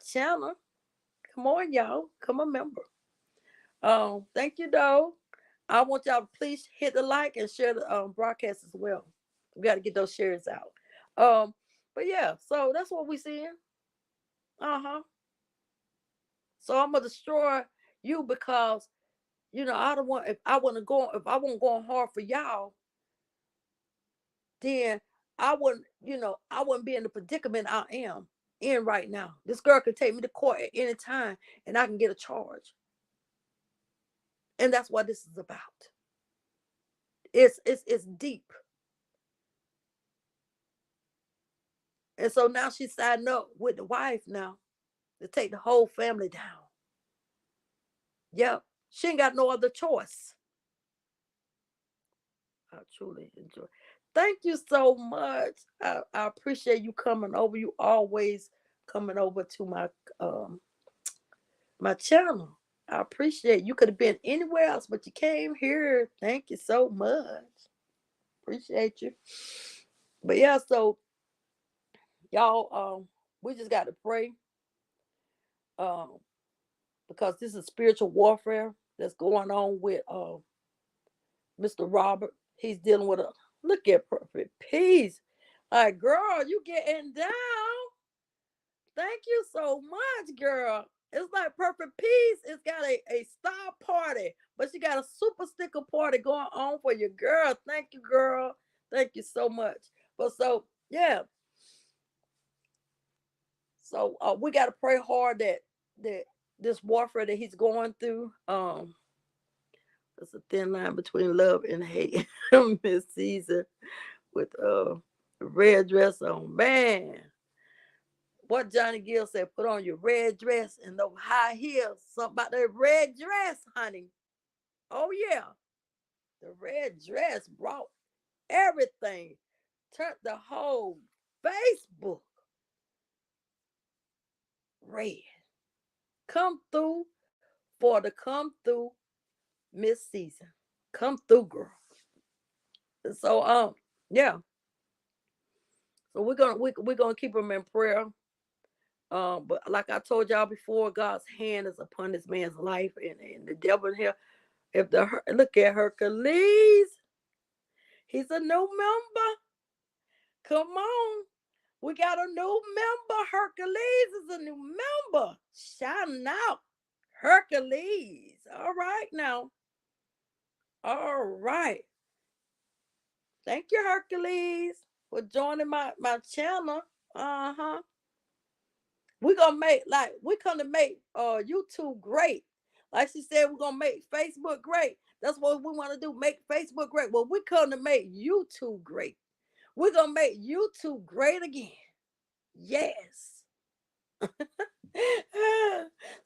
channel. Come on, y'all. Come a member. Thank you, though. I want y'all to please hit the like and share the broadcast as well. We got to get those shares out. But yeah, so that's what we seeing. Uh-huh. So I'm gonna destroy you because I don't want if I won't go hard for y'all, then I wouldn't be in the predicament I am in right now. This girl could take me to court at any time and I can get a charge. And that's what this is about. It's deep. And so now she's siding up with the wife now to take the whole family down. Yep. She ain't got no other choice. I truly enjoy. Thank you so much. I appreciate you coming over. You always coming over to my channel. I appreciate you. Could have been anywhere else, but you came here. Thank you so much. Appreciate you. But yeah, so y'all, we just got to pray, um, because this is spiritual warfare that's going on with Mr. Robert. He's dealing with a look at perfect peace. Like, girl, you getting down. Thank you so much, girl. It's like Perfect Peace. It's got a star party, but she got a super sticker party going on for your girl. Thank you, girl. Thank you so much. But so, yeah. So we got to pray hard that this warfare that he's going through. There's a thin line between love and hate. Miss Caesar with red dress on, man. What Johnny Gill said, put on your red dress and those high heels. Something about that red dress, honey. Oh, yeah. The red dress brought everything. Turned the whole Facebook red. Come through for the come through Miss Season. Come through, girl. So, yeah. So we're gonna keep them in prayer. But like I told y'all before, God's hand is upon this man's life, and the devil in here. Look at Hercules, he's a new member. Come on, we got a new member. Hercules is a new member. Shouting out, Hercules. All right now. All right. Thank you, Hercules, for joining my channel. Uh-huh. We're gonna make YouTube great. Like she said, we're gonna make Facebook great. That's what we want to do, make Facebook great. Well, we come to make YouTube great. We're gonna make YouTube great again. Yes.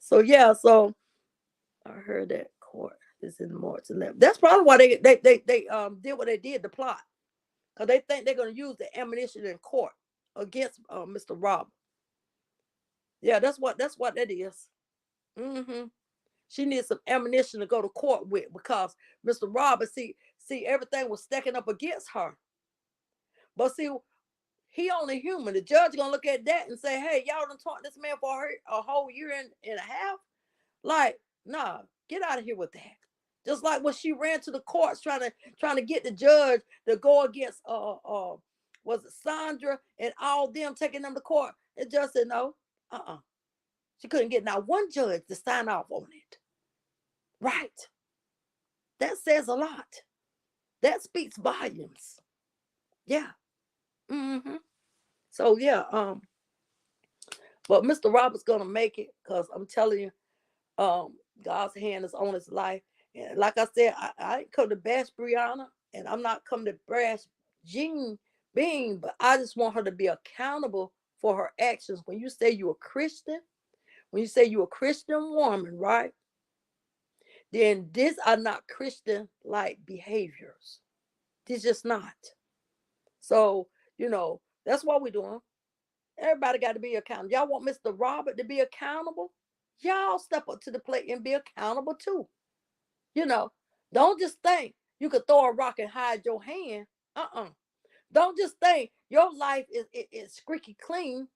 So yeah, so I heard that court is in March 11th. That's probably why they did what they did, the plot, because they think they're gonna use the ammunition in court against Mr. Robert. Yeah, that's what that is. Mm-hmm. She needs some ammunition to go to court with because Mr. Robert, see, everything was stacking up against her. But see, he only human. The judge gonna look at that and say, "Hey, y'all done taught this man for a whole year and a half." Like, nah, get out of here with that. Just like when she ran to the courts trying to get the judge to go against was it Sandra and all them taking them to court. The judge said no. She couldn't get not one judge to sign off on it. Right. That says a lot. That speaks volumes. Yeah. Mm-hmm. So yeah, but Mr. Robert's gonna make it because I'm telling you, God's hand is on his life. And like I said, I didn't come to bash Brianna, and I'm not coming to bash Jean Bean, but I just want her to be accountable for her actions. When you say you're a Christian, when you say you're a Christian woman, right? Then these are not Christian like behaviors. These just not. So, that's what we're doing. Everybody got to be accountable. Y'all want Mr. Robert to be accountable? Y'all step up to the plate and be accountable too. You know, don't just think you could throw a rock and hide your hand. Don't just think your life is squeaky clean.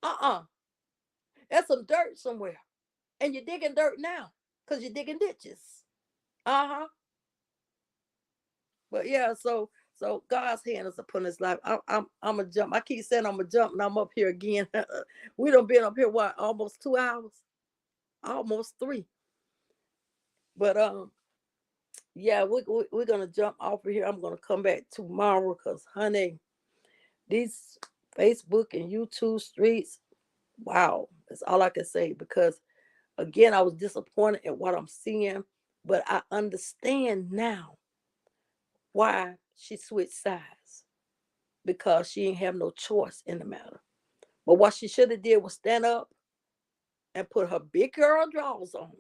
There's some dirt somewhere. And you're digging dirt now because you're digging ditches. Uh-huh. But yeah, so God's hand is upon his life. I'm a jump. I keep saying I'm a jump, and I'm up here again. We done been up here what, almost 2 hours, almost three. But yeah, we're gonna jump off of here. I'm gonna come back tomorrow because, honey, these Facebook and YouTube streets, wow, that's all I can say. Because again, I was disappointed at what I'm seeing, but I understand now why she switched sides, because she didn't have no choice in the matter. But what she should have did was stand up and put her big girl drawers on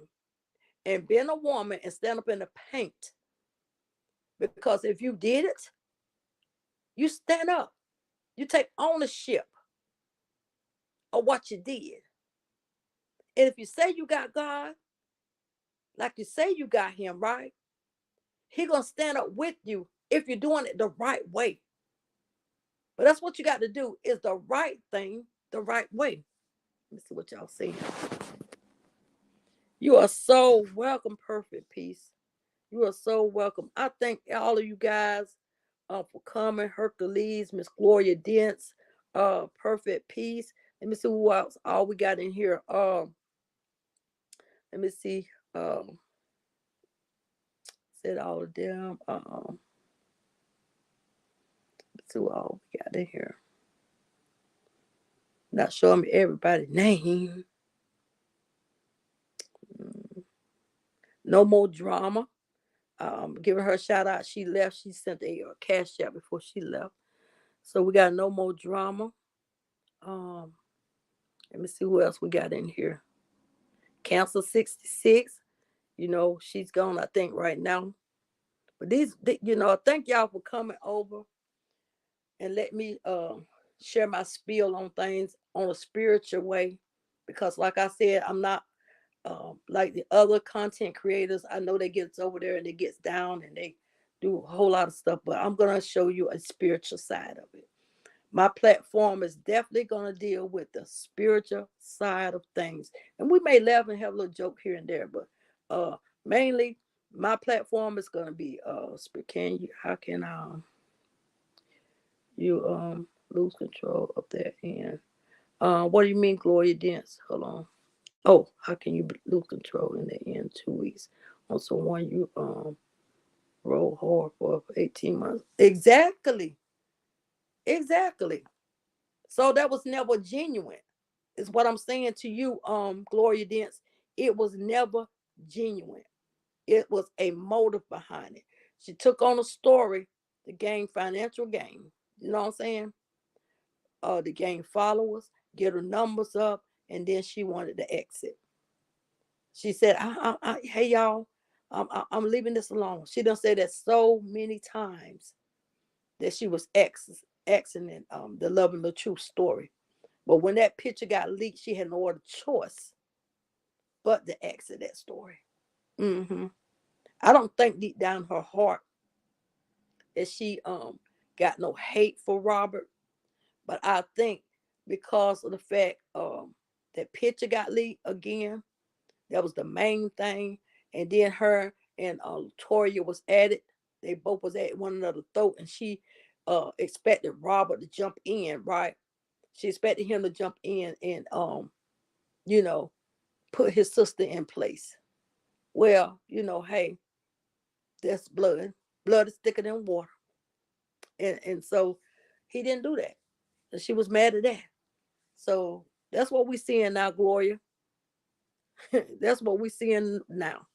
and been a woman and stand up in the paint. Because if you did it, you stand up. You take ownership of what you did. And if you say you got God, like you say you got him, right? He gonna stand up with you if you're doing it the right way. But that's what you got to do, is the right thing the right way. Let me see what y'all saying. You are so welcome, Perfect Peace. You are so welcome. I thank all of you guys for coming. Hercules, Miss Gloria Dents, Perfect Peace. Let me see who else all we got in here. Let me see. Said all of them. Let's see what all we got in here. Not showing me everybody's name. No more drama. Giving her a shout out. She left. She sent a cash out before she left. So we got no more drama. Let me see who else we got in here. Cancer 66. She's gone, I think, right now. But thank y'all for coming over and let me share my spiel on things on a spiritual way. Because like I said, I'm not like the other content creators. I know they get over there and they gets down and they do a whole lot of stuff, but I'm gonna show you a spiritual side of it. My platform is definitely gonna deal with the spiritual side of things, and we may laugh and have a little joke here and there, but mainly my platform is gonna be can you how can you lose control of that end? What do you mean, Gloria Dance? Hold on. Oh, how can you lose control in the end 2 weeks on someone you roll hard for 18 months? Exactly. Exactly. So that was never genuine. Is what I'm saying to you, Gloria Dance. It was never genuine. It was a motive behind it. She took on a story to gain financial gain. You know what I'm saying? To gain followers, get her numbers up, and then she wanted to exit. She said, "Hey y'all, I'm leaving this alone." She done said that so many times that she was exiting the Love and the Truth story. But when that picture got leaked, she had no other choice but to exit that story. hmm I don't think deep down in her heart that she got no hate for Robert, but I think because of the fact that picture got leaked again, that was the main thing. And then her and Toya was at it. They both was at one another's throat, and she expected Robert to jump in, right? She expected him to jump in and you know, put his sister in place. Well, hey, that's blood. Blood is thicker than water. And so he didn't do that. And she was mad at that. So that's what we're seeing now, Gloria. That's what we're seeing now.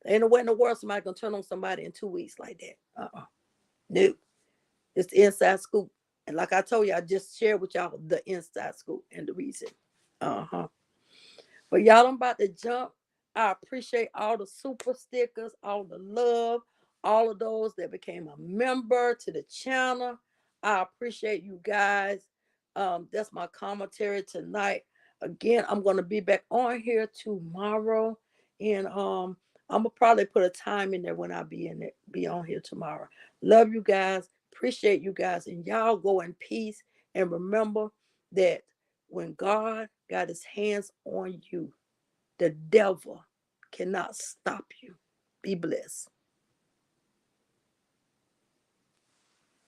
Ain't no way in the world somebody gonna turn on somebody in 2 weeks like that. No. It's the inside scoop. And like I told you, I just shared with y'all the inside scoop and the reason. Uh-huh. But y'all, I'm about to jump. I appreciate all the super stickers, all the love, all of those that became a member to the channel. I appreciate you guys. That's my commentary tonight. Again, I'm gonna be back on here tomorrow, and I'm gonna probably put a time in there when I be on here tomorrow. Love you guys. Appreciate you guys, and y'all go in peace. And remember that when God got his hands on you, the devil cannot stop you. Be blessed.